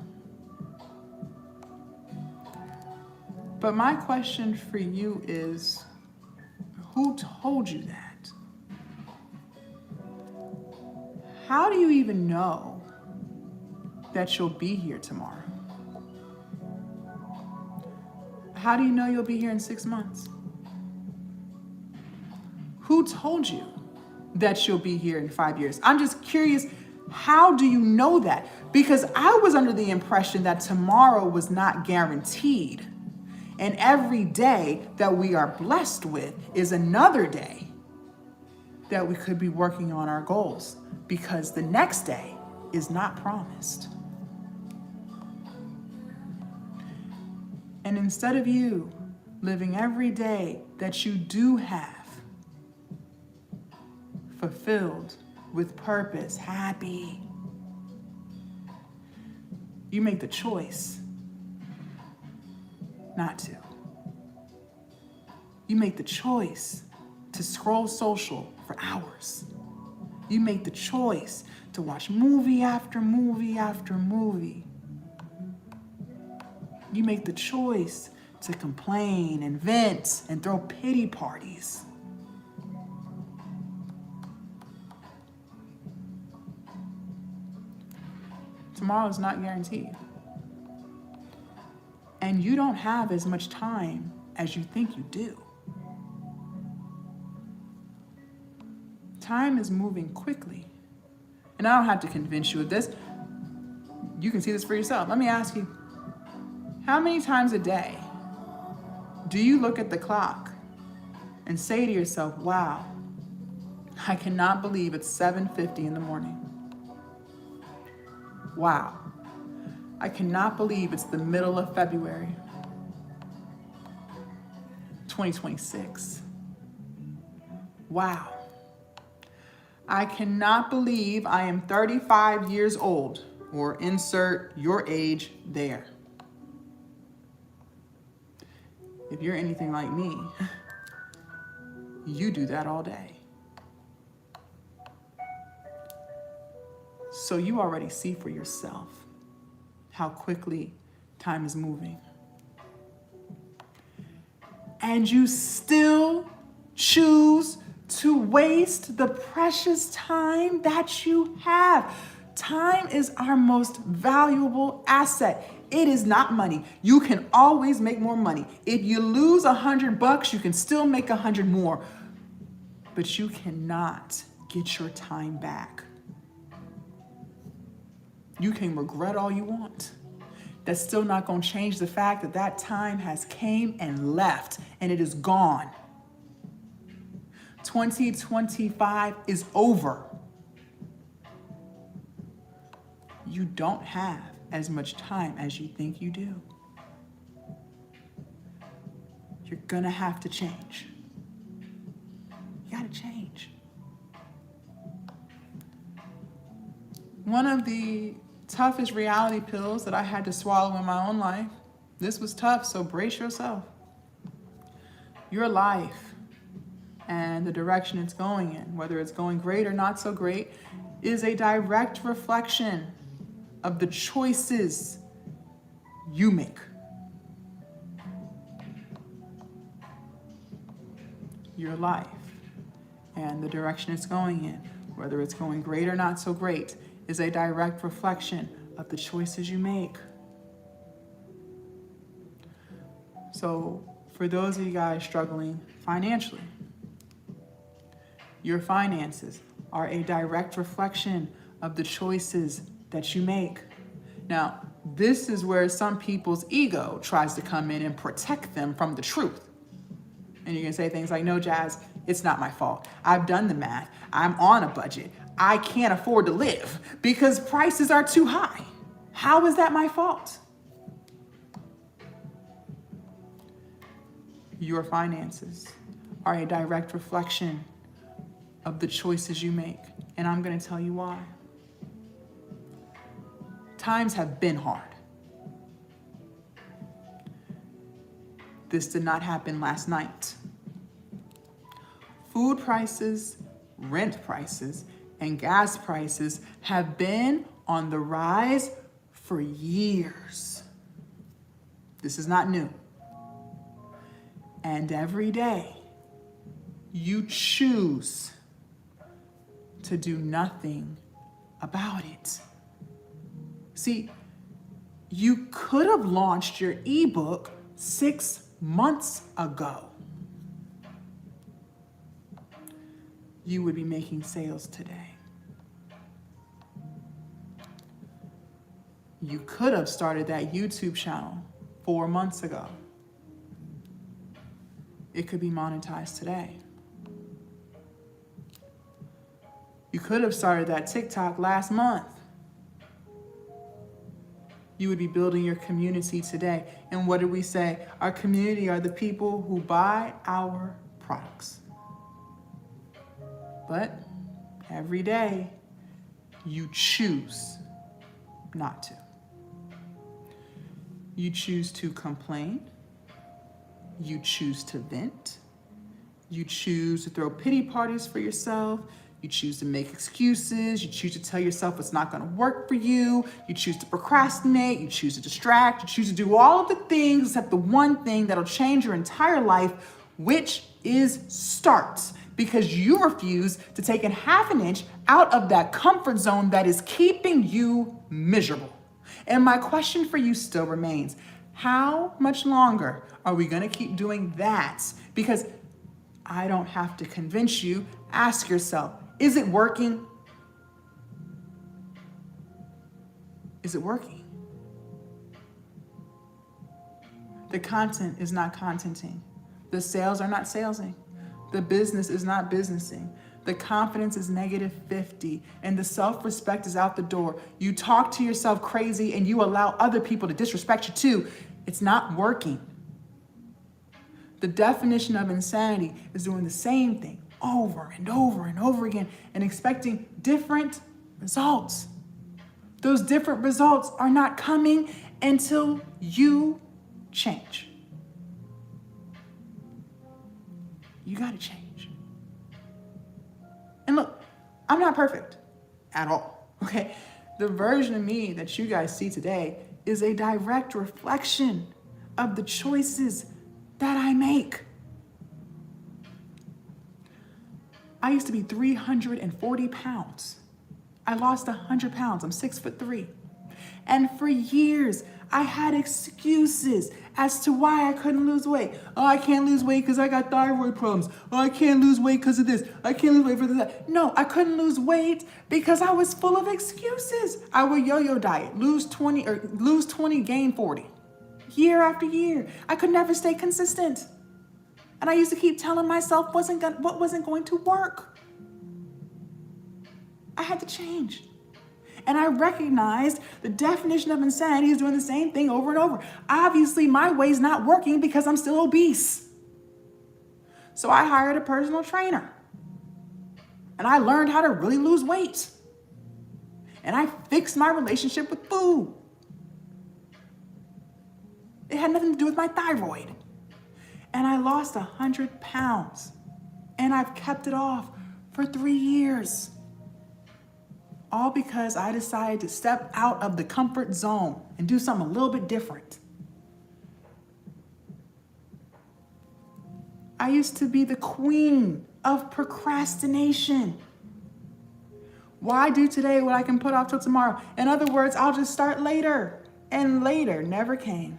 But my question for you is, who told you that? How do you even know that you'll be here tomorrow? How do you know you'll be here in 6 months? Who told you that you'll be here in 5 years? I'm just curious, how do you know that? Because I was under the impression that tomorrow was not guaranteed. And every day that we are blessed with is another day that we could be working on our goals, because the next day is not promised. And instead of you living every day that you do have fulfilled, with purpose, happy, you make the choice not to. You make the choice to scroll social for hours. You make the choice to watch movie after movie after movie. You make the choice to complain and vent and throw pity parties. Tomorrow is not guaranteed. And you don't have as much time as you think you do. Time is moving quickly. And I don't have to convince you of this. You can see this for yourself. Let me ask you, how many times a day do you look at the clock and say to yourself, wow, I cannot believe it's 7:50 in the morning. Wow, I cannot believe it's the middle of February, 2026. Wow, I cannot believe I am 35 years old, or insert your age there. If you're anything like me, you do that all day. So you already see for yourself how quickly time is moving. And you still choose to waste the precious time that you have. Time is our most valuable asset. It is not money. You can always make more money. If you lose $100, you can still make 100 more. But you cannot get your time back. You can regret all you want. That's still not going to change the fact that that time has came and left, and it is gone. 2025 is over. You don't have as much time as you think you do. You're gonna have to change. You gotta change. One of the toughest reality pills that I had to swallow in my own life. This was tough, so brace yourself. Your life and the direction it's going in, whether it's going great or not so great, is a direct reflection of the choices you make. Your life and the direction it's going in, whether it's going great or not so great, is a direct reflection of the choices you make. So for those of you guys struggling financially, your finances are a direct reflection of the choices that you make. Now, this is where some people's ego tries to come in and protect them from the truth. And you can say things like, no, Jazz, it's not my fault. I've done the math. I'm on a budget. I can't afford to live because prices are too high. How is that my fault? Your finances are a direct reflection of the choices you make. And I'm going to tell you why. Times have been hard. This did not happen last night. Food prices, rent prices, and gas prices have been on the rise for years. This is not new. And every day, you choose to do nothing about it. See, you could have launched your ebook 6 months ago. You would be making sales today. You could have started that YouTube channel 4 months ago. It could be monetized today. You could have started that TikTok last month. You would be building your community today. And what did we say? Our community are the people who buy our products. But every day, you choose not to. You choose to complain. You choose to vent. You choose to throw pity parties for yourself. You choose to make excuses. You choose to tell yourself it's not going to work for you. You choose to procrastinate. You choose to distract. You choose to do all of the things except the one thing that'll change your entire life, which is start. Because you refuse to take a half an inch out of that comfort zone that is keeping you miserable. And my question for you still remains, how much longer are we going to keep doing that? Because I don't have to convince you. Ask yourself, is it working? Is it working? The content is not contenting. The sales are not salesing. The business is not businessing. The confidence is -50 and the self-respect is out the door. You talk to yourself crazy and you allow other people to disrespect you too. It's not working. The definition of insanity is doing the same thing over and over and over again and expecting different results. Those different results are not coming until you change. You got to change. And look, I'm not perfect at all, okay? The version of me that you guys see today is a direct reflection of the choices that I make. I used to be 340 pounds. I lost 100 pounds. I'm 6'3". And for years, I had excuses as to why I couldn't lose weight. Oh, I can't lose weight because I got thyroid problems. Oh, I can't lose weight because of this. I can't lose weight for that. No, I couldn't lose weight because I was full of excuses. I would yo-yo diet, lose 20, gain 40. Year after year. I could never stay consistent. And I used to keep telling myself what wasn't going to work. I had to change. And I recognized the definition of insanity is doing the same thing over and over. Obviously, my way's not working because I'm still obese. So I hired a personal trainer. And I learned how to really lose weight. and I fixed my relationship with food. It had nothing to do with my thyroid. And I lost 100 pounds. And I've kept it off for 3 years. All because I decided to step out of the comfort zone and do something a little bit different. I used to be the queen of procrastination. Why do today what I can put off till tomorrow? In other words, I'll just start later. And later never came.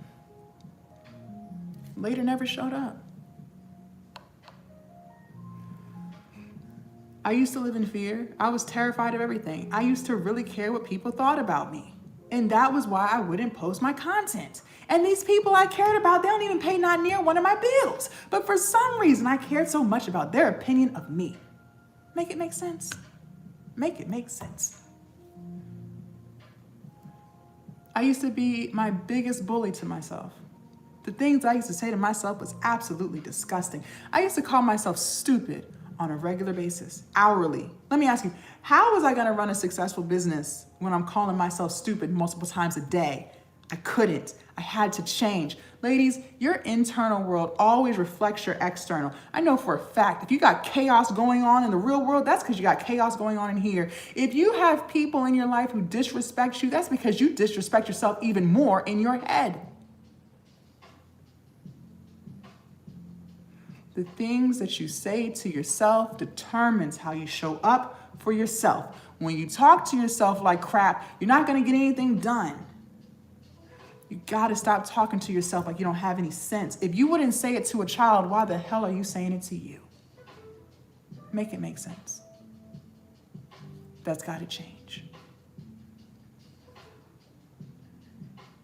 Later never showed up. I used to live in fear. I was terrified of everything. I used to really care what people thought about me. And that was why I wouldn't post my content. And these people I cared about, they don't even pay not near one of my bills. But for some reason, I cared so much about their opinion of me. Make it make sense. Make it make sense. I used to be my biggest bully to myself. The things I used to say to myself was absolutely disgusting. I used to call myself stupid on a regular basis, hourly. Let me ask you, how was I gonna run a successful business when I'm calling myself stupid multiple times a day? I couldn't. I had to change. Ladies, your internal world always reflects your external. I know for a fact, if you got chaos going on in the real world, that's because you got chaos going on in here. If you have people in your life who disrespect you, that's because you disrespect yourself even more in your head. The things that you say to yourself determines how you show up for yourself. When you talk to yourself like crap, you're not gonna get anything done. You gotta stop talking to yourself like you don't have any sense. If you wouldn't say it to a child, why the hell are you saying it to you? Make it make sense. That's gotta change.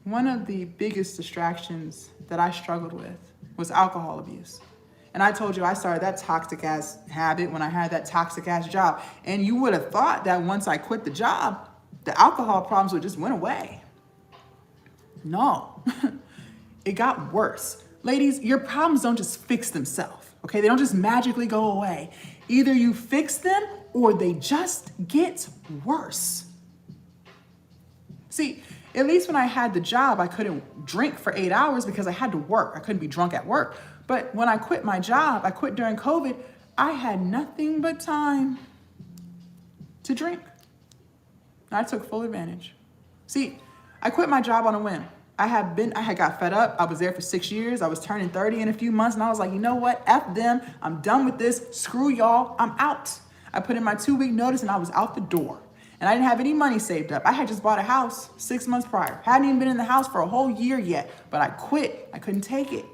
One of the biggest distractions that I struggled with was alcohol abuse. And I told you I started that toxic ass habit when I had that toxic ass job. And you would have thought that once I quit the job, the alcohol problems would just went away. No, it got worse. Ladies, your problems don't just fix themselves, okay? They don't just magically go away. Either you fix them or they just get worse. See, at least when I had the job, I couldn't drink for 8 hours because I had to work. I couldn't be drunk at work. But when I quit my job, I quit during COVID, I had nothing but time to drink. I took full advantage. See, I quit my job on a whim. I had got fed up. I was there for 6 years. I was turning 30 in a few months and I was like, you know what? F them. I'm done with this. Screw y'all. I'm out. I put in my 2-week notice and I was out the door. And I didn't have any money saved up. I had just bought a house 6 months prior. Hadn't even been in the house for a whole year yet, but I quit. I couldn't take it.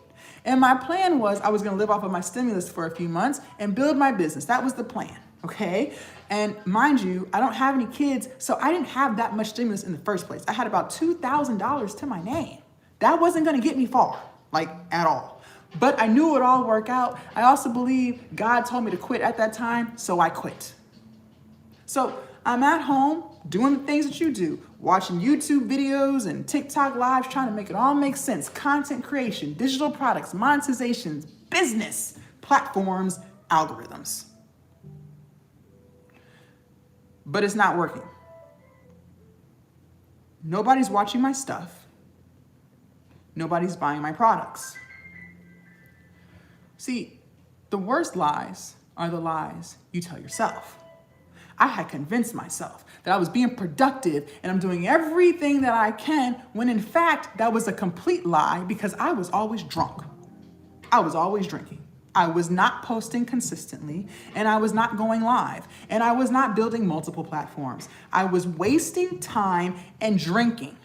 And my plan was I was gonna live off of my stimulus for a few months and build my business. That was the plan, okay? And mind you, I don't have any kids, so I didn't have that much stimulus in the first place. I had about $2,000 to my name. That wasn't gonna get me far, like at all. But I knew it would all work out. I also believe God told me to quit at that time, so I quit. So I'm at home doing the things that you do, watching YouTube videos and TikTok lives, trying to make it all make sense. Content creation, digital products, monetizations, business, platforms, algorithms. But it's not working. Nobody's watching my stuff. Nobody's buying my products. See, the worst lies are the lies you tell yourself. I had convinced myself that I was being productive and I'm doing everything that I can, when in fact, that was a complete lie because I was always drunk. I was always drinking. I was not posting consistently and I was not going live and I was not building multiple platforms. I was wasting time and drinking.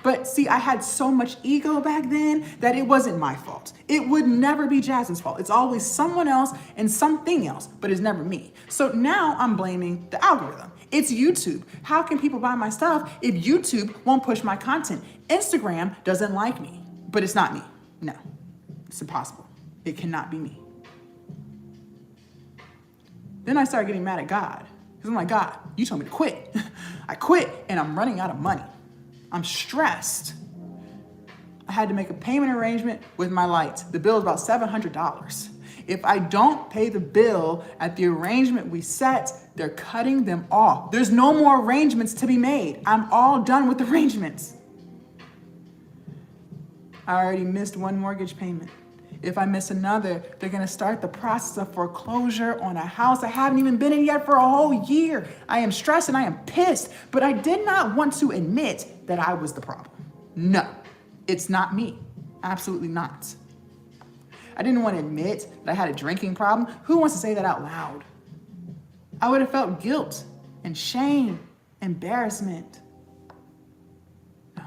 But see, I had so much ego back then that it wasn't my fault. It would never be Jasmine's fault. It's always someone else and something else, but it's never me. So now I'm blaming the algorithm. It's YouTube. How can people buy my stuff if YouTube won't push my content? Instagram doesn't like me, but it's not me. No, it's impossible. It cannot be me. Then I started getting mad at God because I'm like, God, you told me to quit. I quit and I'm running out of money. I'm stressed. I had to make a payment arrangement with my lights. The bill was about $700. If I don't pay the bill at the arrangement we set, they're cutting them off. There's no more arrangements to be made. I'm all done with arrangements. I already missed one mortgage payment. If I miss another, they're going to start the process of foreclosure on a house I haven't even been in yet for a whole year. I am stressed and I am pissed, but I did not want to admit that I was the problem. No, it's not me. Absolutely not. I didn't want to admit that I had a drinking problem. Who wants to say that out loud? I would have felt guilt and shame, embarrassment. No.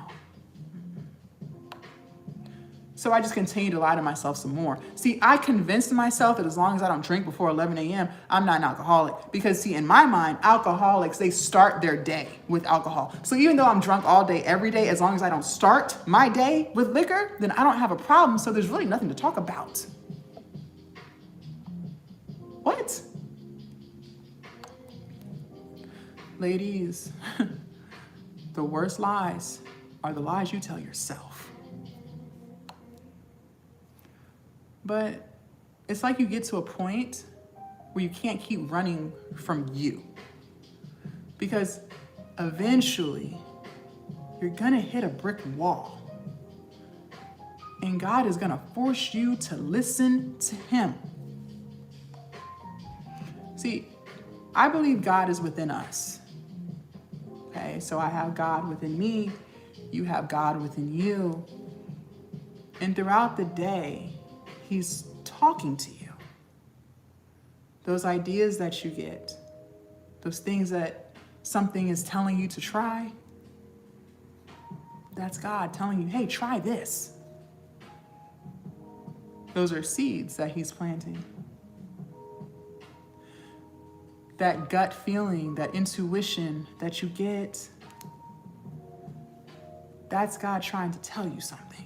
So I just continued to lie to myself some more. See, I convinced myself that as long as I don't drink before 11 a.m., I'm not an alcoholic. Because see, in my mind, alcoholics, they start their day with alcohol. So even though I'm drunk all day, every day, as long as I don't start my day with liquor, then I don't have a problem. So there's really nothing to talk about. What? Ladies, the worst lies are the lies you tell yourself. But it's like you get to a point where you can't keep running from you. Because eventually, you're gonna hit a brick wall. And God is gonna force you to listen to Him. See, I believe God is within us. Okay, so I have God within me, you have God within you. And throughout the day, He's talking to you. Those ideas that you get, those things that something is telling you to try, that's God telling you, hey, try this. Those are seeds that He's planting. That gut feeling, that intuition that you get, that's God trying to tell you something.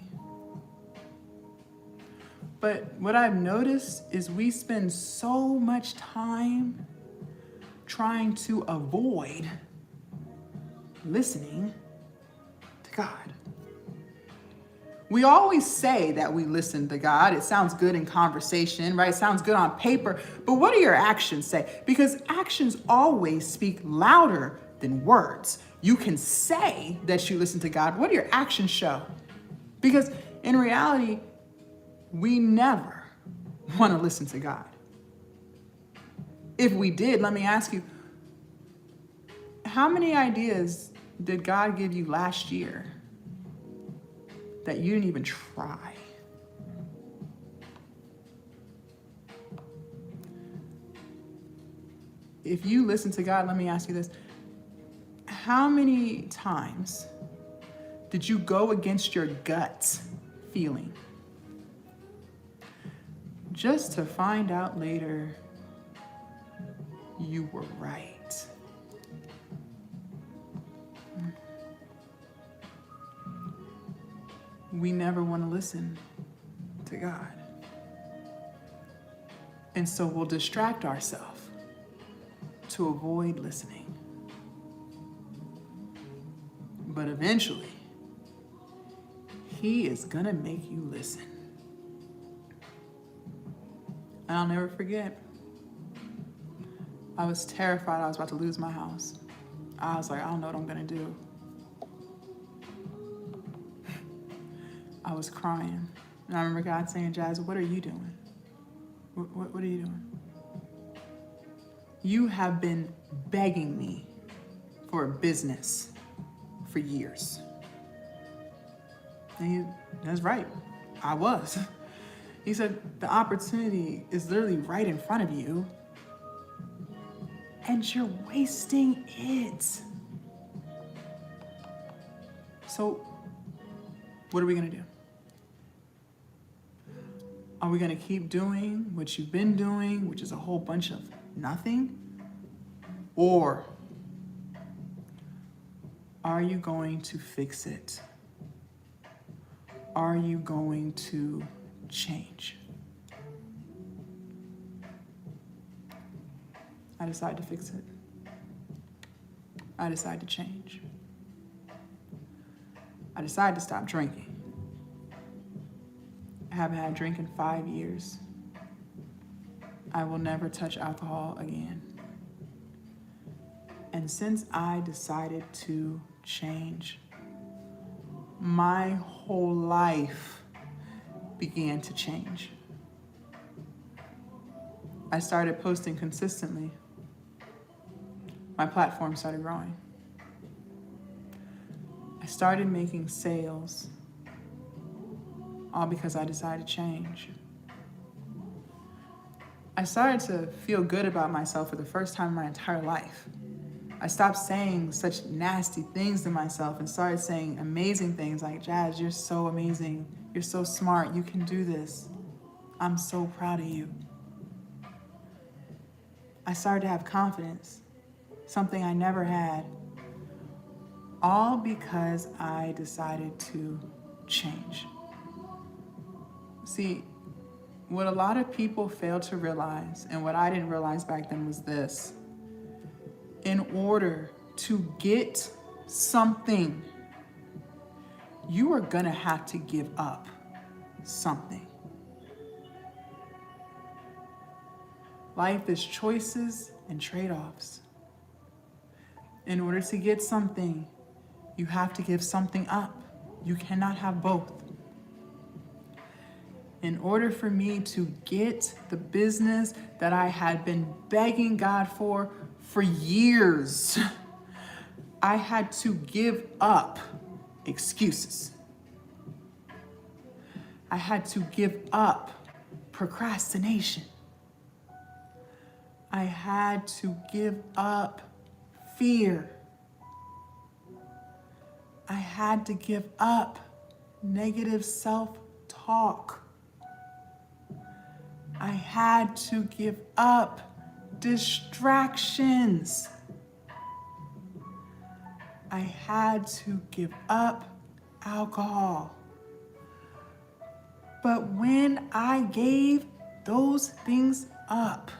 But what I've noticed is we spend so much time trying to avoid listening to God. We always say that we listen to God. It sounds good in conversation, right? It sounds good on paper. But what do your actions say? Because actions always speak louder than words. You can say that you listen to God, but what do your actions show? Because in reality, we never want to listen to God. If we did, let me ask you, how many ideas did God give you last year that you didn't even try? If you listen to God, let me ask you this. How many times did you go against your gut feeling just to find out later you were right? We never want to listen to God. And so we'll distract ourselves to avoid listening. But eventually, He is gonna make you listen. And I'll never forget, I was terrified I was about to lose my house. I was like, I don't know what I'm gonna do. I was crying. And I remember God saying, Jazz, what are you doing? What are you doing? You have been begging me for a business for years. And that's right, I was. He said, the opportunity is literally right in front of you, and you're wasting it. So, what are we gonna do? Are we gonna keep doing what you've been doing, which is a whole bunch of nothing? Or are you going to fix it? Are you going to change? I decided to fix it. I decided to change. I decided to stop drinking. I haven't had a drink in 5 years. I will never touch alcohol again. And since I decided to change, my whole life began to change. I started posting consistently. My platform started growing. I started making sales, all because I decided to change. I started to feel good about myself for the first time in my entire life. I stopped saying such nasty things to myself and started saying amazing things like, Jazz, you're so amazing. You're so smart. You can do this. I'm so proud of you. I started to have confidence, something I never had, all because I decided to change. See, what a lot of people fail to realize, and what I didn't realize back then, was this. In order to get something, you are gonna have to give up something. Life is choices and trade-offs. In order to get something, you have to give something up. You cannot have both. In order for me to get the business that I had been begging God for years, I had to give up excuses. I had to give up procrastination. I had to give up fear. I had to give up negative self-talk. I had to give up distractions. I had to give up alcohol. But when I gave those things up,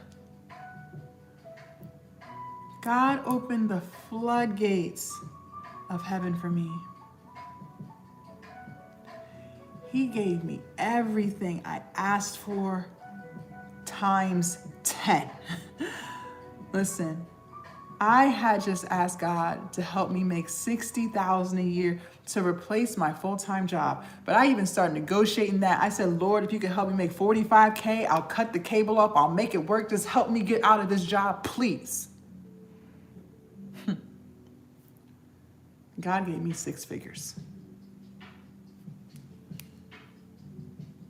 God opened the floodgates of heaven for me. He gave me everything I asked for times 10. Listen, I had just asked God to help me make $60,000 a year to replace my full-time job. But I even started negotiating that. I said, Lord, if you could help me make $45K, I'll cut the cable up, I'll make it work. Just help me get out of this job, please. God gave me 6 figures.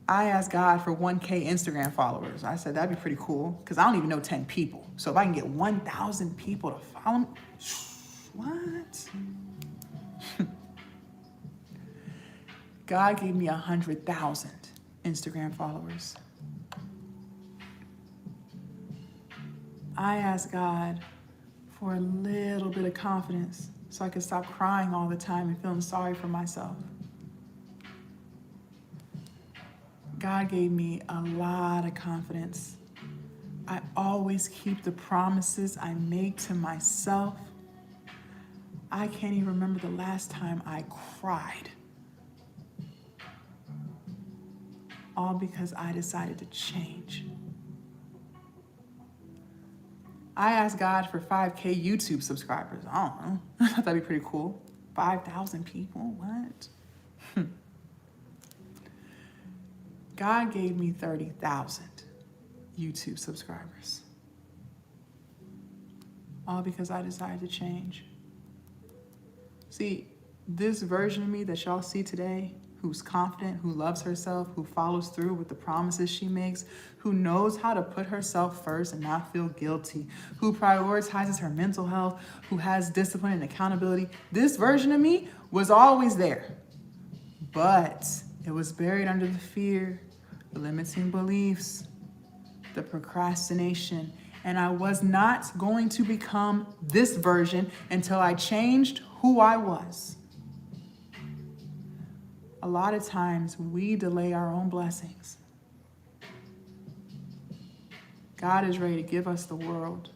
I asked God for 1K Instagram followers. I said, that'd be pretty cool, because I don't even know 10 people. So if I can get 1,000 people to follow me, what? God gave me 100,000 Instagram followers. I asked God for a little bit of confidence so I could stop crying all the time and feeling sorry for myself. God gave me a lot of confidence. I always keep the promises I make to myself. I can't even remember the last time I cried. All because I decided to change. I asked God for 5K YouTube subscribers. I don't know. I thought that'd be pretty cool. 5,000 people? What? God gave me 30,000 YouTube subscribers. All because I decided to change. See, this version of me that y'all see today, who's confident, who loves herself, who follows through with the promises she makes, who knows how to put herself first and not feel guilty, who prioritizes her mental health, who has discipline and accountability, this version of me was always there. But it was buried under the fear, the limiting beliefs, the procrastination, and I was not going to become this version until I changed who I was. A lot of times we delay our own blessings. God is ready to give us the world.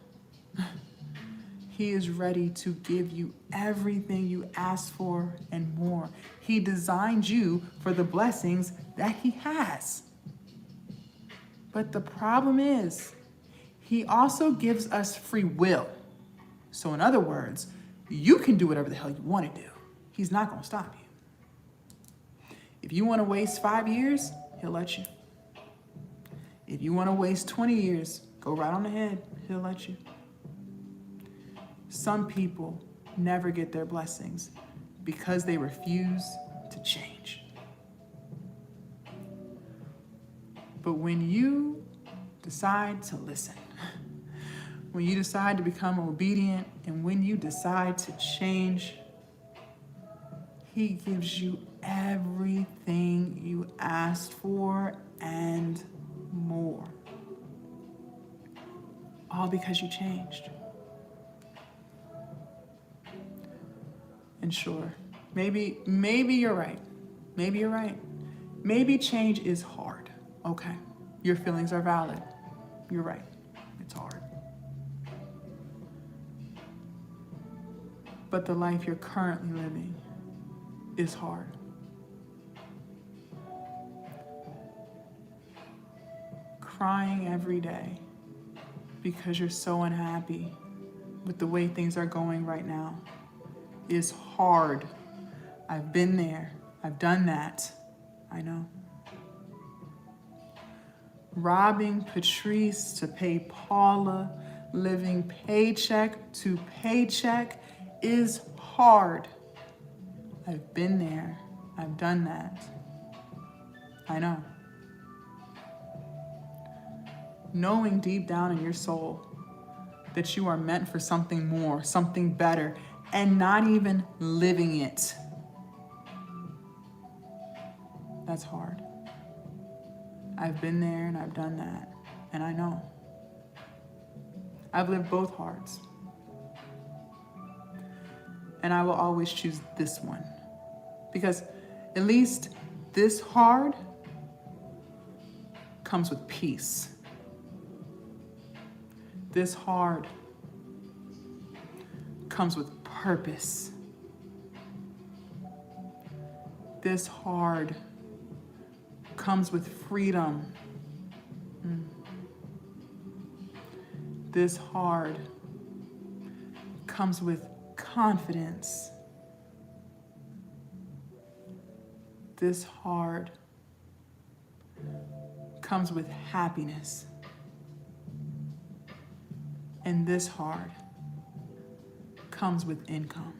He is ready to give you everything you asked for and more. He designed you for the blessings that He has. But the problem is, He also gives us free will. So in other words, you can do whatever the hell you want to do. He's not going to stop you. If you want to waste 5 years, he'll let you. If you want to waste 20 years, go right on ahead. He'll let you. Some people never get their blessings because they refuse to change. But when you decide to listen, when you decide to become obedient, and when you decide to change, he gives you everything you asked for and more. All because you changed. And sure, maybe you're right. Maybe you're right. Maybe change is hard. Okay, your feelings are valid. You're right. It's hard. But the life you're currently living is hard. Crying every day because you're so unhappy with the way things are going right now is hard. I've been there. I've done that. I know. Robbing Patrice to pay Paula, living paycheck to paycheck is hard. I've been there. I've done that. I know. Knowing deep down in your soul that you are meant for something more, something better, and not even living it. That's hard. I've been there and I've done that, and I know. I've lived both hards. And I will always choose this one. Because at least this hard comes with peace. This hard comes with purpose. This hard comes with freedom. This hard comes with confidence. This hard comes with happiness. And this hard comes with income.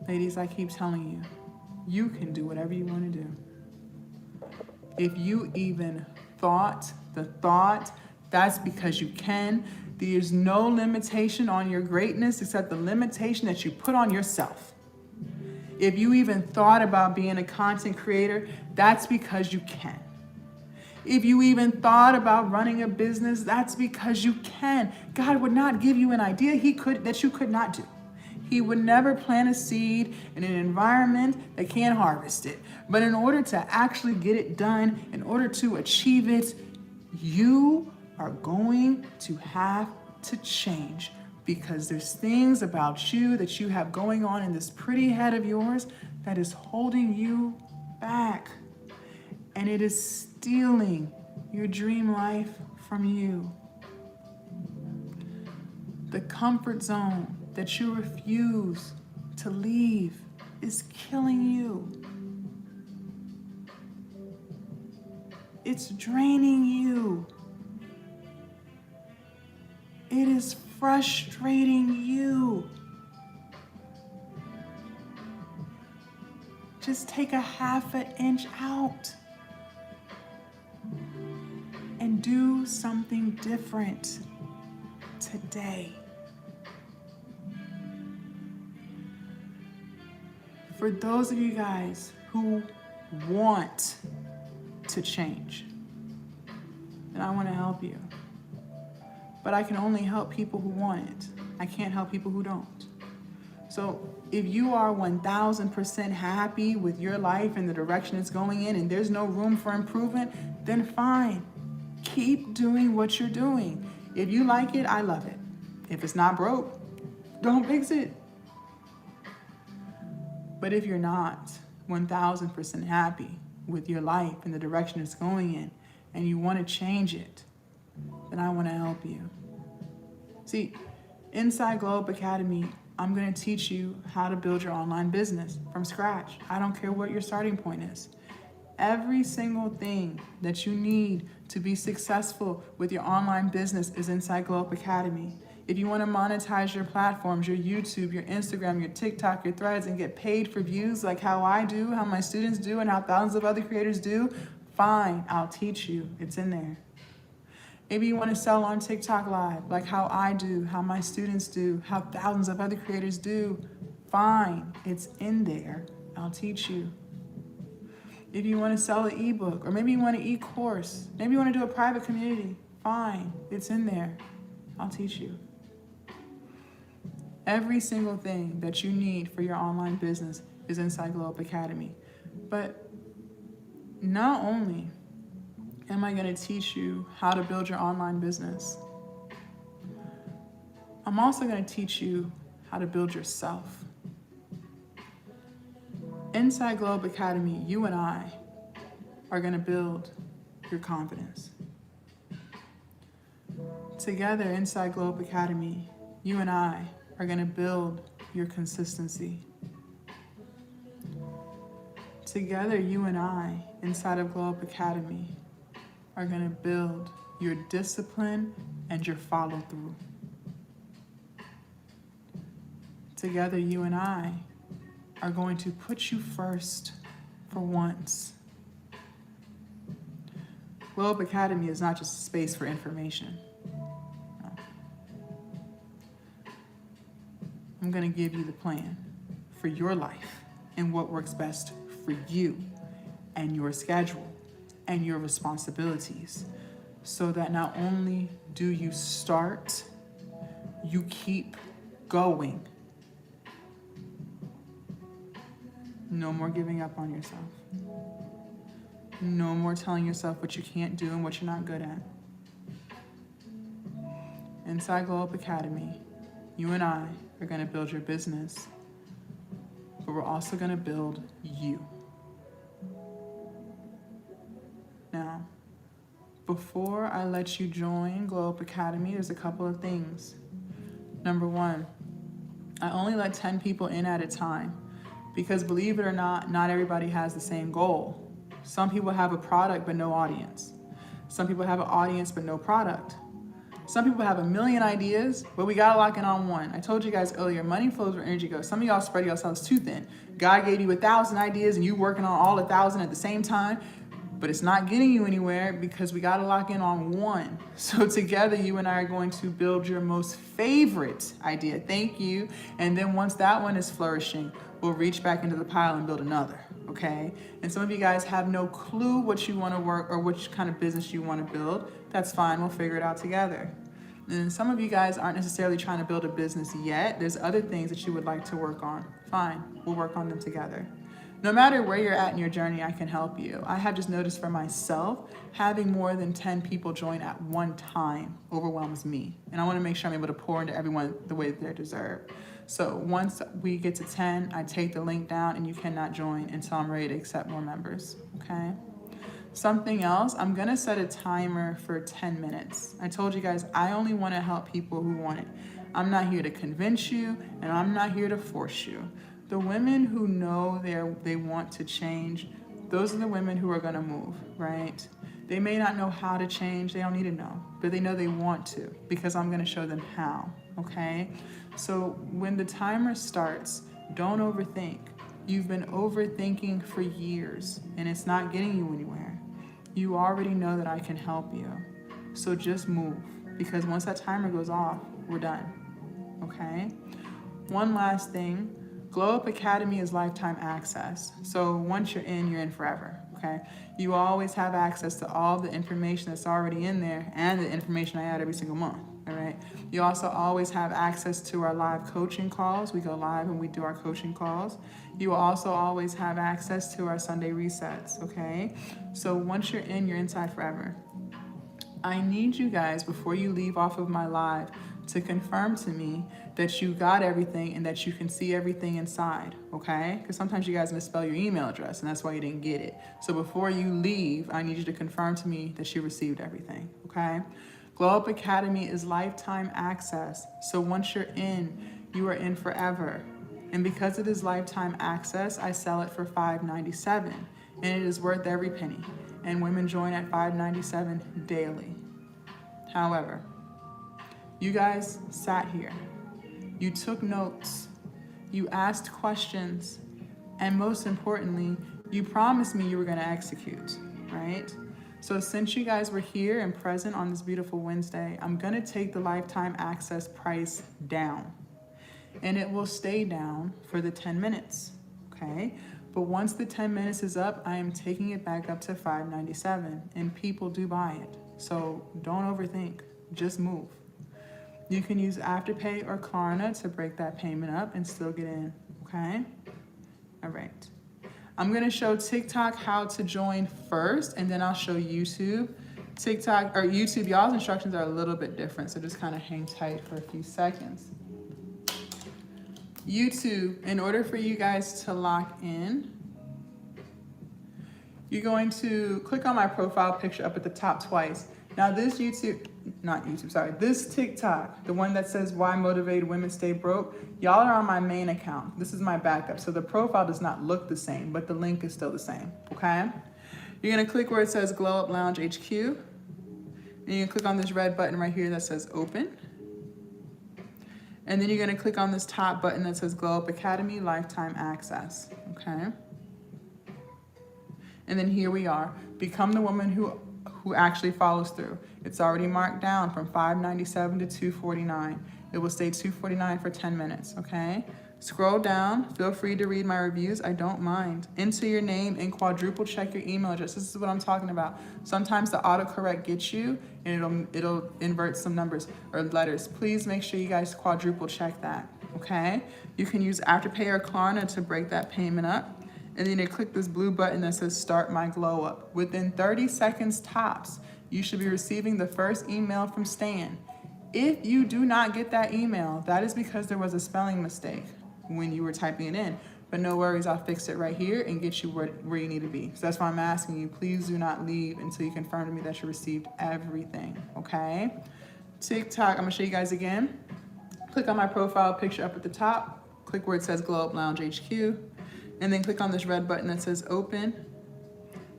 Ladies, I keep telling you, you can do whatever you want to do. If you even thought the thought, that's because you can. There's no limitation on your greatness except the limitation that you put on yourself. If you even thought about being a content creator, that's because you can. If you even thought about running a business, that's because you can. God would not give you an idea that you could not do. He would never plant a seed in an environment that can't harvest it. But in order to actually get it done, in order to achieve it, you are going to have to change, because there's things about you that you have going on in this pretty head of yours that is holding you back. And it is stealing your dream life from you. The comfort zone that you refuse to leave is killing you. It's draining you. It is frustrating you. Just take a half an inch out and do something different today. For those of you guys who want to change, and I want to help you, but I can only help people who want it. I can't help people who don't. So if you are 1000% happy with your life and the direction it's going in and there's no room for improvement, then fine. Keep doing what you're doing. If you like it, I love it. If it's not broke, don't fix it. But if you're not 1000% happy with your life and the direction it's going in and you want to change it, then I want to help you. See, inside Glow Up Academy, I'm going to teach you how to build your online business from scratch. I don't care what your starting point is. Every single thing that you need to be successful with your online business is inside Glow Up Academy. If you want to monetize your platforms, your YouTube, your Instagram, your TikTok, your Threads, and get paid for views like how I do, how my students do, and how thousands of other creators do, fine, I'll teach you. It's in there. Maybe you want to sell on TikTok Live, like how I do, how my students do, how thousands of other creators do. Fine, it's in there. I'll teach you. If you want to sell an ebook, or maybe you want an e-course, maybe you want to do a private community, fine, it's in there. I'll teach you. Every single thing that you need for your online business is inside Glow Up Academy. But not only am I going to teach you how to build your online business, I'm also going to teach you how to build yourself. Inside Glow Up Academy, you and I are going to build your confidence. Together inside Glow Up Academy, you and I are going to build your consistency. Together, you and I inside of Glow Up Academy are going to build your discipline and your follow through. Together, you and I are going to put you first for once. Glow Up Academy is not just a space for information. No. I'm going to give you the plan for your life and what works best for you and your schedule and your responsibilities, so that not only do you start, you keep going. No more giving up on yourself. No more telling yourself what you can't do and what you're not good at. Inside Glow Up Academy, you and I are going to build your business, but we're also going to build you. Now, before I let you join Glow Up Academy, there's a couple of things. Number one, I only let 10 people in at a time because, believe it or not everybody has the same goal. Some people have a product but no audience. Some people have an audience but no product. Some people have a million ideas, but we gotta lock in on one. I told you guys earlier, money flows where energy goes. Some of y'all spread yourselves too thin. God gave you 1,000 ideas and you working on all 1,000 at the same time, but it's not getting you anywhere because we gotta lock in on one. So together, you and I are going to build your most favorite idea. Thank you. And then once that one is flourishing, we'll reach back into the pile and build another, okay? And some of you guys have no clue what you wanna work or which kind of business you wanna build. That's fine, we'll figure it out together. And some of you guys aren't necessarily trying to build a business yet. There's other things that you would like to work on. Fine, we'll work on them together. No matter where you're at in your journey, I can help you. I have just noticed for myself, having more than 10 people join at one time overwhelms me. And I wanna make sure I'm able to pour into everyone the way that they deserve. So once we get to 10, I take the link down and you cannot join until I'm ready to accept more members, okay? Something else, I'm gonna set a timer for 10 minutes. I told you guys, I only wanna help people who want it. I'm not here to convince you and I'm not here to force you. The women who know they want to change, those are the women who are gonna move, right? They may not know how to change, they don't need to know, but they know they want to because I'm gonna show them how, okay? So when the timer starts, don't overthink. You've been overthinking for years and it's not getting you anywhere. You already know that I can help you. So just move, because once that timer goes off, we're done, okay? One last thing, Glow Up Academy is lifetime access. So once you're in forever, okay? You always have access to all the information that's already in there and the information I add every single month, all right? You also always have access to our live coaching calls. We go live and we do our coaching calls. You will also always have access to our Sunday resets, okay? So once you're inside forever. I need you guys, before you leave off of my live, to confirm to me that you got everything and that you can see everything inside, okay? Because sometimes you guys misspell your email address and that's why you didn't get it. So before you leave, I need you to confirm to me that you received everything, okay? Glow Up Academy is lifetime access. So once you're in, you are in forever. And because it is lifetime access, I sell it for $5.97. And it is worth every penny. And women join at $5.97 daily. However, you guys sat here. You took notes. You asked questions. And most importantly, you promised me you were going to execute, right? So since you guys were here and present on this beautiful Wednesday, I'm going to take the lifetime access price down. And it will stay down for the 10 minutes, okay? But once the 10 minutes is up, I am taking it back up to $5.97, and people do buy it. So don't overthink, just move. You can use Afterpay or Klarna to break that payment up and still get in, okay? All right. I'm gonna show TikTok how to join first, and then I'll show YouTube. TikTok or YouTube, y'all's instructions are a little bit different, so just kind of hang tight for a few seconds. YouTube, in order for you guys to lock in, you're going to click on my profile picture up at the top twice. Now this this TikTok, the one that says why motivated women stay broke, y'all are on my main account. This is my backup. So the profile does not look the same, but the link is still the same, okay? You're gonna click where it says Glow Up Lounge HQ. And you can click on this red button right here that says open. And then you're gonna click on this top button that says Glow Up Academy Lifetime Access, okay? And then here we are. Become the woman who actually follows through. It's already marked down from $5.97 to $2.49. It will stay $2.49 for 10 minutes, okay? Scroll down, feel free to read my reviews, I don't mind. Enter your name and quadruple check your email address. This is what I'm talking about. Sometimes the autocorrect gets you and it'll invert some numbers or letters. Please make sure you guys quadruple check that, okay? You can use Afterpay or Klarna to break that payment up. And then you click this blue button that says Start My Glow Up. Within 30 seconds tops, you should be receiving the first email from Stan. If you do not get that email, that is because there was a spelling mistake when you were typing it in. But no worries, I'll fix it right here and get you where you need to be. So that's why I'm asking you, please do not leave until you confirm to me that you received everything, okay? TikTok, I'm gonna show you guys again. Click on my profile picture up at the top. Click where it says Glow Up Lounge HQ. And then click on this red button that says open.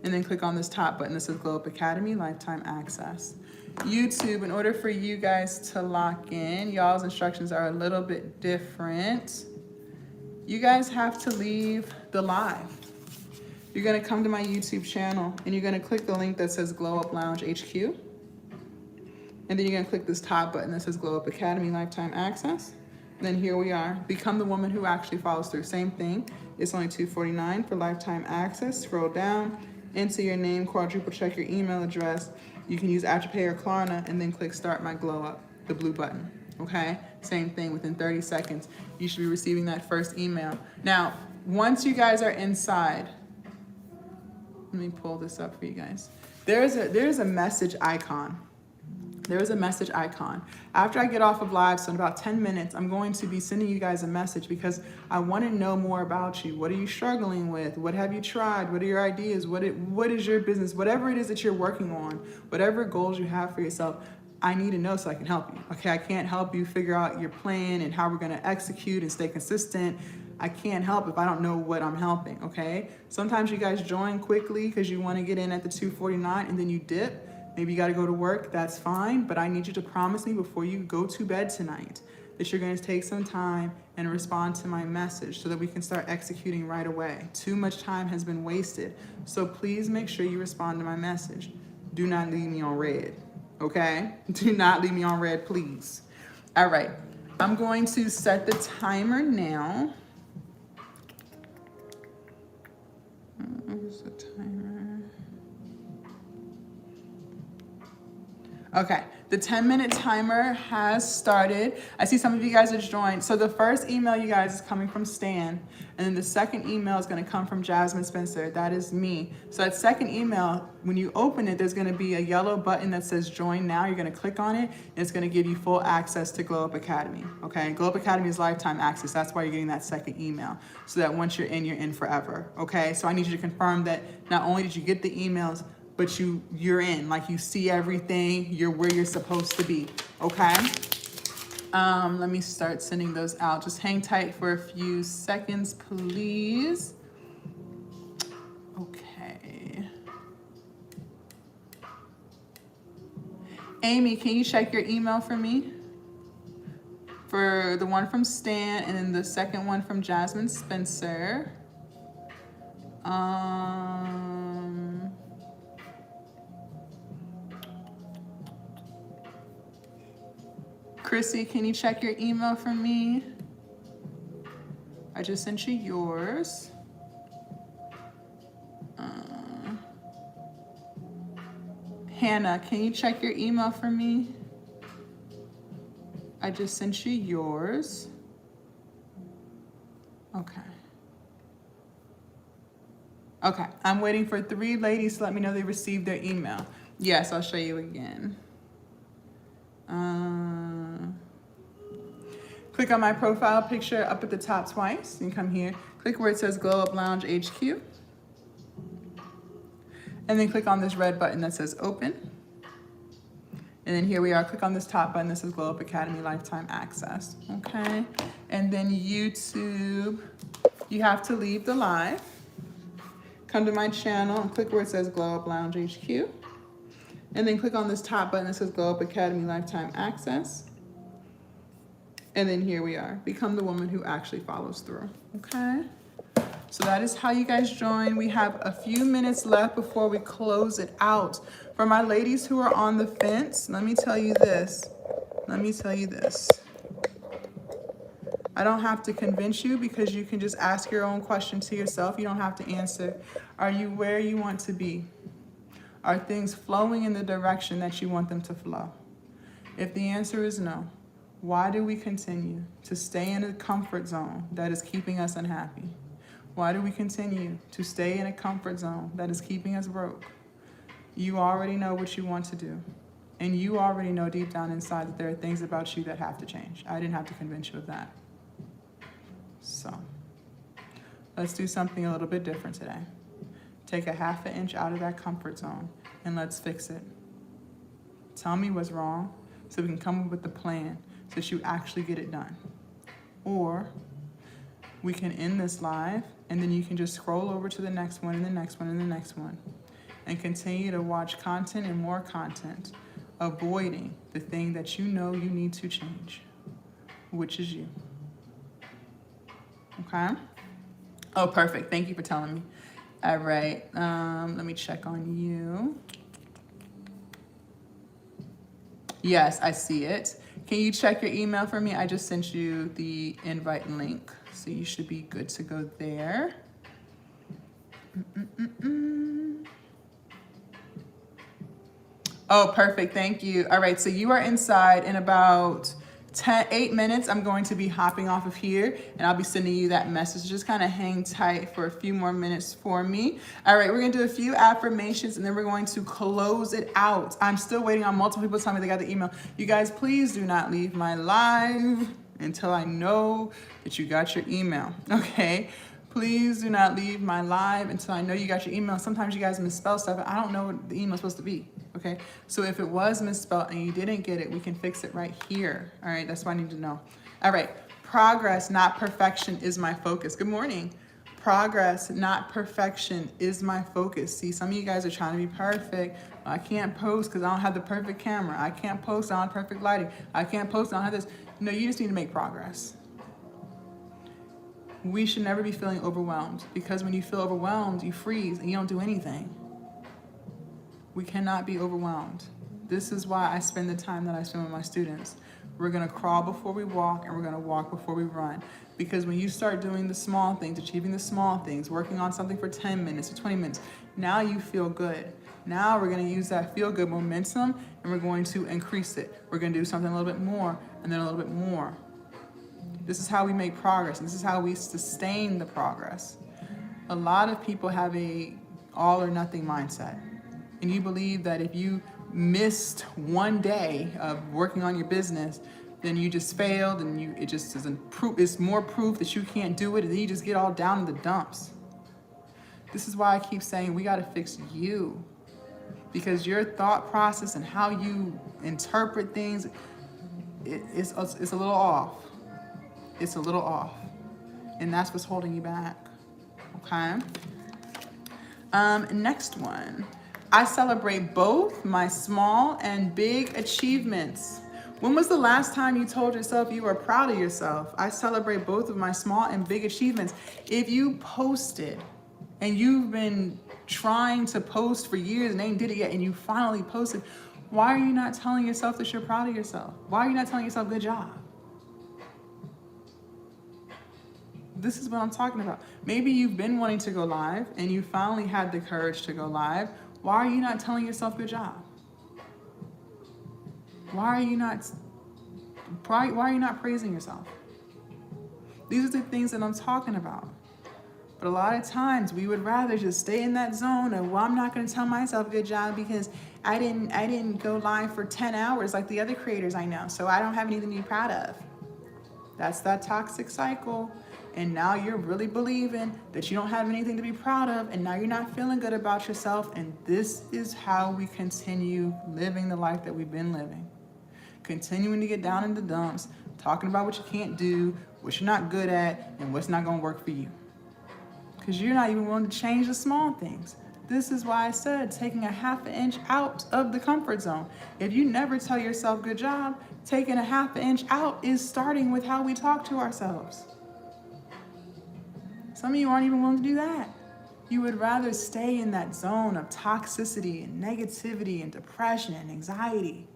And then click on this top button that says Glow Up Academy Lifetime Access. YouTube, in order for you guys to lock in, y'all's instructions are a little bit different. You guys have to leave the live. You're gonna come to my YouTube channel and you're gonna click the link that says Glow Up Lounge HQ. And then you're gonna click this top button that says Glow Up Academy Lifetime Access. Then here we are. Become the woman who actually follows through. Same thing. It's only $2.49 for lifetime access. Scroll down, enter your name, quadruple check your email address. You can use Afterpay or Klarna and then click Start My Glow Up, the blue button, okay? Same thing, within 30 seconds, you should be receiving that first email. Now, once you guys are inside, let me pull this up for you guys. There's a message icon. There is a message icon. After I get off of live, so in about 10 minutes, I'm going to be sending you guys a message because I want to know more about you. What are you struggling with? What have you tried? What are your ideas? What is your business? Whatever it is that you're working on, whatever goals you have for yourself, I need to know so I can help you. Okay, I can't help you figure out your plan and how we're going to execute and stay consistent. I can't help if I don't know what I'm helping, okay? Sometimes you guys join quickly because you want to get in at the $2.49 and then you dip. Maybe you got to go to work, that's fine, but I need you to promise me before you go to bed tonight that you're going to take some time and respond to my message so that we can start executing right away. Too much time has been wasted. So please make sure you respond to my message. Do not leave me on red, okay? Do not leave me on red, please. All right, I'm going to set the timer now. Where's the timer? Okay, the 10-minute timer has started. I see some of you guys have joined. So the first email, you guys, is coming from Stan. And then the second email is gonna come from Jasmine Spencer. That is me. So that second email, when you open it, there's gonna be a yellow button that says join now. You're gonna click on it, and it's gonna give you full access to Glow Up Academy, okay? Glow Up Academy is lifetime access. That's why you're getting that second email, so that once you're in forever, okay? So I need you to confirm that not only did you get the emails, but you're in, like you see everything, you're where you're supposed to be, okay? Let me start sending those out. Just hang tight for a few seconds, please. Okay. Amy, can you check your email for me? For the one from Stan and then the second one from Jasmine Spencer. Chrissy, can you check your email for me? I just sent you yours. Hannah, can you check your email for me? I just sent you yours. Okay. Okay, I'm waiting for 3 ladies to let me know they received their email. Yes, I'll show you again. Click on my profile picture up at the top twice. You can come here. Click where it says Glow Up Lounge HQ. And then click on this red button that says open. And then here we are, click on this top button that says Glow Up Academy Lifetime Access, okay? And then YouTube, you have to leave the live. Come to my channel and click where it says Glow Up Lounge HQ. And then click on this top button that says Glow Up Academy Lifetime Access. And then here we are, become the woman who actually follows through, okay? So that is how you guys join. We have a few minutes left before we close it out. For my ladies who are on the fence, let me tell you this. I don't have to convince you because you can just ask your own question to yourself. You don't have to answer. Are you where you want to be? Are things flowing in the direction that you want them to flow? If the answer is no, why do we continue to stay in a comfort zone that is keeping us unhappy? Why do we continue to stay in a comfort zone that is keeping us broke? You already know what you want to do. And you already know deep down inside that there are things about you that have to change. I didn't have to convince you of that. So, let's do something a little bit different today. Take a ½ inch out of that comfort zone and let's fix it. Tell me what's wrong so we can come up with a plan so that you actually get it done. Or we can end this live and then you can just scroll over to the next one and the next one and the next one and continue to watch content and more content, avoiding the thing that you know you need to change, which is you. Okay? Oh, perfect. Thank you for telling me. All right. Let me check on you. Yes, I see it. Can you check your email for me? I just sent you the invite link, so you should be good to go there. Oh, perfect. Thank you. All right, so you are inside in about 8 minutes. I'm going to be hopping off of here and I'll be sending you that message. Just kind of hang tight for a few more minutes for me. All right, we're going to do a few affirmations and then we're going to close it out. I'm still waiting on multiple people to tell me they got the email. You guys, please do not leave my live until I know that you got your email, okay? Please do not leave my live until I know you got your email. Sometimes you guys misspell stuff and I don't know what the email is supposed to be. Okay, so if it was misspelled and you didn't get it, we can fix it right here. All right, that's what I need to know. All right, progress, not perfection, is my focus. Good morning. Progress, not perfection, is my focus. See, some of you guys are trying to be perfect. I can't post because I don't have the perfect camera. I can't post, I don't have perfect lighting. I can't post, I don't have this. No, you just need to make progress. We should never be feeling overwhelmed because when you feel overwhelmed, you freeze and you don't do anything. We cannot be overwhelmed. This is why I spend the time that I spend with my students. We're gonna crawl before we walk and we're gonna walk before we run. Because when you start doing the small things, achieving the small things, working on something for 10 minutes or 20 minutes, now you feel good. Now we're gonna use that feel good momentum and we're going to increase it. We're gonna do something a little bit more and then a little bit more. This is how we make progress. This is how we sustain the progress. A lot of people have a all or nothing mindset. And you believe that if you missed one day of working on your business, then you just failed and it just isn't proof. It's more proof that you can't do it and then you just get all down in the dumps. This is why I keep saying we gotta fix you. because your thought process and how you interpret things, it's a little off. It's a little off. And that's what's holding you back. Okay? Next one. I celebrate both my small and big achievements. When was the last time you told yourself you were proud of yourself? I celebrate both of my small and big achievements. If you posted and you've been trying to post for years and ain't did it yet, and you finally posted, why are you not telling yourself that you're proud of yourself? Why are you not telling yourself good job? This is what I'm talking about. Maybe you've been wanting to go live and you finally had the courage to go live. Why are you not telling yourself good job? Why are you not praising yourself? These are the things that I'm talking about. But a lot of times we would rather just stay in that zone of, well, I'm not going to tell myself good job because I didn't go live for 10 hours like the other creators I know, so I don't have anything to be proud of. That's that toxic cycle. And now you're really believing that you don't have anything to be proud of, and now you're not feeling good about yourself. And this is how we continue living the life that we've been living. Continuing to get down in the dumps, talking about what you can't do, what you're not good at, and what's not going to work for you. Because you're not even willing to change the small things. This is why I said taking a half an inch out of the comfort zone. If you never tell yourself good job, taking a half an inch out is starting with how we talk to ourselves. Some of you aren't even willing to do that. You would rather stay in that zone of toxicity and negativity and depression and anxiety.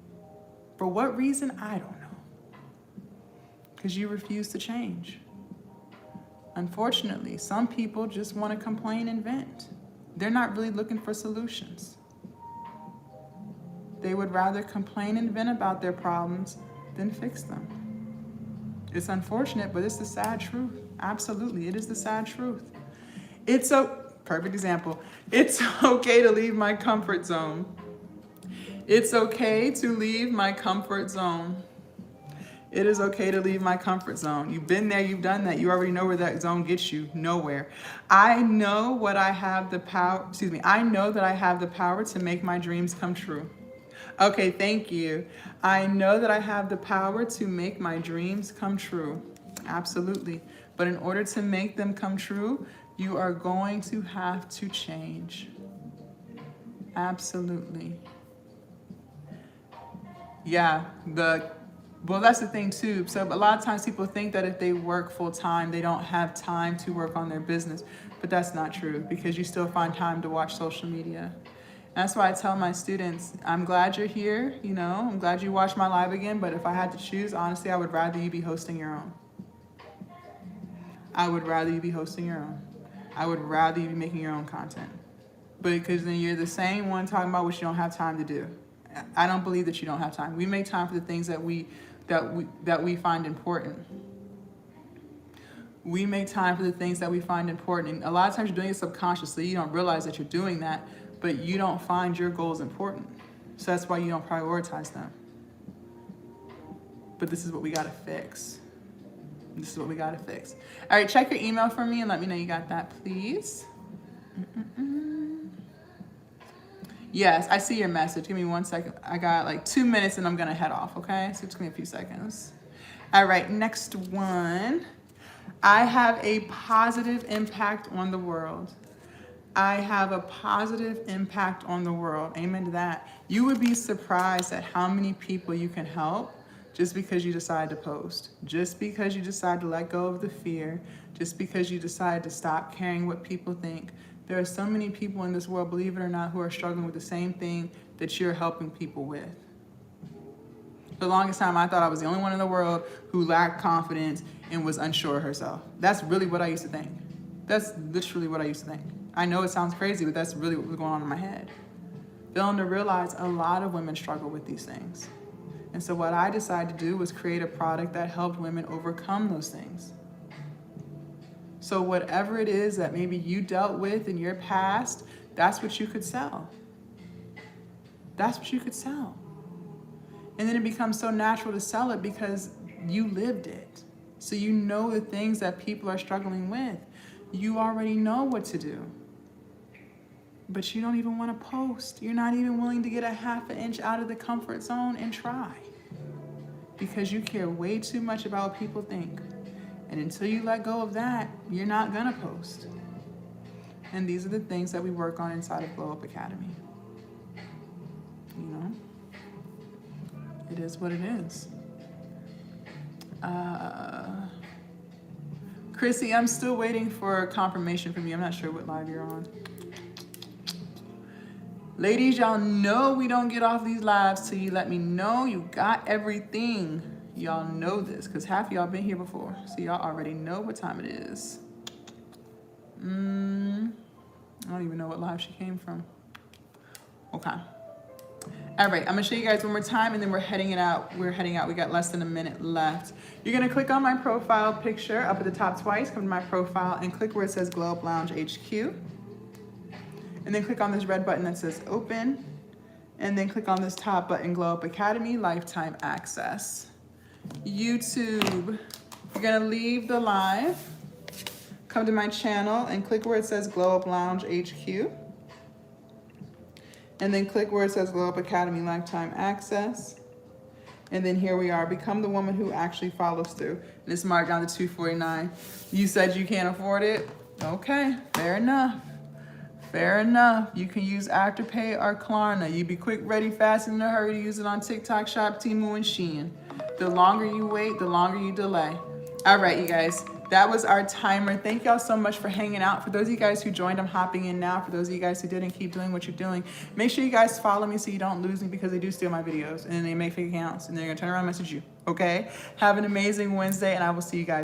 For what reason? I don't know. Because you refuse to change. Unfortunately, some people just want to complain and vent. They're not really looking for solutions. They would rather complain and vent about their problems than fix them. It's unfortunate, but it's the sad truth. Absolutely, it is the sad truth. It's a perfect example. It's okay to leave my comfort zone. It's okay to leave my comfort zone. It is okay to leave my comfort zone. You've been there, you've done that. You already know where that zone gets you. Nowhere. I know that I have the power to make my dreams come true. Okay, thank you. I know that I have the power to make my dreams come true. Absolutely. But in order to make them come true, you are going to have to change. Absolutely. Yeah, well, that's the thing too. So a lot of times people think that if they work full time, they don't have time to work on their business. But that's not true, because you still find time to watch social media. That's why I tell my students, I'm glad you're here, I'm glad you watched my live again, but if I had to choose, honestly, I would rather you be hosting your own. I would rather you be hosting your own. I would rather you be making your own content. Because then you're the same one talking about what you don't have time to do. I don't believe that you don't have time. We make time for the things that we find important. We make time for the things that we find important. And a lot of times you're doing it subconsciously. You don't realize that you're doing that, but you don't find your goals important. So that's why you don't prioritize them. But this is what we gotta fix. This is what we gotta fix. All right, check your email for me and let me know you got that, please. Yes, I see your message. Give me 1 second. I got like 2 minutes and I'm gonna head off, okay? So just give me a few seconds. All right, next one. I have a positive impact on the world. I have a positive impact on the world. Amen to that. You would be surprised at how many people you can help just because you decide to post, just because you decide to let go of the fear, just because you decide to stop caring what people think. There are so many people in this world, believe it or not, who are struggling with the same thing that you're helping people with. For the longest time, I thought I was the only one in the world who lacked confidence and was unsure of herself. That's really what I used to think. That's literally what I used to think. I know it sounds crazy, but that's really what was going on in my head. Failing to realize a lot of women struggle with these things. And so what I decided to do was create a product that helped women overcome those things. So whatever it is that maybe you dealt with in your past, that's what you could sell. That's what you could sell. And then it becomes so natural to sell it because you lived it. So you know the things that people are struggling with. You already know what to do. but you don't even want to post. You're not even willing to get a half an inch out of the comfort zone and try, because you care way too much about what people think. And until you let go of that, you're not gonna post. And these are the things that we work on inside of Glow Up Academy. You know, it is what it is. Chrissy, I'm still waiting for confirmation from you. I'm not sure what live you're on. Ladies, y'all know we don't get off these lives till you let me know you got everything. Y'all know this, because half of y'all been here before. So y'all already know what time it is. I don't even know what live she came from. Okay. All right, I'm gonna show you guys one more time and then we're heading out. We got less than a minute left. You're gonna click on my profile picture up at the top twice, come to my profile and click where it says Glow Up Lounge HQ. And then click on this red button that says open. And then click on this top button, Glow Up Academy Lifetime Access. YouTube, you're gonna leave the live, come to my channel and click where it says Glow Up Lounge HQ. And then click where it says Glow Up Academy Lifetime Access. And then here we are, become the woman who actually follows through. And it's marked down to $249. You said you can't afford it? Okay, fair enough. Fair enough. You can use Afterpay or Klarna. You be quick, ready, fast, and in a hurry to use it on TikTok, Shop, Temu, and Shein. The longer you wait, the longer you delay. All right, you guys, that was our timer. Thank y'all so much for hanging out. For those of you guys who joined, I'm hopping in now. For those of you guys who didn't, keep doing what you're doing. Make sure you guys follow me so you don't lose me, because they do steal my videos and they make fake accounts and they're gonna turn around and message you, okay? Have an amazing Wednesday and I will see you guys.